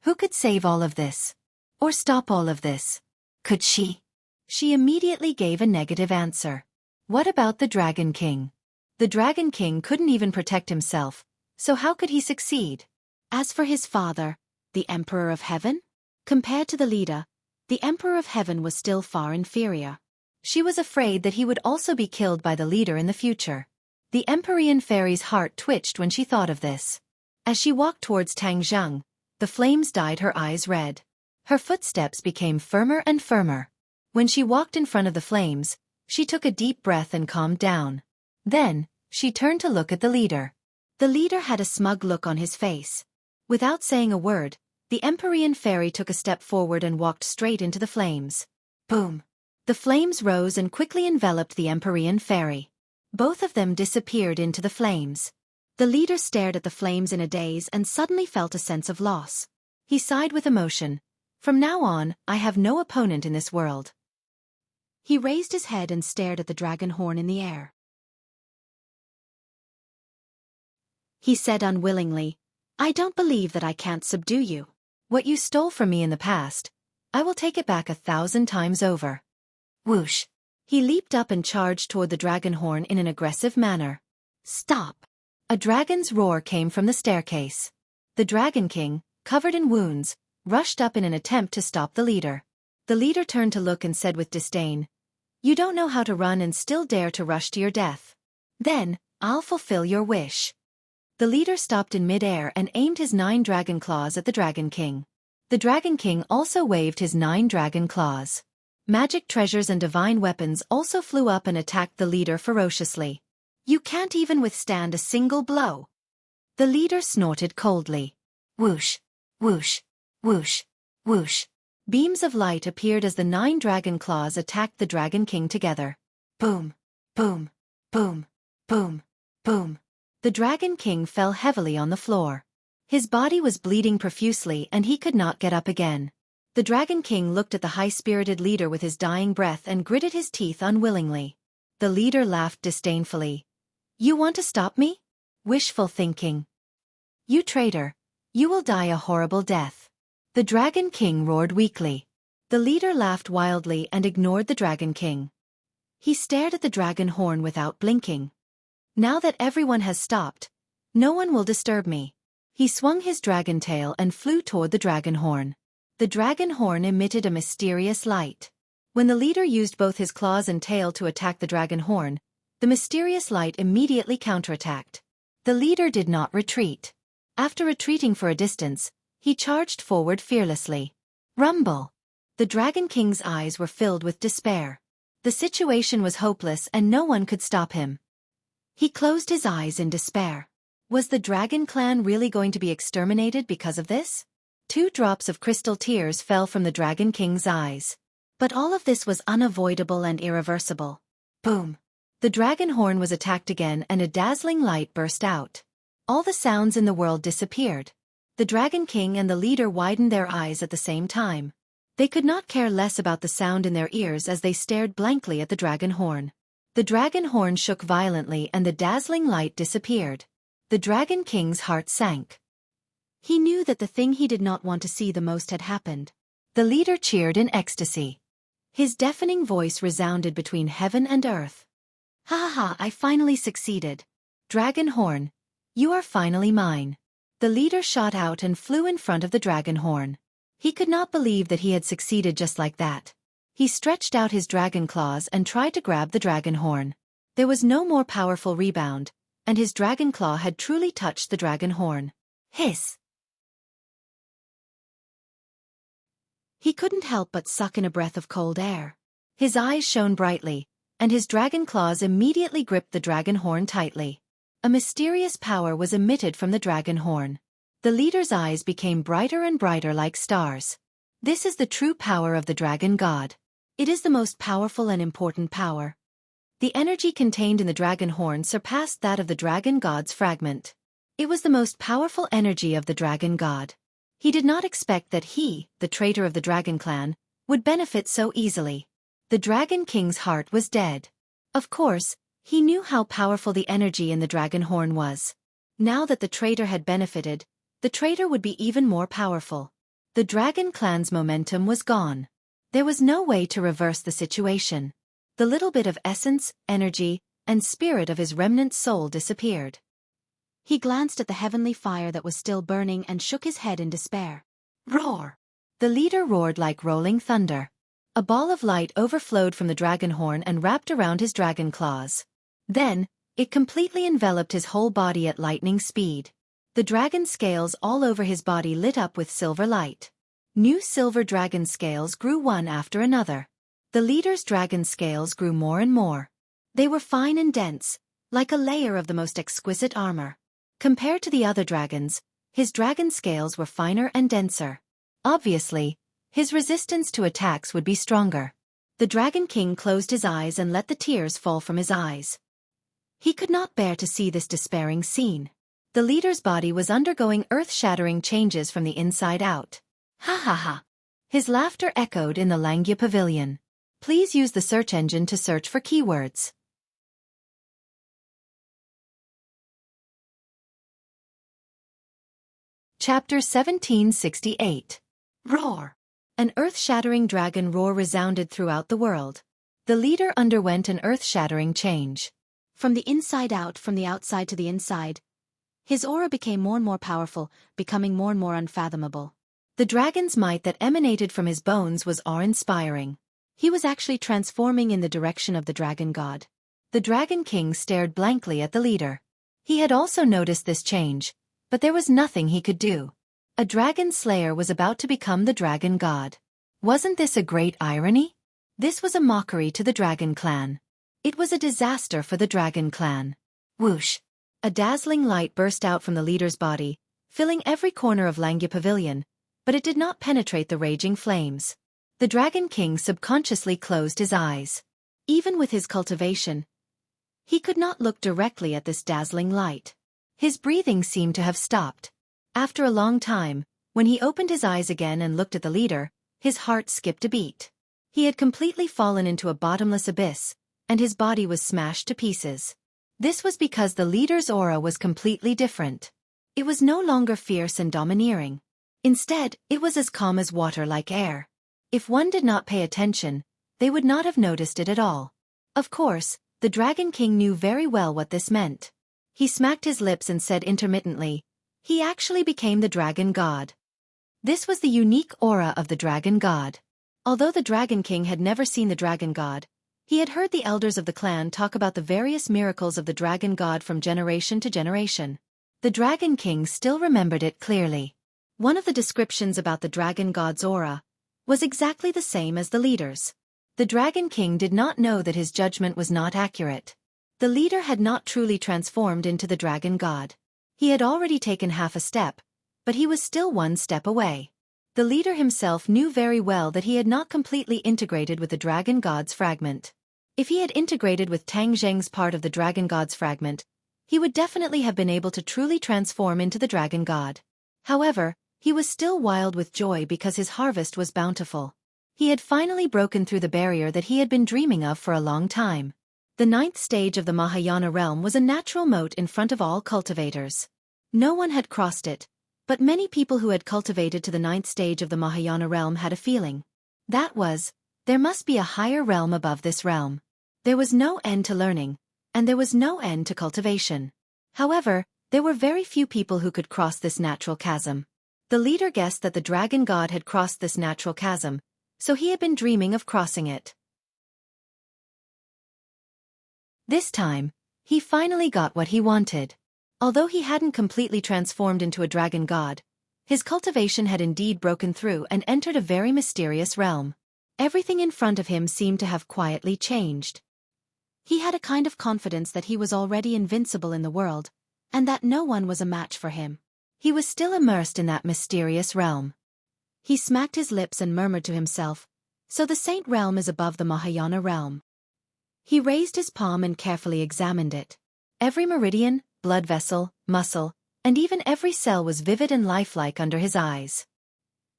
Who could save all of this? Or stop all of this? Could she? She immediately gave a negative answer. What about the Dragon King? The Dragon King couldn't even protect himself, so how could he succeed? As for his father, the Emperor of Heaven? Compared to the leader, the Emperor of Heaven was still far inferior. She was afraid that he would also be killed by the leader in the future. The Empyrean fairy's heart twitched when she thought of this. As she walked towards Tang Zheng, the flames dyed her eyes red. Her footsteps became firmer and firmer. When she walked in front of the flames, she took a deep breath and calmed down. Then, she turned to look at the leader. The leader had a smug look on his face. Without saying a word, the Empyrean fairy took a step forward and walked straight into the flames. Boom! The flames rose and quickly enveloped the Empyrean fairy. Both of them disappeared into the flames. The leader stared at the flames in a daze and suddenly felt a sense of loss. He sighed with emotion. From now on, I have no opponent in this world. He raised his head and stared at the dragon horn in the air. He said unwillingly, I don't believe that I can't subdue you. What you stole from me in the past, I will take it back 1,000 times over. Whoosh! He leaped up and charged toward the dragon horn in an aggressive manner. Stop! A dragon's roar came from the staircase. The Dragon King, covered in wounds, rushed up in an attempt to stop the leader. The leader turned to look and said with disdain, You don't know how to run and still dare to rush to your death. Then, I'll fulfill your wish. The leader stopped in mid-air and aimed his 9 dragon claws at the Dragon King. The Dragon King also waved his 9 dragon claws. Magic treasures and divine weapons also flew up and attacked the leader ferociously. You can't even withstand a single blow. The leader snorted coldly. Whoosh, whoosh, whoosh, whoosh. Beams of light appeared as the 9 dragon claws attacked the Dragon King together. Boom, boom, boom, boom, boom. The Dragon King fell heavily on the floor. His body was bleeding profusely and he could not get up again. The Dragon King looked at the high-spirited leader with his dying breath and gritted his teeth unwillingly. The leader laughed disdainfully. You want to stop me? Wishful thinking. You traitor. You will die a horrible death. The Dragon King roared weakly. The leader laughed wildly and ignored the Dragon King. He stared at the dragon horn without blinking. Now that everyone has stopped, no one will disturb me. He swung his dragon tail and flew toward the dragon horn. The dragon horn emitted a mysterious light. When the leader used both his claws and tail to attack the dragon horn, the mysterious light immediately counterattacked. The leader did not retreat. After retreating for a distance, he charged forward fearlessly. Rumble! The Dragon King's eyes were filled with despair. The situation was hopeless and no one could stop him. He closed his eyes in despair. Was the Dragon Clan really going to be exterminated because of this? 2 drops of crystal tears fell from the Dragon King's eyes. But all of this was unavoidable and irreversible. Boom! The dragon horn was attacked again and a dazzling light burst out. All the sounds in the world disappeared. The Dragon King and the leader widened their eyes at the same time. They could not care less about the sound in their ears as they stared blankly at the dragon horn. The dragon horn shook violently and the dazzling light disappeared. The Dragon King's heart sank. He knew that the thing he did not want to see the most had happened. The leader cheered in ecstasy. His deafening voice resounded between heaven and earth. Ha ha ha, I finally succeeded. Dragon horn, you are finally mine. The leader shot out and flew in front of the dragon horn. He could not believe that he had succeeded just like that. He stretched out his dragon claws and tried to grab the dragon horn. There was no more powerful rebound, and his dragon claw had truly touched the dragon horn. Hiss! He couldn't help but suck in a breath of cold air. His eyes shone brightly, and his dragon claws immediately gripped the dragon horn tightly. A mysterious power was emitted from the dragon horn. The leader's eyes became brighter and brighter like stars. This is the true power of the dragon god. It is the most powerful and important power. The energy contained in the dragon horn surpassed that of the dragon god's fragment. It was the most powerful energy of the dragon god. He did not expect that he, the traitor of the Dragon Clan, would benefit so easily. The Dragon King's heart was dead. Of course, he knew how powerful the energy in the dragon horn was. Now that the traitor had benefited, the traitor would be even more powerful. The dragon clan's momentum was gone. There was no way to reverse the situation. The little bit of essence, energy, and spirit of his remnant soul disappeared. He glanced at the heavenly fire that was still burning and shook his head in despair. Roar! The leader roared like rolling thunder. A ball of light overflowed from the dragon horn and wrapped around his dragon claws. Then, it completely enveloped his whole body at lightning speed. The dragon scales all over his body lit up with silver light. New silver dragon scales grew one after another. The leader's dragon scales grew more and more. They were fine and dense, like a layer of the most exquisite armor. Compared to the other dragons, his dragon scales were finer and denser. Obviously, his resistance to attacks would be stronger. The Dragon King closed his eyes and let the tears fall from his eyes. He could not bear to see this despairing scene. The leader's body was undergoing earth-shattering changes from the inside out. Ha ha ha! His laughter echoed in the Langya Pavilion. Please use the search engine to search for keywords. Chapter 1768. Roar! An earth-shattering dragon roar resounded throughout the world. The leader underwent an earth-shattering change. From the inside out, from the outside to the inside, his aura became more and more powerful, becoming more and more unfathomable. The dragon's might that emanated from his bones was awe-inspiring. He was actually transforming in the direction of the dragon god. The Dragon King stared blankly at the leader. He had also noticed this change, but there was nothing he could do. A dragon slayer was about to become the dragon god. Wasn't this a great irony? This was a mockery to the dragon clan. It was a disaster for the dragon clan. Whoosh! A dazzling light burst out from the leader's body, filling every corner of Langya Pavilion, but it did not penetrate the raging flames. The Dragon King subconsciously closed his eyes. Even with his cultivation, he could not look directly at this dazzling light. His breathing seemed to have stopped. After a long time, when he opened his eyes again and looked at the leader, his heart skipped a beat. He had completely fallen into a bottomless abyss, and his body was smashed to pieces. This was because the leader's aura was completely different. It was no longer fierce and domineering. Instead, it was as calm as water, like air. If one did not pay attention, they would not have noticed it at all. Of course, the Dragon King knew very well what this meant. He smacked his lips and said intermittently, he actually became the dragon god. This was the unique aura of the dragon god. Although the Dragon King had never seen the dragon god, he had heard the elders of the clan talk about the various miracles of the dragon god from generation to generation. The Dragon King still remembered it clearly. One of the descriptions about the dragon god's aura was exactly the same as the leader's. The Dragon King did not know that his judgment was not accurate. The leader had not truly transformed into the dragon god. He had already taken half a step, but he was still one step away. The leader himself knew very well that he had not completely integrated with the dragon god's fragment. If he had integrated with Tang Zheng's part of the dragon god's fragment, he would definitely have been able to truly transform into the dragon god. However, he was still wild with joy because his harvest was bountiful. He had finally broken through the barrier that he had been dreaming of for a long time. The 9th stage of the Mahayana realm was a natural moat in front of all cultivators. No one had crossed it, but many people who had cultivated to the 9th stage of the Mahayana realm had a feeling. That was, there must be a higher realm above this realm. There was no end to learning, and there was no end to cultivation. However, there were very few people who could cross this natural chasm. The leader guessed that the dragon god had crossed this natural chasm, so he had been dreaming of crossing it. This time, he finally got what he wanted. Although he hadn't completely transformed into a dragon god, his cultivation had indeed broken through and entered a very mysterious realm. Everything in front of him seemed to have quietly changed. He had a kind of confidence that he was already invincible in the world, and that no one was a match for him. He was still immersed in that mysterious realm. He smacked his lips and murmured to himself, so the saint realm is above the Mahayana realm. He raised his palm and carefully examined it. Every meridian, blood vessel, muscle, and even every cell was vivid and lifelike under his eyes.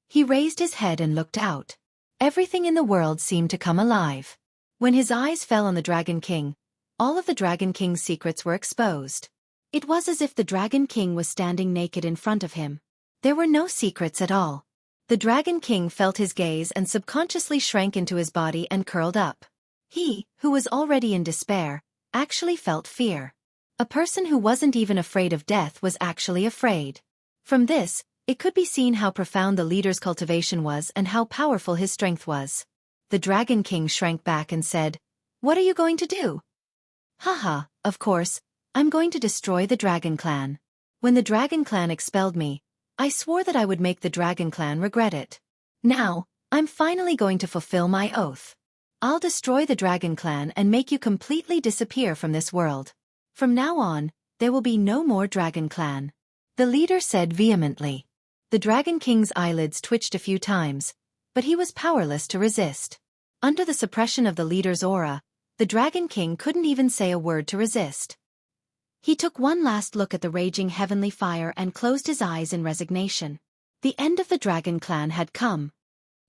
He raised his head and looked out. Everything in the world seemed to come alive. When his eyes fell on the Dragon King, all of the Dragon King's secrets were exposed. It was as if the Dragon King was standing naked in front of him. There were no secrets at all. The Dragon King felt his gaze and subconsciously shrank into his body and curled up. He, who was already in despair, actually felt fear. A person who wasn't even afraid of death was actually afraid. From this, it could be seen how profound the leader's cultivation was and how powerful his strength was. The Dragon King shrank back and said, "What are you going to do?" "Haha, of course, I'm going to destroy the Dragon Clan. When the Dragon Clan expelled me, I swore that I would make the Dragon Clan regret it. Now, I'm finally going to fulfill my oath. I'll destroy the Dragon Clan and make you completely disappear from this world. From now on, there will be no more Dragon Clan," the leader said vehemently. The Dragon King's eyelids twitched a few times, but he was powerless to resist. Under the suppression of the leader's aura, the Dragon King couldn't even say a word to resist. He took one last look at the raging heavenly fire and closed his eyes in resignation. The end of the Dragon Clan had come.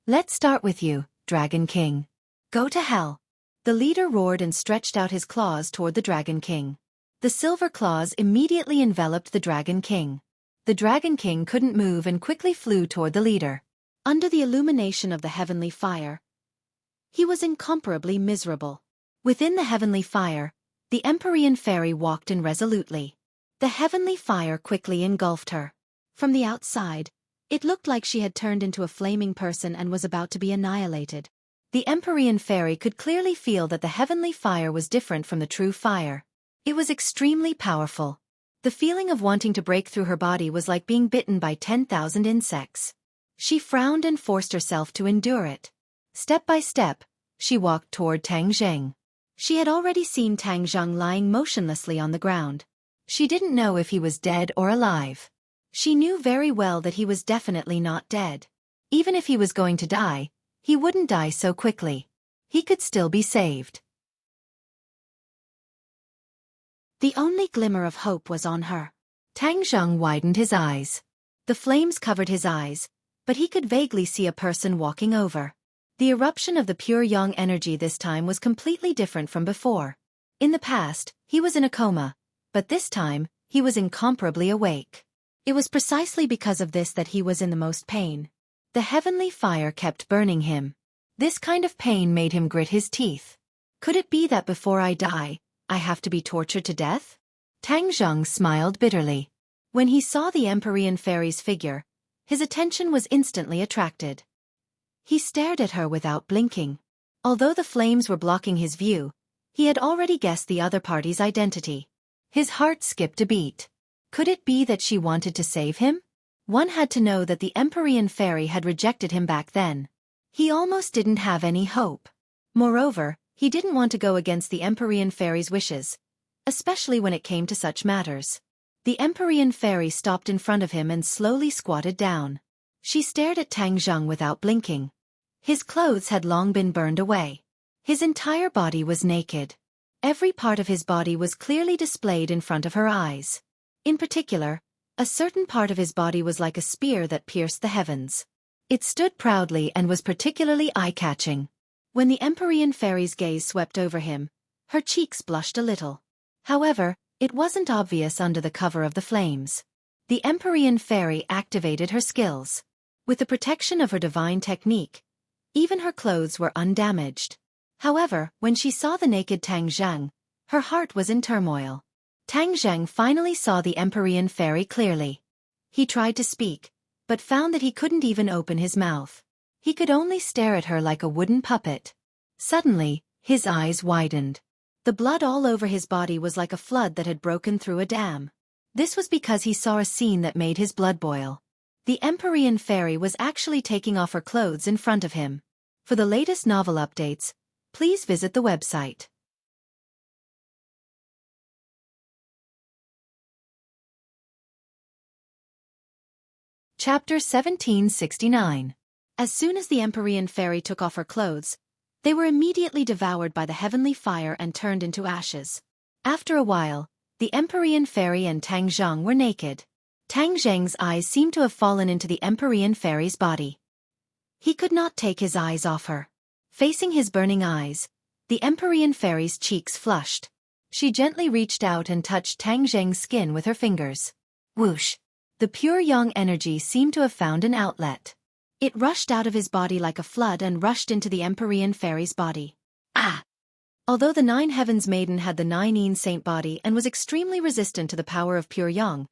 "Let's start with you, Dragon King. Go to hell." The leader roared and stretched out his claws toward the Dragon King. The silver claws immediately enveloped the Dragon King. The Dragon King couldn't move and quickly flew toward the leader. Under the illumination of the heavenly fire, he was incomparably miserable. Within the heavenly fire, the Empyrean fairy walked in resolutely. The heavenly fire quickly engulfed her. From the outside, it looked like she had turned into a flaming person and was about to be annihilated. The Empyrean fairy could clearly feel that the heavenly fire was different from the true fire. It was extremely powerful. The feeling of wanting to break through her body was like being bitten by 10,000 insects. She frowned and forced herself to endure it. Step by step, she walked toward Tang Zheng. She had already seen Tang Zheng lying motionlessly on the ground. She didn't know if he was dead or alive. She knew very well that he was definitely not dead. Even if he was going to die, he wouldn't die so quickly. He could still be saved. The only glimmer of hope was on her. Tang Zheng widened his eyes. The flames covered his eyes, but he could vaguely see a person walking over. The eruption of the pure yang energy this time was completely different from before. In the past, he was in a coma, but this time, he was incomparably awake. It was precisely because of this that he was in the most pain. The heavenly fire kept burning him. This kind of pain made him grit his teeth. Could it be that before I die, I have to be tortured to death? Tang Zheng smiled bitterly. When he saw the Empyrean fairy's figure, his attention was instantly attracted. He stared at her without blinking. Although the flames were blocking his view, he had already guessed the other party's identity. His heart skipped a beat. Could it be that she wanted to save him? One had to know that the Empyrean fairy had rejected him back then. He almost didn't have any hope. Moreover, he didn't want to go against the Empyrean fairy's wishes, especially when it came to such matters. The Empyrean fairy stopped in front of him and slowly squatted down. She stared at Tang Zheng without blinking. His clothes had long been burned away. His entire body was naked. Every part of his body was clearly displayed in front of her eyes. In particular, a certain part of his body was like a spear that pierced the heavens. It stood proudly and was particularly eye-catching. When the Empyrean fairy's gaze swept over him, her cheeks blushed a little. However, it wasn't obvious under the cover of the flames. The Empyrean fairy activated her skills. With the protection of her divine technique, even her clothes were undamaged. However, when she saw the naked Tang Zheng, her heart was in turmoil. Tang Zheng finally saw the Empyrean fairy clearly. He tried to speak, but found that he couldn't even open his mouth. He could only stare at her like a wooden puppet. Suddenly, his eyes widened. The blood all over his body was like a flood that had broken through a dam. This was because he saw a scene that made his blood boil. The Empyrean fairy was actually taking off her clothes in front of him. For the latest novel updates, please visit the website. Chapter 1769. As soon as the Empyrean fairy took off her clothes, they were immediately devoured by the heavenly fire and turned into ashes. After a while, the Empyrean fairy and Tang Zheng were naked. Tang Zheng's eyes seemed to have fallen into the Empyrean fairy's body. He could not take his eyes off her. Facing his burning eyes, the Empyrean fairy's cheeks flushed. She gently reached out and touched Tang Zheng's skin with her fingers. Whoosh! The pure yang energy seemed to have found an outlet. It rushed out of his body like a flood and rushed into the Empyrean fairy's body. Ah! Although the Nine Heavens Maiden had the Nine Saint body and was extremely resistant to the power of pure yang,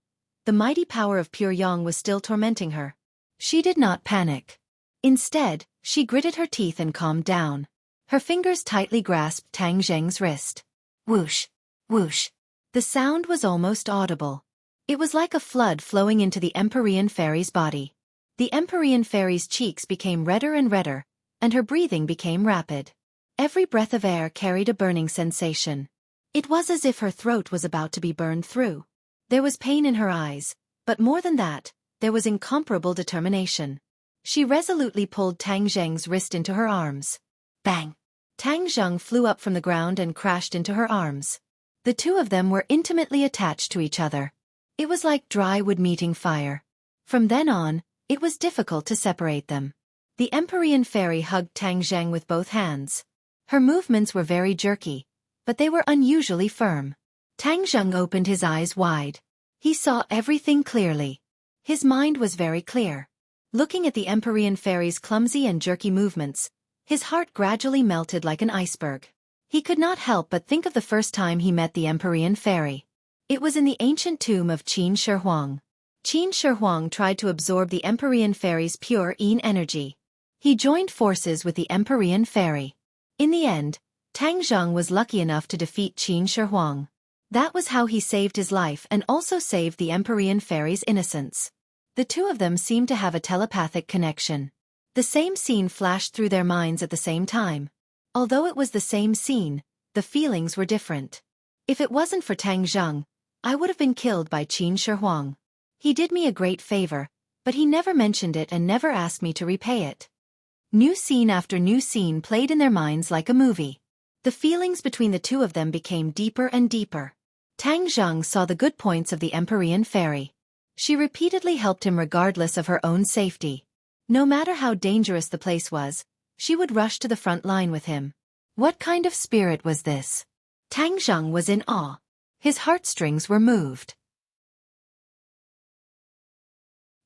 the mighty power of pure yang was still tormenting her. She did not panic. Instead, she gritted her teeth and calmed down. Her fingers tightly grasped Tang Zheng's wrist. Whoosh! Whoosh! The sound was almost audible. It was like a flood flowing into the Empyrean fairy's body. The Empyrean fairy's cheeks became redder and redder, and her breathing became rapid. Every breath of air carried a burning sensation. It was as if her throat was about to be burned through. There was pain in her eyes, but more than that, there was incomparable determination. She resolutely pulled Tang Zheng's wrist into her arms. Bang! Tang Zheng flew up from the ground and crashed into her arms. The two of them were intimately attached to each other. It was like dry wood meeting fire. From then on, it was difficult to separate them. The Empyrean fairy hugged Tang Zheng with both hands. Her movements were very jerky, but they were unusually firm. Tang Zheng opened his eyes wide. He saw everything clearly. His mind was very clear. Looking at the Empyrean fairy's clumsy and jerky movements, his heart gradually melted like an iceberg. He could not help but think of the first time he met the Empyrean fairy. It was in the ancient tomb of Qin Shi Huang. Qin Shi Huang tried to absorb the Empyrean fairy's pure yin energy. He joined forces with the Empyrean fairy. In the end, Tang Zheng was lucky enough to defeat Qin Shi Huang. That was how he saved his life and also saved the Empyrean fairy's innocence. The two of them seemed to have a telepathic connection. The same scene flashed through their minds at the same time. Although it was the same scene, the feelings were different. If it wasn't for Tang Zheng, I would have been killed by Qin Shi Huang. He did me a great favor, but he never mentioned it and never asked me to repay it. New scene after new scene played in their minds like a movie. The feelings between the two of them became deeper and deeper. Tang Zheng saw the good points of the Empyrean fairy. She repeatedly helped him regardless of her own safety. No matter how dangerous the place was, she would rush to the front line with him. What kind of spirit was this? Tang Zheng was in awe. His heartstrings were moved.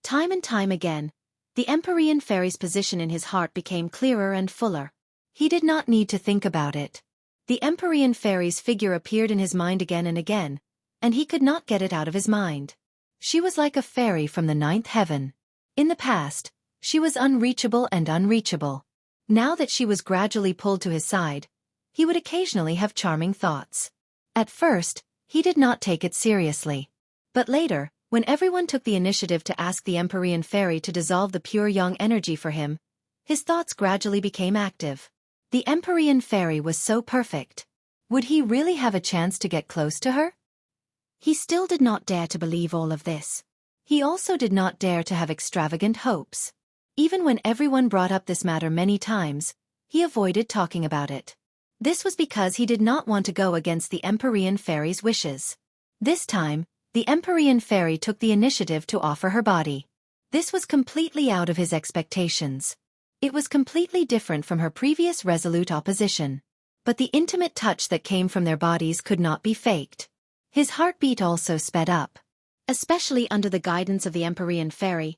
Time and time again, the Empyrean fairy's position in his heart became clearer and fuller. He did not need to think about it. The Empyrean fairy's figure appeared in his mind again and again, and he could not get it out of his mind. She was like a fairy from the ninth heaven. In the past, she was unreachable and unreachable. Now that she was gradually pulled to his side, he would occasionally have charming thoughts. At first, he did not take it seriously. But later, when everyone took the initiative to ask the Empyrean fairy to dissolve the pure yang energy for him, his thoughts gradually became active. The Empyrean fairy was so perfect. Would he really have a chance to get close to her? He still did not dare to believe all of this. He also did not dare to have extravagant hopes. Even when everyone brought up this matter many times, he avoided talking about it. This was because he did not want to go against the Empyrean fairy's wishes. This time, the Empyrean fairy took the initiative to offer her body. This was completely out of his expectations. It was completely different from her previous resolute opposition. But the intimate touch that came from their bodies could not be faked. His heartbeat also sped up. Especially under the guidance of the Empyrean fairy.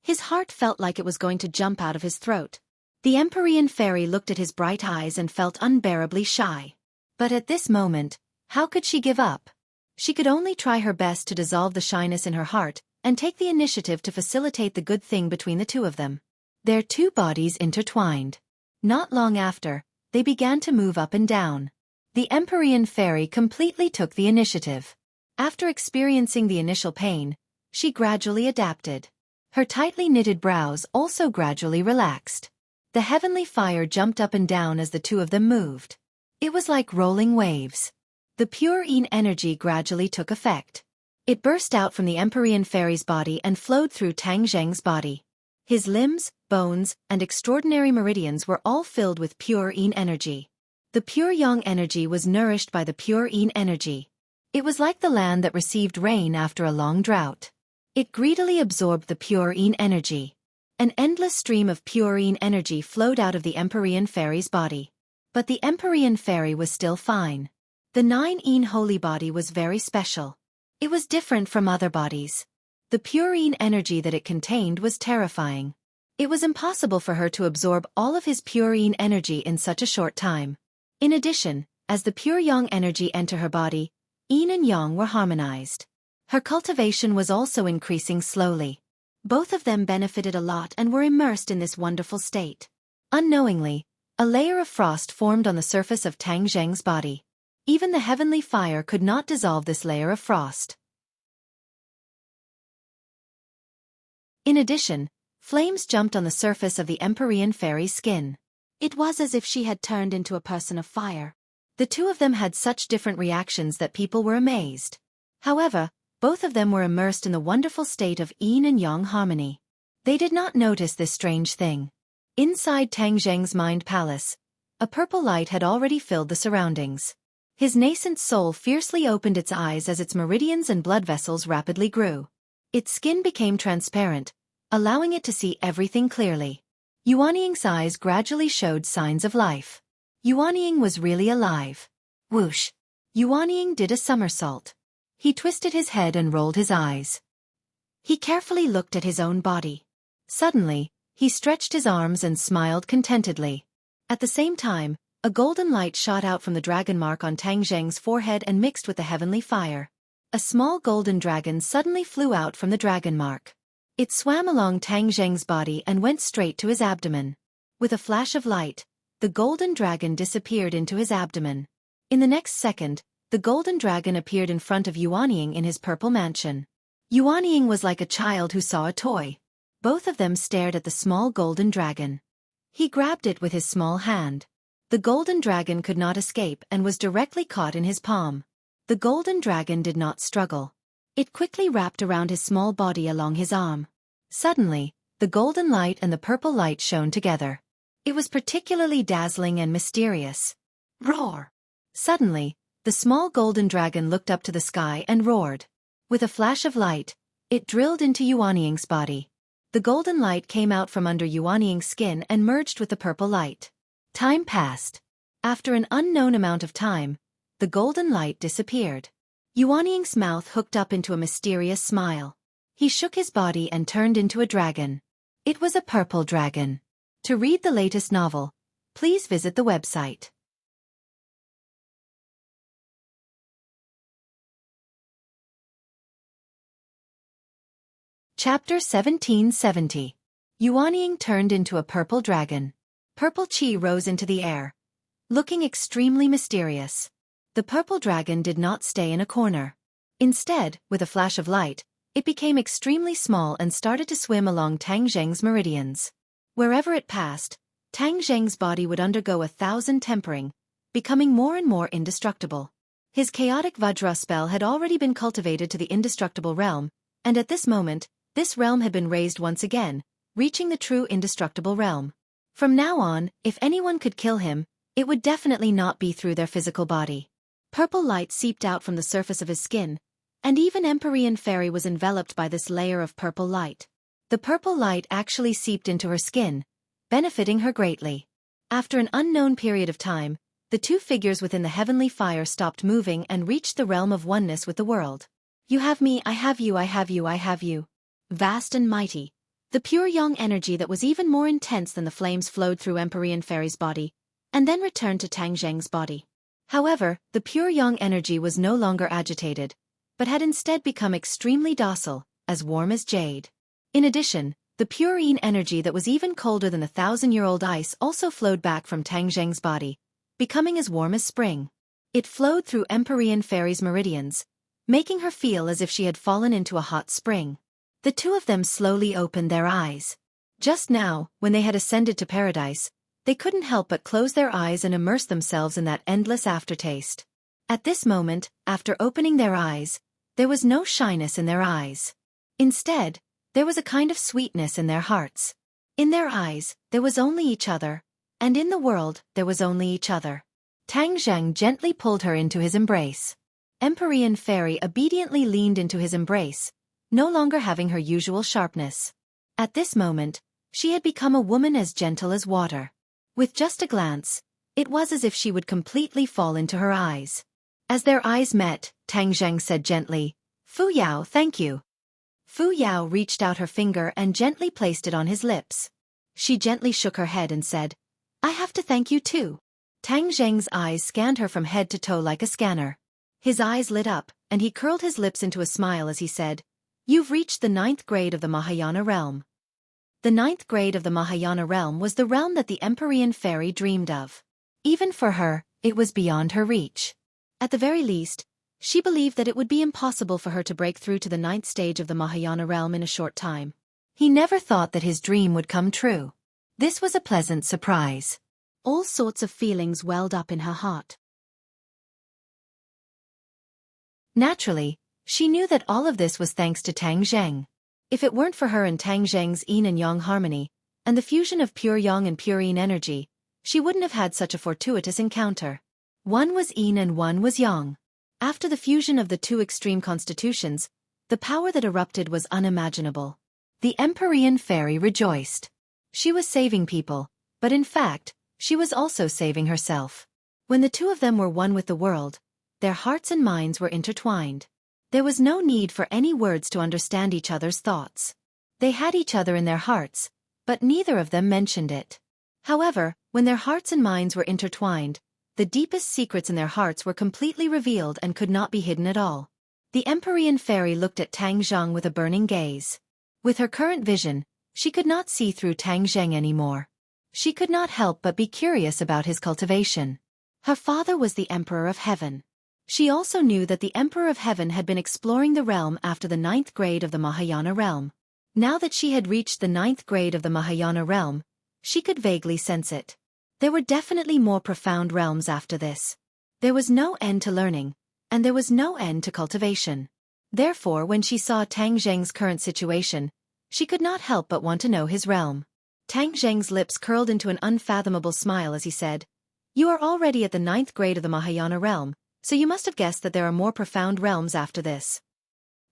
His heart felt like it was going to jump out of his throat. The Empyrean fairy looked at his bright eyes and felt unbearably shy. But at this moment, how could she give up? She could only try her best to dissolve the shyness in her heart and take the initiative to facilitate the good thing between the two of them. Their two bodies intertwined. Not long after, they began to move up and down. The Empyrean fairy completely took the initiative. After experiencing the initial pain, she gradually adapted. Her tightly knitted brows also gradually relaxed. The heavenly fire jumped up and down as the two of them moved. It was like rolling waves. The pure yin energy gradually took effect. It burst out from the Empyrean fairy's body and flowed through Tang Zheng's body. His limbs, bones, and extraordinary meridians were all filled with pure yin energy. The pure yang energy was nourished by the pure yin energy. It was like the land that received rain after a long drought. It greedily absorbed the pure yin energy. An endless stream of pure yin energy flowed out of the Empyrean fairy's body. But the Empyrean fairy was still fine. The nine yin holy body was very special. It was different from other bodies. The pure yin energy that it contained was terrifying. It was impossible for her to absorb all of his pure yin energy in such a short time. In addition, as the pure yang energy entered her body, yin and yang were harmonized. Her cultivation was also increasing slowly. Both of them benefited a lot and were immersed in this wonderful state. Unknowingly, a layer of frost formed on the surface of Tang Zheng's body. Even the heavenly fire could not dissolve this layer of frost. In addition, flames jumped on the surface of the Empyrean fairy's skin. It was as if she had turned into a person of fire. The two of them had such different reactions that people were amazed. However, both of them were immersed in the wonderful state of yin and yang harmony. They did not notice this strange thing. Inside Tang Zheng's mind palace, a purple light had already filled the surroundings. His nascent soul fiercely opened its eyes as its meridians and blood vessels rapidly grew. Its skin became transparent, allowing it to see everything clearly. Yuanying's eyes gradually showed signs of life. Yuanying was really alive. Whoosh! Yuanying did a somersault. He twisted his head and rolled his eyes. He carefully looked at his own body. Suddenly, he stretched his arms and smiled contentedly. At the same time, a golden light shot out from the dragon mark on Tang Zheng's forehead and mixed with the heavenly fire. A small golden dragon suddenly flew out from the dragon mark. It swam along Tang Zheng's body and went straight to his abdomen. With a flash of light, the golden dragon disappeared into his abdomen. In the next second, the golden dragon appeared in front of Yuanying in his purple mansion. Yuanying was like a child who saw a toy. Both of them stared at the small golden dragon. He grabbed it with his small hand. The golden dragon could not escape and was directly caught in his palm. The golden dragon did not struggle. It quickly wrapped around his small body along his arm. Suddenly, the golden light and the purple light shone together. It was particularly dazzling and mysterious. Roar! Suddenly, the small golden dragon looked up to the sky and roared. With a flash of light, it drilled into Yuanying's body. The golden light came out from under Yuanying's skin and merged with the purple light. Time passed. After an unknown amount of time, the golden light disappeared. Yuanying's mouth hooked up into a mysterious smile. He shook his body and turned into a dragon. It was a purple dragon. To read the latest novel, please visit the website. Chapter 1770. Yuanying turned into a purple dragon. Purple chi rose into the air, looking extremely mysterious. The purple dragon did not stay in a corner. Instead, with a flash of light, it became extremely small and started to swim along Tang Zheng's meridians. Wherever it passed, Tang Zheng's body would undergo 1,000 tempering, becoming more and more indestructible. His chaotic Vajra spell had already been cultivated to the indestructible realm, and at this moment, this realm had been raised once again, reaching the true indestructible realm. From now on, if anyone could kill him, it would definitely not be through their physical body. Purple light seeped out from the surface of his skin, and even Empyrean Fairy was enveloped by this layer of purple light. The purple light actually seeped into her skin, benefiting her greatly. After an unknown period of time, the two figures within the heavenly fire stopped moving and reached the realm of oneness with the world. You have me, I have you, I have you, I have you. Vast and mighty, the pure yang energy that was even more intense than the flames flowed through Empyrean Fairy's body, and then returned to Tang Zheng's body. However, the pure yang energy was no longer agitated, but had instead become extremely docile, as warm as jade. In addition, the pure yin energy that was even colder than the 1,000-year-old ice also flowed back from Tang Zheng's body, becoming as warm as spring. It flowed through Empyrean Fairy's meridians, making her feel as if she had fallen into a hot spring. The two of them slowly opened their eyes. Just now, when they had ascended to paradise, they couldn't help but close their eyes and immerse themselves in that endless aftertaste. At this moment, after opening their eyes, there was no shyness in their eyes. Instead, there was a kind of sweetness in their hearts. In their eyes, there was only each other, and in the world, there was only each other. Tang Zheng gently pulled her into his embrace. Empyrean Fairy obediently leaned into his embrace, no longer having her usual sharpness. At this moment, she had become a woman as gentle as water. With just a glance, it was as if she would completely fall into her eyes. As their eyes met, Tang Zheng said gently, "Fu Yao, thank you." Fu Yao reached out her finger and gently placed it on his lips. She gently shook her head and said, "I have to thank you too." Tang Zheng's eyes scanned her from head to toe like a scanner. His eyes lit up, and he curled his lips into a smile as he said, "You've reached the 9th grade of the Mahayana realm." The 9th grade of the Mahayana realm was the realm that the Empyrean fairy dreamed of. Even for her, it was beyond her reach. At the very least, she believed that it would be impossible for her to break through to the 9th stage of the Mahayana realm in a short time. He never thought that his dream would come true. This was a pleasant surprise. All sorts of feelings welled up in her heart. Naturally, she knew that all of this was thanks to Tang Zheng. If it weren't for her and Tang Zheng's yin and yang harmony, and the fusion of pure yang and pure yin energy, she wouldn't have had such a fortuitous encounter. One was yin and one was yang. After the fusion of the two extreme constitutions, the power that erupted was unimaginable. The Empyrean fairy rejoiced. She was saving people, but in fact, she was also saving herself. When the two of them were one with the world, their hearts and minds were intertwined. There was no need for any words to understand each other's thoughts. They had each other in their hearts, but neither of them mentioned it. However, when their hearts and minds were intertwined, the deepest secrets in their hearts were completely revealed and could not be hidden at all. The Empyrean fairy looked at Tang Zheng with a burning gaze. With her current vision, she could not see through Tang Zheng anymore. She could not help but be curious about his cultivation. Her father was the Emperor of Heaven. She also knew that the Emperor of Heaven had been exploring the realm after the 9th grade of the Mahayana realm. Now that she had reached the 9th grade of the Mahayana realm, she could vaguely sense it. There were definitely more profound realms after this. There was no end to learning, and there was no end to cultivation. Therefore, when she saw Tang Zheng's current situation, she could not help but want to know his realm. Tang Zheng's lips curled into an unfathomable smile as he said, "You are already at the 9th grade of the Mahayana realm, so you must have guessed that there are more profound realms after this."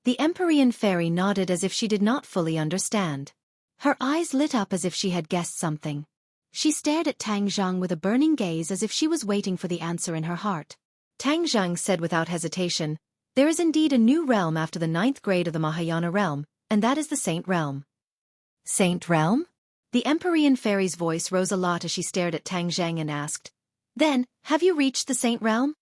The Empyrean fairy nodded as if she did not fully understand. Her eyes lit up as if she had guessed something. She stared at Tang Zheng with a burning gaze as if she was waiting for the answer in her heart. Tang Zheng said without hesitation, "There is indeed a new realm after the 9th grade of the Mahayana realm, and that is the Saint Realm." Saint Realm? The Empyrean fairy's voice rose a lot as she stared at Tang Zheng and asked, "Then, have you reached the Saint Realm?"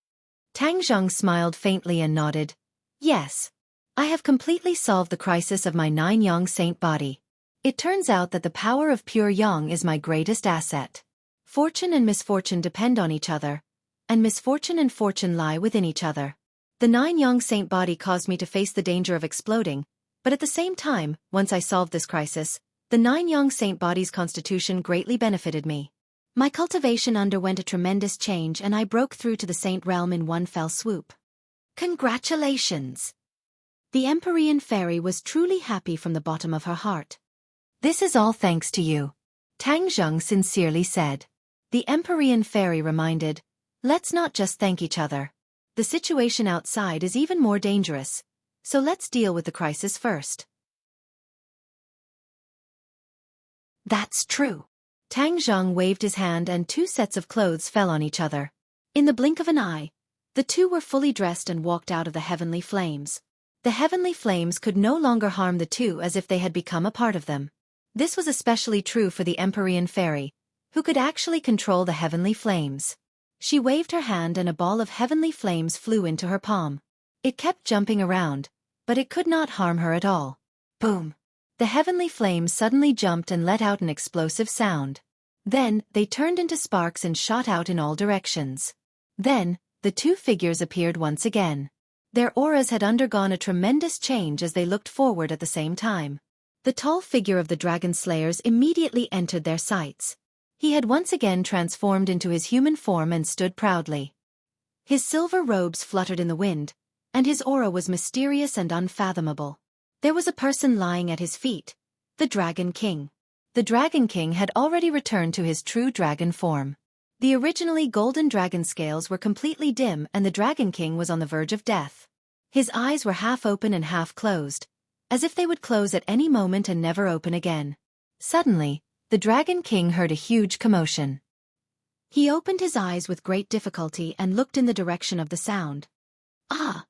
Tang Zheng smiled faintly and nodded, "Yes. I have completely solved the crisis of my 9-yang saint body. It turns out that the power of pure yang is my greatest asset. Fortune and misfortune depend on each other, and misfortune and fortune lie within each other. The 9-yang saint body caused me to face the danger of exploding, but at the same time, once I solved this crisis, the 9-yang saint body's constitution greatly benefited me. My cultivation underwent a tremendous change and I broke through to the Saint Realm in one fell swoop." "Congratulations!" The Empyrean fairy was truly happy from the bottom of her heart. "This is all thanks to you," Tang Zheng sincerely said. The Empyrean fairy reminded, "Let's not just thank each other. The situation outside is even more dangerous, so let's deal with the crisis first." "That's true." Tang Zheng waved his hand and 2 sets of clothes fell on each other. In the blink of an eye, the two were fully dressed and walked out of the heavenly flames. The heavenly flames could no longer harm the two as if they had become a part of them. This was especially true for the Empyrean fairy, who could actually control the heavenly flames. She waved her hand and a ball of heavenly flames flew into her palm. It kept jumping around, but it could not harm her at all. Boom! The heavenly flames suddenly jumped and let out an explosive sound. Then, they turned into sparks and shot out in all directions. Then, the two figures appeared once again. Their auras had undergone a tremendous change as they looked forward at the same time. The tall figure of the dragon slayers immediately entered their sights. He had once again transformed into his human form and stood proudly. His silver robes fluttered in the wind, and his aura was mysterious and unfathomable. There was a person lying at his feet, the Dragon King. The Dragon King had already returned to his true dragon form. The originally golden dragon scales were completely dim and the Dragon King was on the verge of death. His eyes were half open and half closed, as if they would close at any moment and never open again. Suddenly, the Dragon King heard a huge commotion. He opened his eyes with great difficulty and looked in the direction of the sound. "Ah!"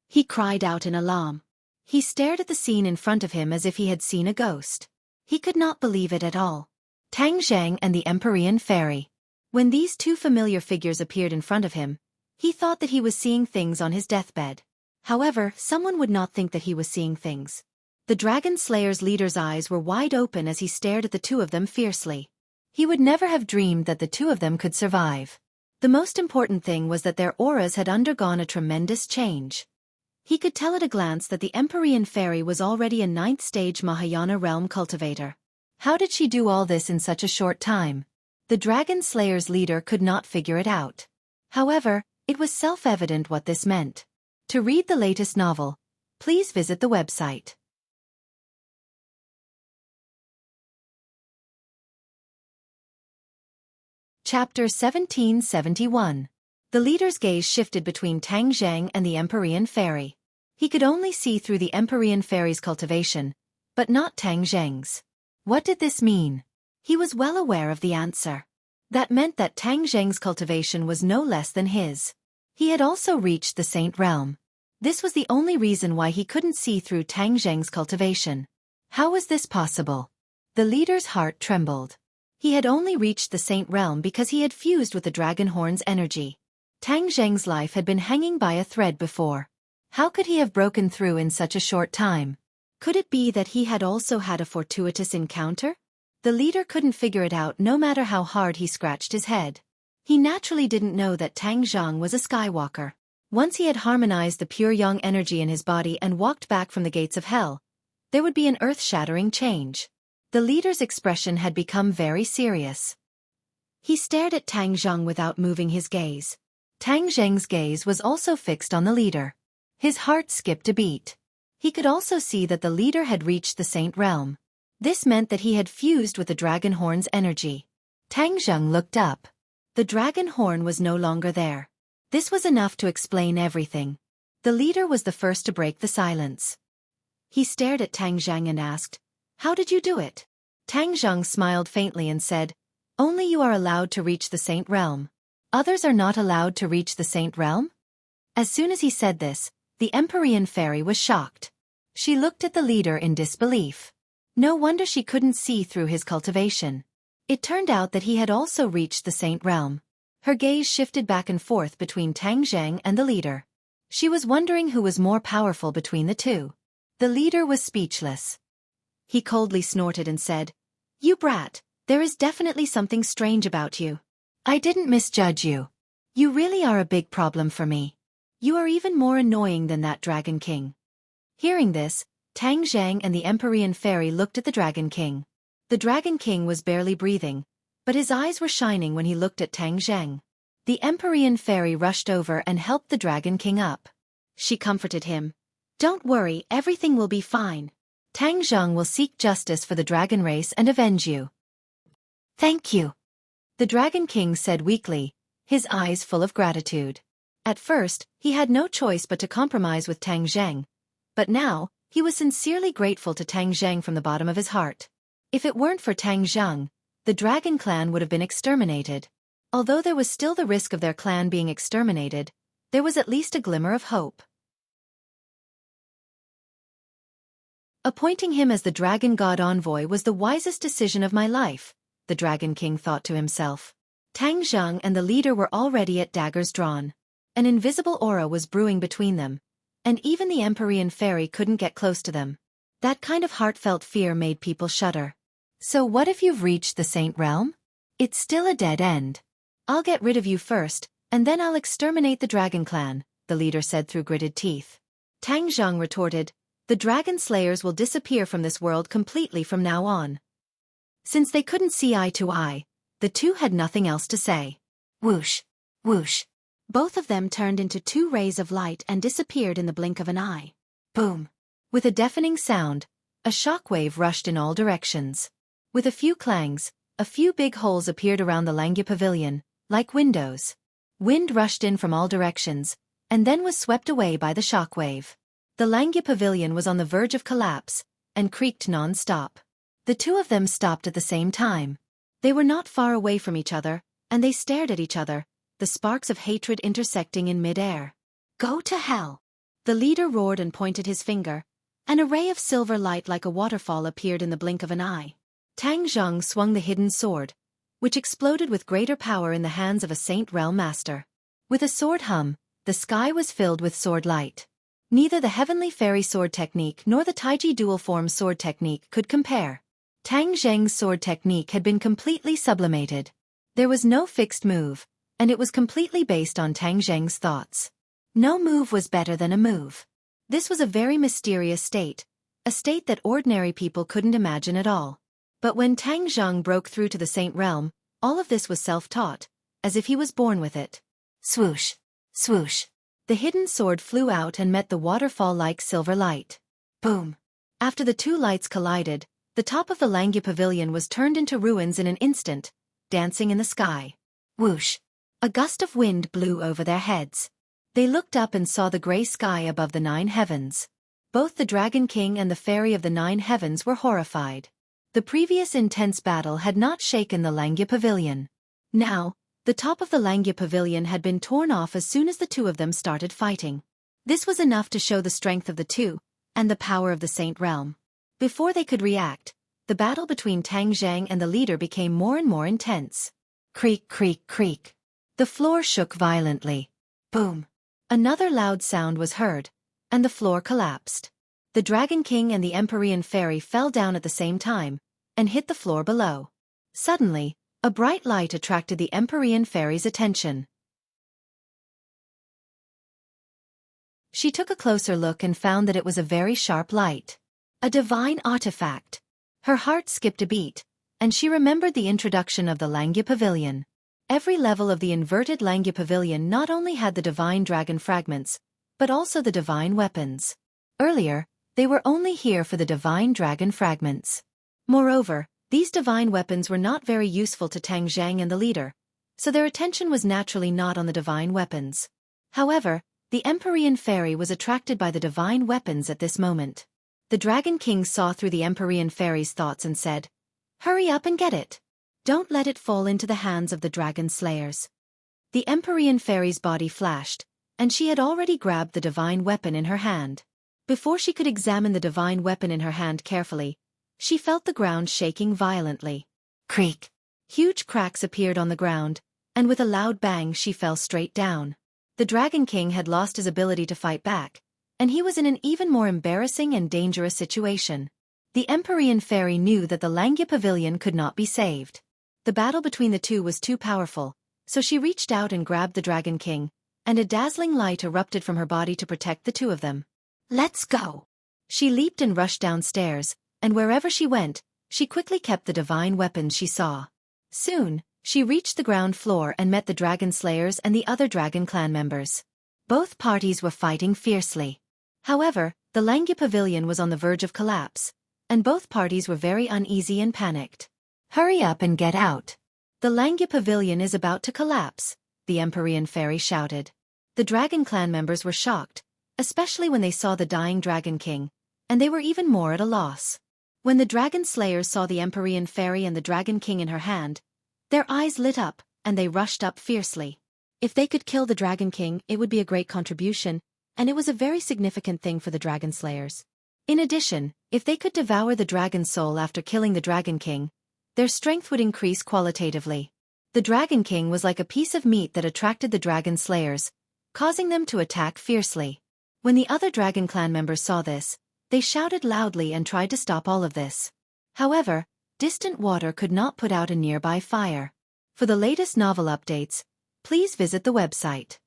he cried out in alarm. He stared at the scene in front of him as if he had seen a ghost. He could not believe it at all. Tang Zhang and the Empyrean Fairy. When these two familiar figures appeared in front of him, he thought that he was seeing things on his deathbed. However, someone would not think that he was seeing things. The Dragon Slayer's leader's eyes were wide open as he stared at the two of them fiercely. He would never have dreamed that the two of them could survive. The most important thing was that their auras had undergone a tremendous change. He could tell at a glance that the Empyrean Fairy was already a 9th-stage Mahayana realm cultivator. How did she do all this in such a short time? The Dragon Slayer's leader could not figure it out. However, it was self-evident what this meant. To read the latest novel, please visit the website. Chapter 1771. The leader's gaze shifted between Tang Zhang and the Empyrean Fairy. He could only see through the Empyrean Fairy's cultivation, but not Tang Zhang's. What did this mean? He was well aware of the answer. That meant that Tang Zhang's cultivation was no less than his. He had also reached the Saint Realm. This was the only reason why he couldn't see through Tang Zhang's cultivation. How was this possible? The leader's heart trembled. He had only reached the Saint Realm because he had fused with the Dragon Horn's energy. Tang Zhang's life had been hanging by a thread before. How could he have broken through in such a short time? Could it be that he had also had a fortuitous encounter? The leader couldn't figure it out no matter how hard he scratched his head. He naturally didn't know that Tang Zhang was a Skywalker. Once he had harmonized the pure yang energy in his body and walked back from the gates of hell, there would be an earth-shattering change. The leader's expression had become very serious. He stared at Tang Zhang without moving his gaze. Tang Zhang's gaze was also fixed on the leader. His heart skipped a beat. He could also see that the leader had reached the Saint Realm. This meant that he had fused with the Dragon Horn's energy. Tang Zhang looked up. The Dragon Horn was no longer there. This was enough to explain everything. The leader was the first to break the silence. He stared at Tang Zhang and asked, "How did you do it?" Tang Zhang smiled faintly and said, "Only you are allowed to reach the Saint Realm. Others are not allowed to reach the Saint Realm?" As soon as he said this, the Empyrean Fairy was shocked. She looked at the leader in disbelief. No wonder she couldn't see through his cultivation. It turned out that he had also reached the Saint Realm. Her gaze shifted back and forth between Tang Zhang and the leader. She was wondering who was more powerful between the two. The leader was speechless. He coldly snorted and said, "You brat, there is definitely something strange about you. I didn't misjudge you. You really are a big problem for me. You are even more annoying than that Dragon King." Hearing this, Tang Zhang and the Empyrean Fairy looked at the Dragon King. The Dragon King was barely breathing, but his eyes were shining when he looked at Tang Zhang. The Empyrean Fairy rushed over and helped the Dragon King up. She comforted him. "Don't worry, everything will be fine. Tang Zhang will seek justice for the dragon race and avenge you." "Thank you," the Dragon King said weakly, his eyes full of gratitude. At first, he had no choice but to compromise with Tang Zhang. But now, he was sincerely grateful to Tang Zhang from the bottom of his heart. If it weren't for Tang Zhang, the Dragon Clan would have been exterminated. Although there was still the risk of their clan being exterminated, there was at least a glimmer of hope. Appointing him as the Dragon God Envoy was the wisest decision of my life, the Dragon King thought to himself. Tang Zhang and the leader were already at daggers drawn. An invisible aura was brewing between them, and even the Empyrean Fairy couldn't get close to them. That kind of heartfelt fear made people shudder. So what if you've reached the Saint Realm? It's still a dead end. I'll get rid of you first, and then I'll exterminate the Dragon Clan, the leader said through gritted teeth. Tang Zhang retorted, "The Dragon Slayers will disappear from this world completely from now on." Since they couldn't see eye to eye, the two had nothing else to say. Whoosh! Whoosh! Both of them turned into two rays of light and disappeared in the blink of an eye. Boom! With a deafening sound, a shockwave rushed in all directions. With a few clangs, a few big holes appeared around the Langya Pavilion, like windows. Wind rushed in from all directions, and then was swept away by the shockwave. The Langya Pavilion was on the verge of collapse, and creaked non-stop. The two of them stopped at the same time. They were not far away from each other, and they stared at each other, the sparks of hatred intersecting in mid-air. "Go to hell!" The leader roared and pointed his finger. An array of silver light like a waterfall appeared in the blink of an eye. Tang Zhang swung the hidden sword, which exploded with greater power in the hands of a Saint Realm master. With a sword hum, the sky was filled with sword light. Neither the Heavenly Fairy sword technique nor the Taiji dual form sword technique could compare. Tang Zheng's sword technique had been completely sublimated. There was no fixed move, and it was completely based on Tang Zheng's thoughts. No move was better than a move. This was a very mysterious state, a state that ordinary people couldn't imagine at all. But when Tang Zhang broke through to the Saint Realm, all of this was self-taught, as if he was born with it. Swoosh! Swoosh! The hidden sword flew out and met the waterfall-like silver light. Boom! After the two lights collided, the top of the Langya Pavilion was turned into ruins in an instant, dancing in the sky. Whoosh! A gust of wind blew over their heads. They looked up and saw the gray sky above the 9 heavens. Both the Dragon King and the Fairy of the 9 heavens were horrified. The previous intense battle had not shaken the Langya Pavilion. Now, the top of the Langya Pavilion had been torn off as soon as the two of them started fighting. This was enough to show the strength of the two, and the power of the Saint Realm. Before they could react, the battle between Tang Zhang and the leader became more and more intense. Creak, creak, creak. The floor shook violently. Boom. Another loud sound was heard, and the floor collapsed. The Dragon King and the Empyrean Fairy fell down at the same time, and hit the floor below. Suddenly, a bright light attracted the Empyrean Fairy's attention. She took a closer look and found that it was a very sharp light. A divine artifact. Her heart skipped a beat, and she remembered the introduction of the Langya Pavilion. Every level of the inverted Langya Pavilion not only had the divine dragon fragments, but also the divine weapons. Earlier, they were only here for the divine dragon fragments. Moreover, these divine weapons were not very useful to Tang Zhang and the leader, so their attention was naturally not on the divine weapons. However, the Empyrean Fairy was attracted by the divine weapons at this moment. The Dragon King saw through the Empyrean Fairy's thoughts and said, "Hurry up and get it. Don't let it fall into the hands of the dragon slayers." The Empyrean Fairy's body flashed, and she had already grabbed the divine weapon in her hand. Before she could examine the divine weapon in her hand carefully, she felt the ground shaking violently. Creak! Huge cracks appeared on the ground, and with a loud bang she fell straight down. The Dragon King had lost his ability to fight back, and he was in an even more embarrassing and dangerous situation. The Empyrean Fairy knew that the Langya Pavilion could not be saved. The battle between the two was too powerful, so she reached out and grabbed the Dragon King, and a dazzling light erupted from her body to protect the two of them. "Let's go!" She leaped and rushed downstairs, and wherever she went, she quickly kept the divine weapons she saw. Soon, she reached the ground floor and met the Dragon Slayers and the other Dragon Clan members. Both parties were fighting fiercely. However, the Langya Pavilion was on the verge of collapse, and both parties were very uneasy and panicked. "Hurry up and get out. The Langya Pavilion is about to collapse," the Empyrean Fairy shouted. The Dragon Clan members were shocked, especially when they saw the dying Dragon King, and they were even more at a loss. When the Dragon Slayers saw the Empyrean Fairy and the Dragon King in her hand, their eyes lit up, and they rushed up fiercely. If they could kill the Dragon King, it would be a great contribution, and it was a very significant thing for the Dragon Slayers. In addition, if they could devour the Dragon Soul after killing the Dragon King, their strength would increase qualitatively. The Dragon King was like a piece of meat that attracted the Dragon Slayers, causing them to attack fiercely. When the other Dragon Clan members saw this, they shouted loudly and tried to stop all of this. However, distant water could not put out a nearby fire. For the latest novel updates, please visit the website.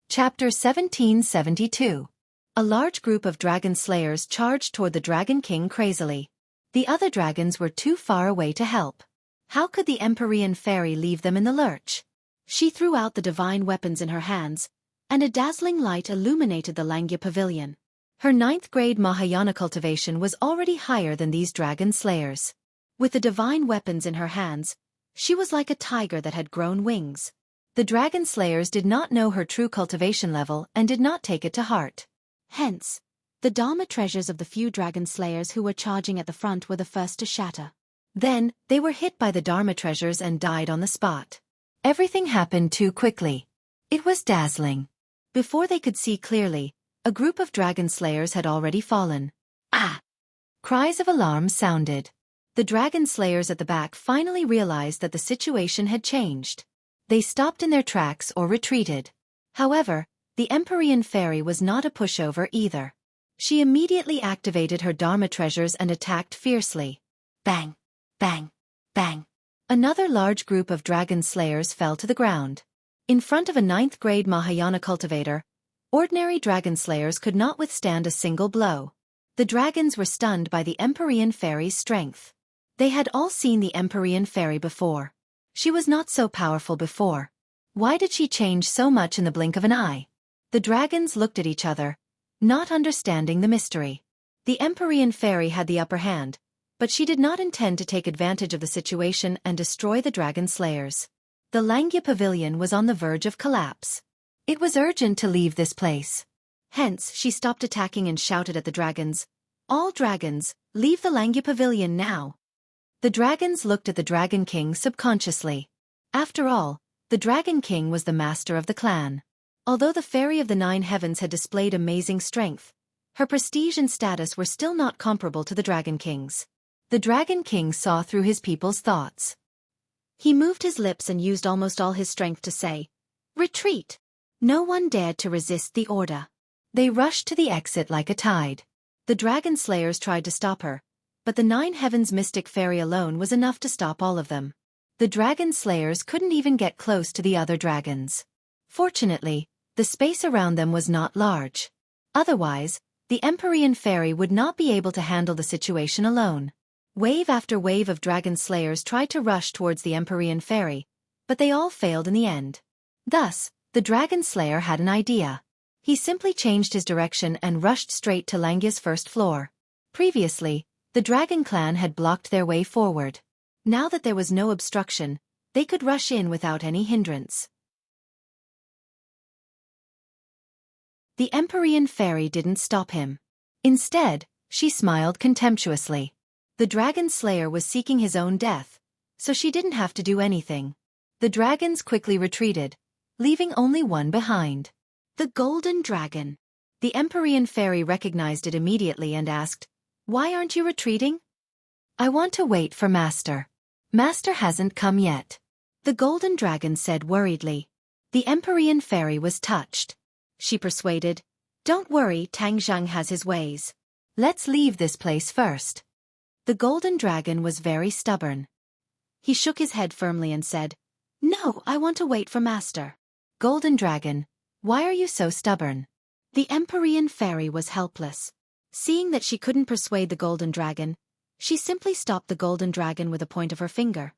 Chapter 1772. A large group of dragon slayers charged toward the Dragon King crazily. The other dragons were too far away to help. How could the Empyrean Fairy leave them in the lurch? She threw out the divine weapons in her hands, and a dazzling light illuminated the Langya Pavilion. Her 9th grade Mahayana cultivation was already higher than these dragon slayers. With the divine weapons in her hands, she was like a tiger that had grown wings. The dragon slayers did not know her true cultivation level and did not take it to heart. Hence, the Dharma treasures of the few dragon slayers who were charging at the front were the first to shatter. Then, they were hit by the Dharma treasures and died on the spot. Everything happened too quickly. It was dazzling. Before they could see clearly, A group of dragon slayers had already fallen. Ah! Cries of alarm sounded. The dragon slayers at the back finally realized that the situation had changed. They stopped in their tracks or retreated. However, the Empyrean fairy was not a pushover either. She immediately activated her Dharma treasures and attacked fiercely. Bang! Bang! Bang! Another large group of dragon slayers fell to the ground. In front of a 9th-grade Mahayana cultivator, ordinary dragon slayers could not withstand a single blow. The dragons were stunned by the Empyrean fairy's strength. They had all seen the Empyrean fairy before. She was not so powerful before. Why did she change so much in the blink of an eye? The dragons looked at each other, not understanding the mystery. The Empyrean fairy had the upper hand, but she did not intend to take advantage of the situation and destroy the dragon slayers. The Langya Pavilion was on the verge of collapse. It was urgent to leave this place. Hence, she stopped attacking and shouted at the dragons, "All dragons, leave the Langya Pavilion now." The dragons looked at the Dragon King subconsciously. After all, the Dragon King was the master of the clan. Although the Fairy of the Nine Heavens had displayed amazing strength, her prestige and status were still not comparable to the Dragon King's. The Dragon King saw through his people's thoughts. He moved his lips and used almost all his strength to say, "Retreat!" No one dared to resist the order. They rushed to the exit like a tide. The dragon slayers tried to stop her, but the Nine Heavens mystic fairy alone was enough to stop all of them. The dragon slayers couldn't even get close to the other dragons. Fortunately, the space around them was not large. Otherwise, the Empyrean fairy would not be able to handle the situation alone. Wave after wave of dragon slayers tried to rush towards the Empyrean fairy, but they all failed in the end. Thus, the dragon slayer had an idea. He simply changed his direction and rushed straight to Langya's first floor. Previously, the dragon clan had blocked their way forward. Now that there was no obstruction, they could rush in without any hindrance. The Empyrean fairy didn't stop him. Instead, she smiled contemptuously. The dragon slayer was seeking his own death, so she didn't have to do anything. The dragons quickly retreated, leaving only one behind. The golden dragon. The Empyrean fairy recognized it immediately and asked, "Why aren't you retreating?" "I want to wait for Master. Master hasn't come yet," the golden dragon said worriedly. The Empyrean fairy was touched. She persuaded, "Don't worry, Tang Zhang has his ways. Let's leave this place first." The golden dragon was very stubborn. He shook his head firmly and said, "No, I want to wait for Master." Golden dragon, why are you so stubborn? The Empyrean fairy was helpless. Seeing that she couldn't persuade the golden dragon, she simply stopped the golden dragon with a point of her finger.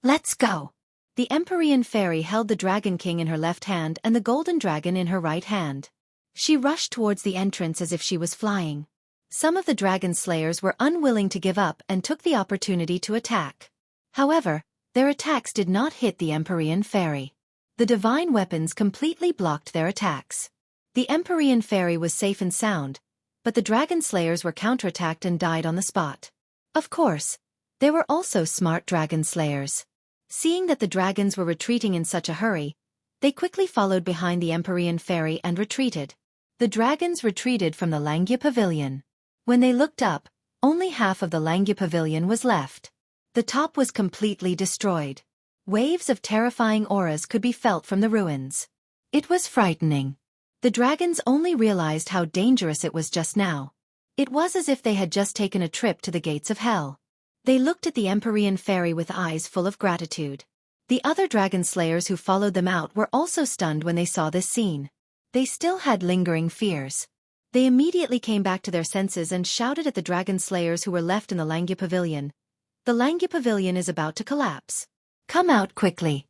"Let's go." The Empyrean fairy held the Dragon King in her left hand and the golden dragon in her right hand. She rushed towards the entrance as if she was flying. Some of the dragon slayers were unwilling to give up and took the opportunity to attack. However, their attacks did not hit the Empyrean fairy. The divine weapons completely blocked their attacks. The Empyrean fairy was safe and sound, but the dragon slayers were counterattacked and died on the spot. Of course, there were also smart dragon slayers. Seeing that the dragons were retreating in such a hurry, they quickly followed behind the Empyrean fairy and retreated. The dragons retreated from the Langya Pavilion. When they looked up, only half of the Langya Pavilion was left. The top was completely destroyed. Waves of terrifying auras could be felt from the ruins. It was frightening. The dragons only realized how dangerous it was just now. It was as if they had just taken a trip to the gates of hell. They looked at the Empyrean fairy with eyes full of gratitude. The other dragon slayers who followed them out were also stunned when they saw this scene. They still had lingering fears. They immediately came back to their senses and shouted at the dragon slayers who were left in the Langya Pavilion. "The Langya Pavilion is about to collapse. Come out quickly."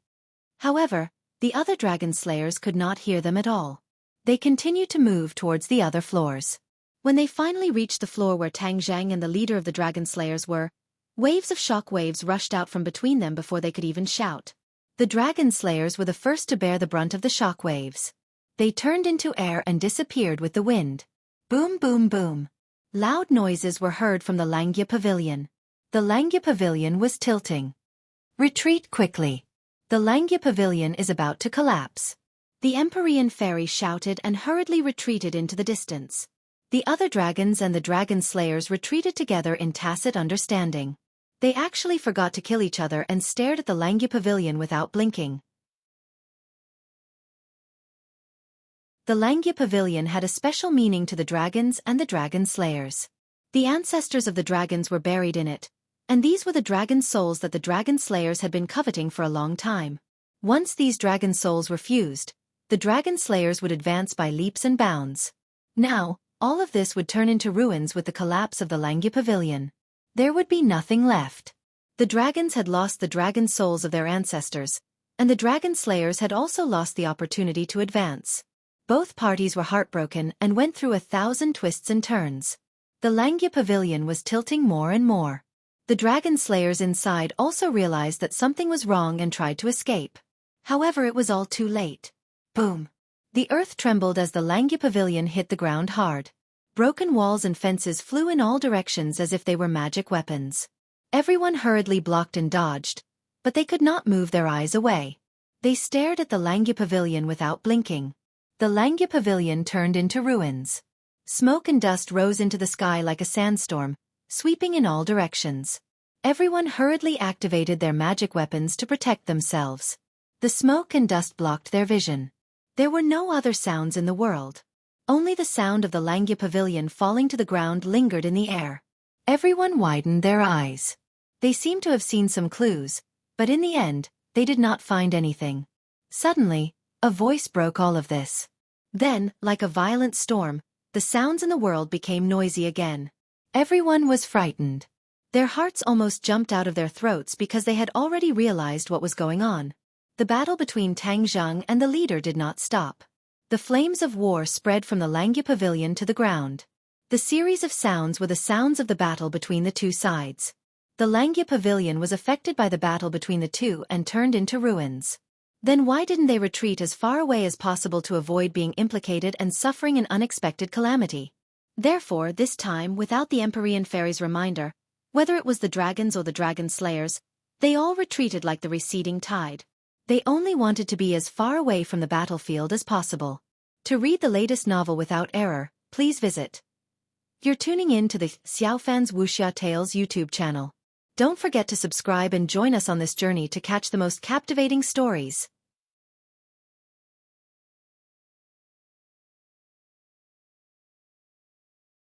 However, the other dragon slayers could not hear them at all. They continued to move towards the other floors. When they finally reached the floor where Tang Zhang and the leader of the dragon slayers were, waves of shock waves rushed out from between them before they could even shout. The dragon slayers were the first to bear the brunt of the shock waves. They turned into air and disappeared with the wind. Boom, boom, boom. Loud noises were heard from the Langya Pavilion. The Langya Pavilion was tilting. "Retreat quickly. The Langya Pavilion is about to collapse." The Empyrean fairy shouted and hurriedly retreated into the distance. The other dragons and the dragon slayers retreated together in tacit understanding. They actually forgot to kill each other and stared at the Langya pavilion without blinking. The Langya pavilion had a special meaning to the dragons and the dragon slayers. The ancestors of the dragons were buried in it, and these were the dragon souls that the dragon slayers had been coveting for a long time. Once these dragon souls were fused, the dragon slayers would advance by leaps and bounds. Now, all of this would turn into ruins with the collapse of the Langya pavilion. There would be nothing left. The dragons had lost the dragon souls of their ancestors, and the dragon slayers had also lost the opportunity to advance. Both parties were heartbroken and went through 1,000 twists and turns. The Langya pavilion was tilting more and more. The dragon slayers inside also realized that something was wrong and tried to escape. However, it was all too late. Boom! The earth trembled as the Langya pavilion hit the ground hard. Broken walls and fences flew in all directions as if they were magic weapons. Everyone hurriedly blocked and dodged, but they could not move their eyes away. They stared at the Langya pavilion without blinking. The Langya pavilion turned into ruins. Smoke and dust rose into the sky like a sandstorm, sweeping in all directions. Everyone hurriedly activated their magic weapons to protect themselves. The smoke and dust blocked their vision. There were no other sounds in the world. Only the sound of the Langya pavilion falling to the ground lingered in the air. Everyone widened their eyes. They seemed to have seen some clues, but in the end, they did not find anything. Suddenly, a voice broke all of this. Then, like a violent storm, the sounds in the world became noisy again. Everyone was frightened. Their hearts almost jumped out of their throats because they had already realized what was going on. The battle between Tang Zheng and the leader did not stop. The flames of war spread from the Langya pavilion to the ground. The series of sounds were the sounds of the battle between the two sides. The Langya pavilion was affected by the battle between the two and turned into ruins. Then why didn't they retreat as far away as possible to avoid being implicated and suffering an unexpected calamity? Therefore, this time, without the Empyrean fairy's reminder, whether it was the dragons or the dragon slayers, they all retreated like the receding tide. They only wanted to be as far away from the battlefield as possible. To read the latest novel without error, please visit. You're tuning in to the Xiaofan's Wuxia Tales YouTube channel. Don't forget to subscribe and join us on this journey to catch the most captivating stories.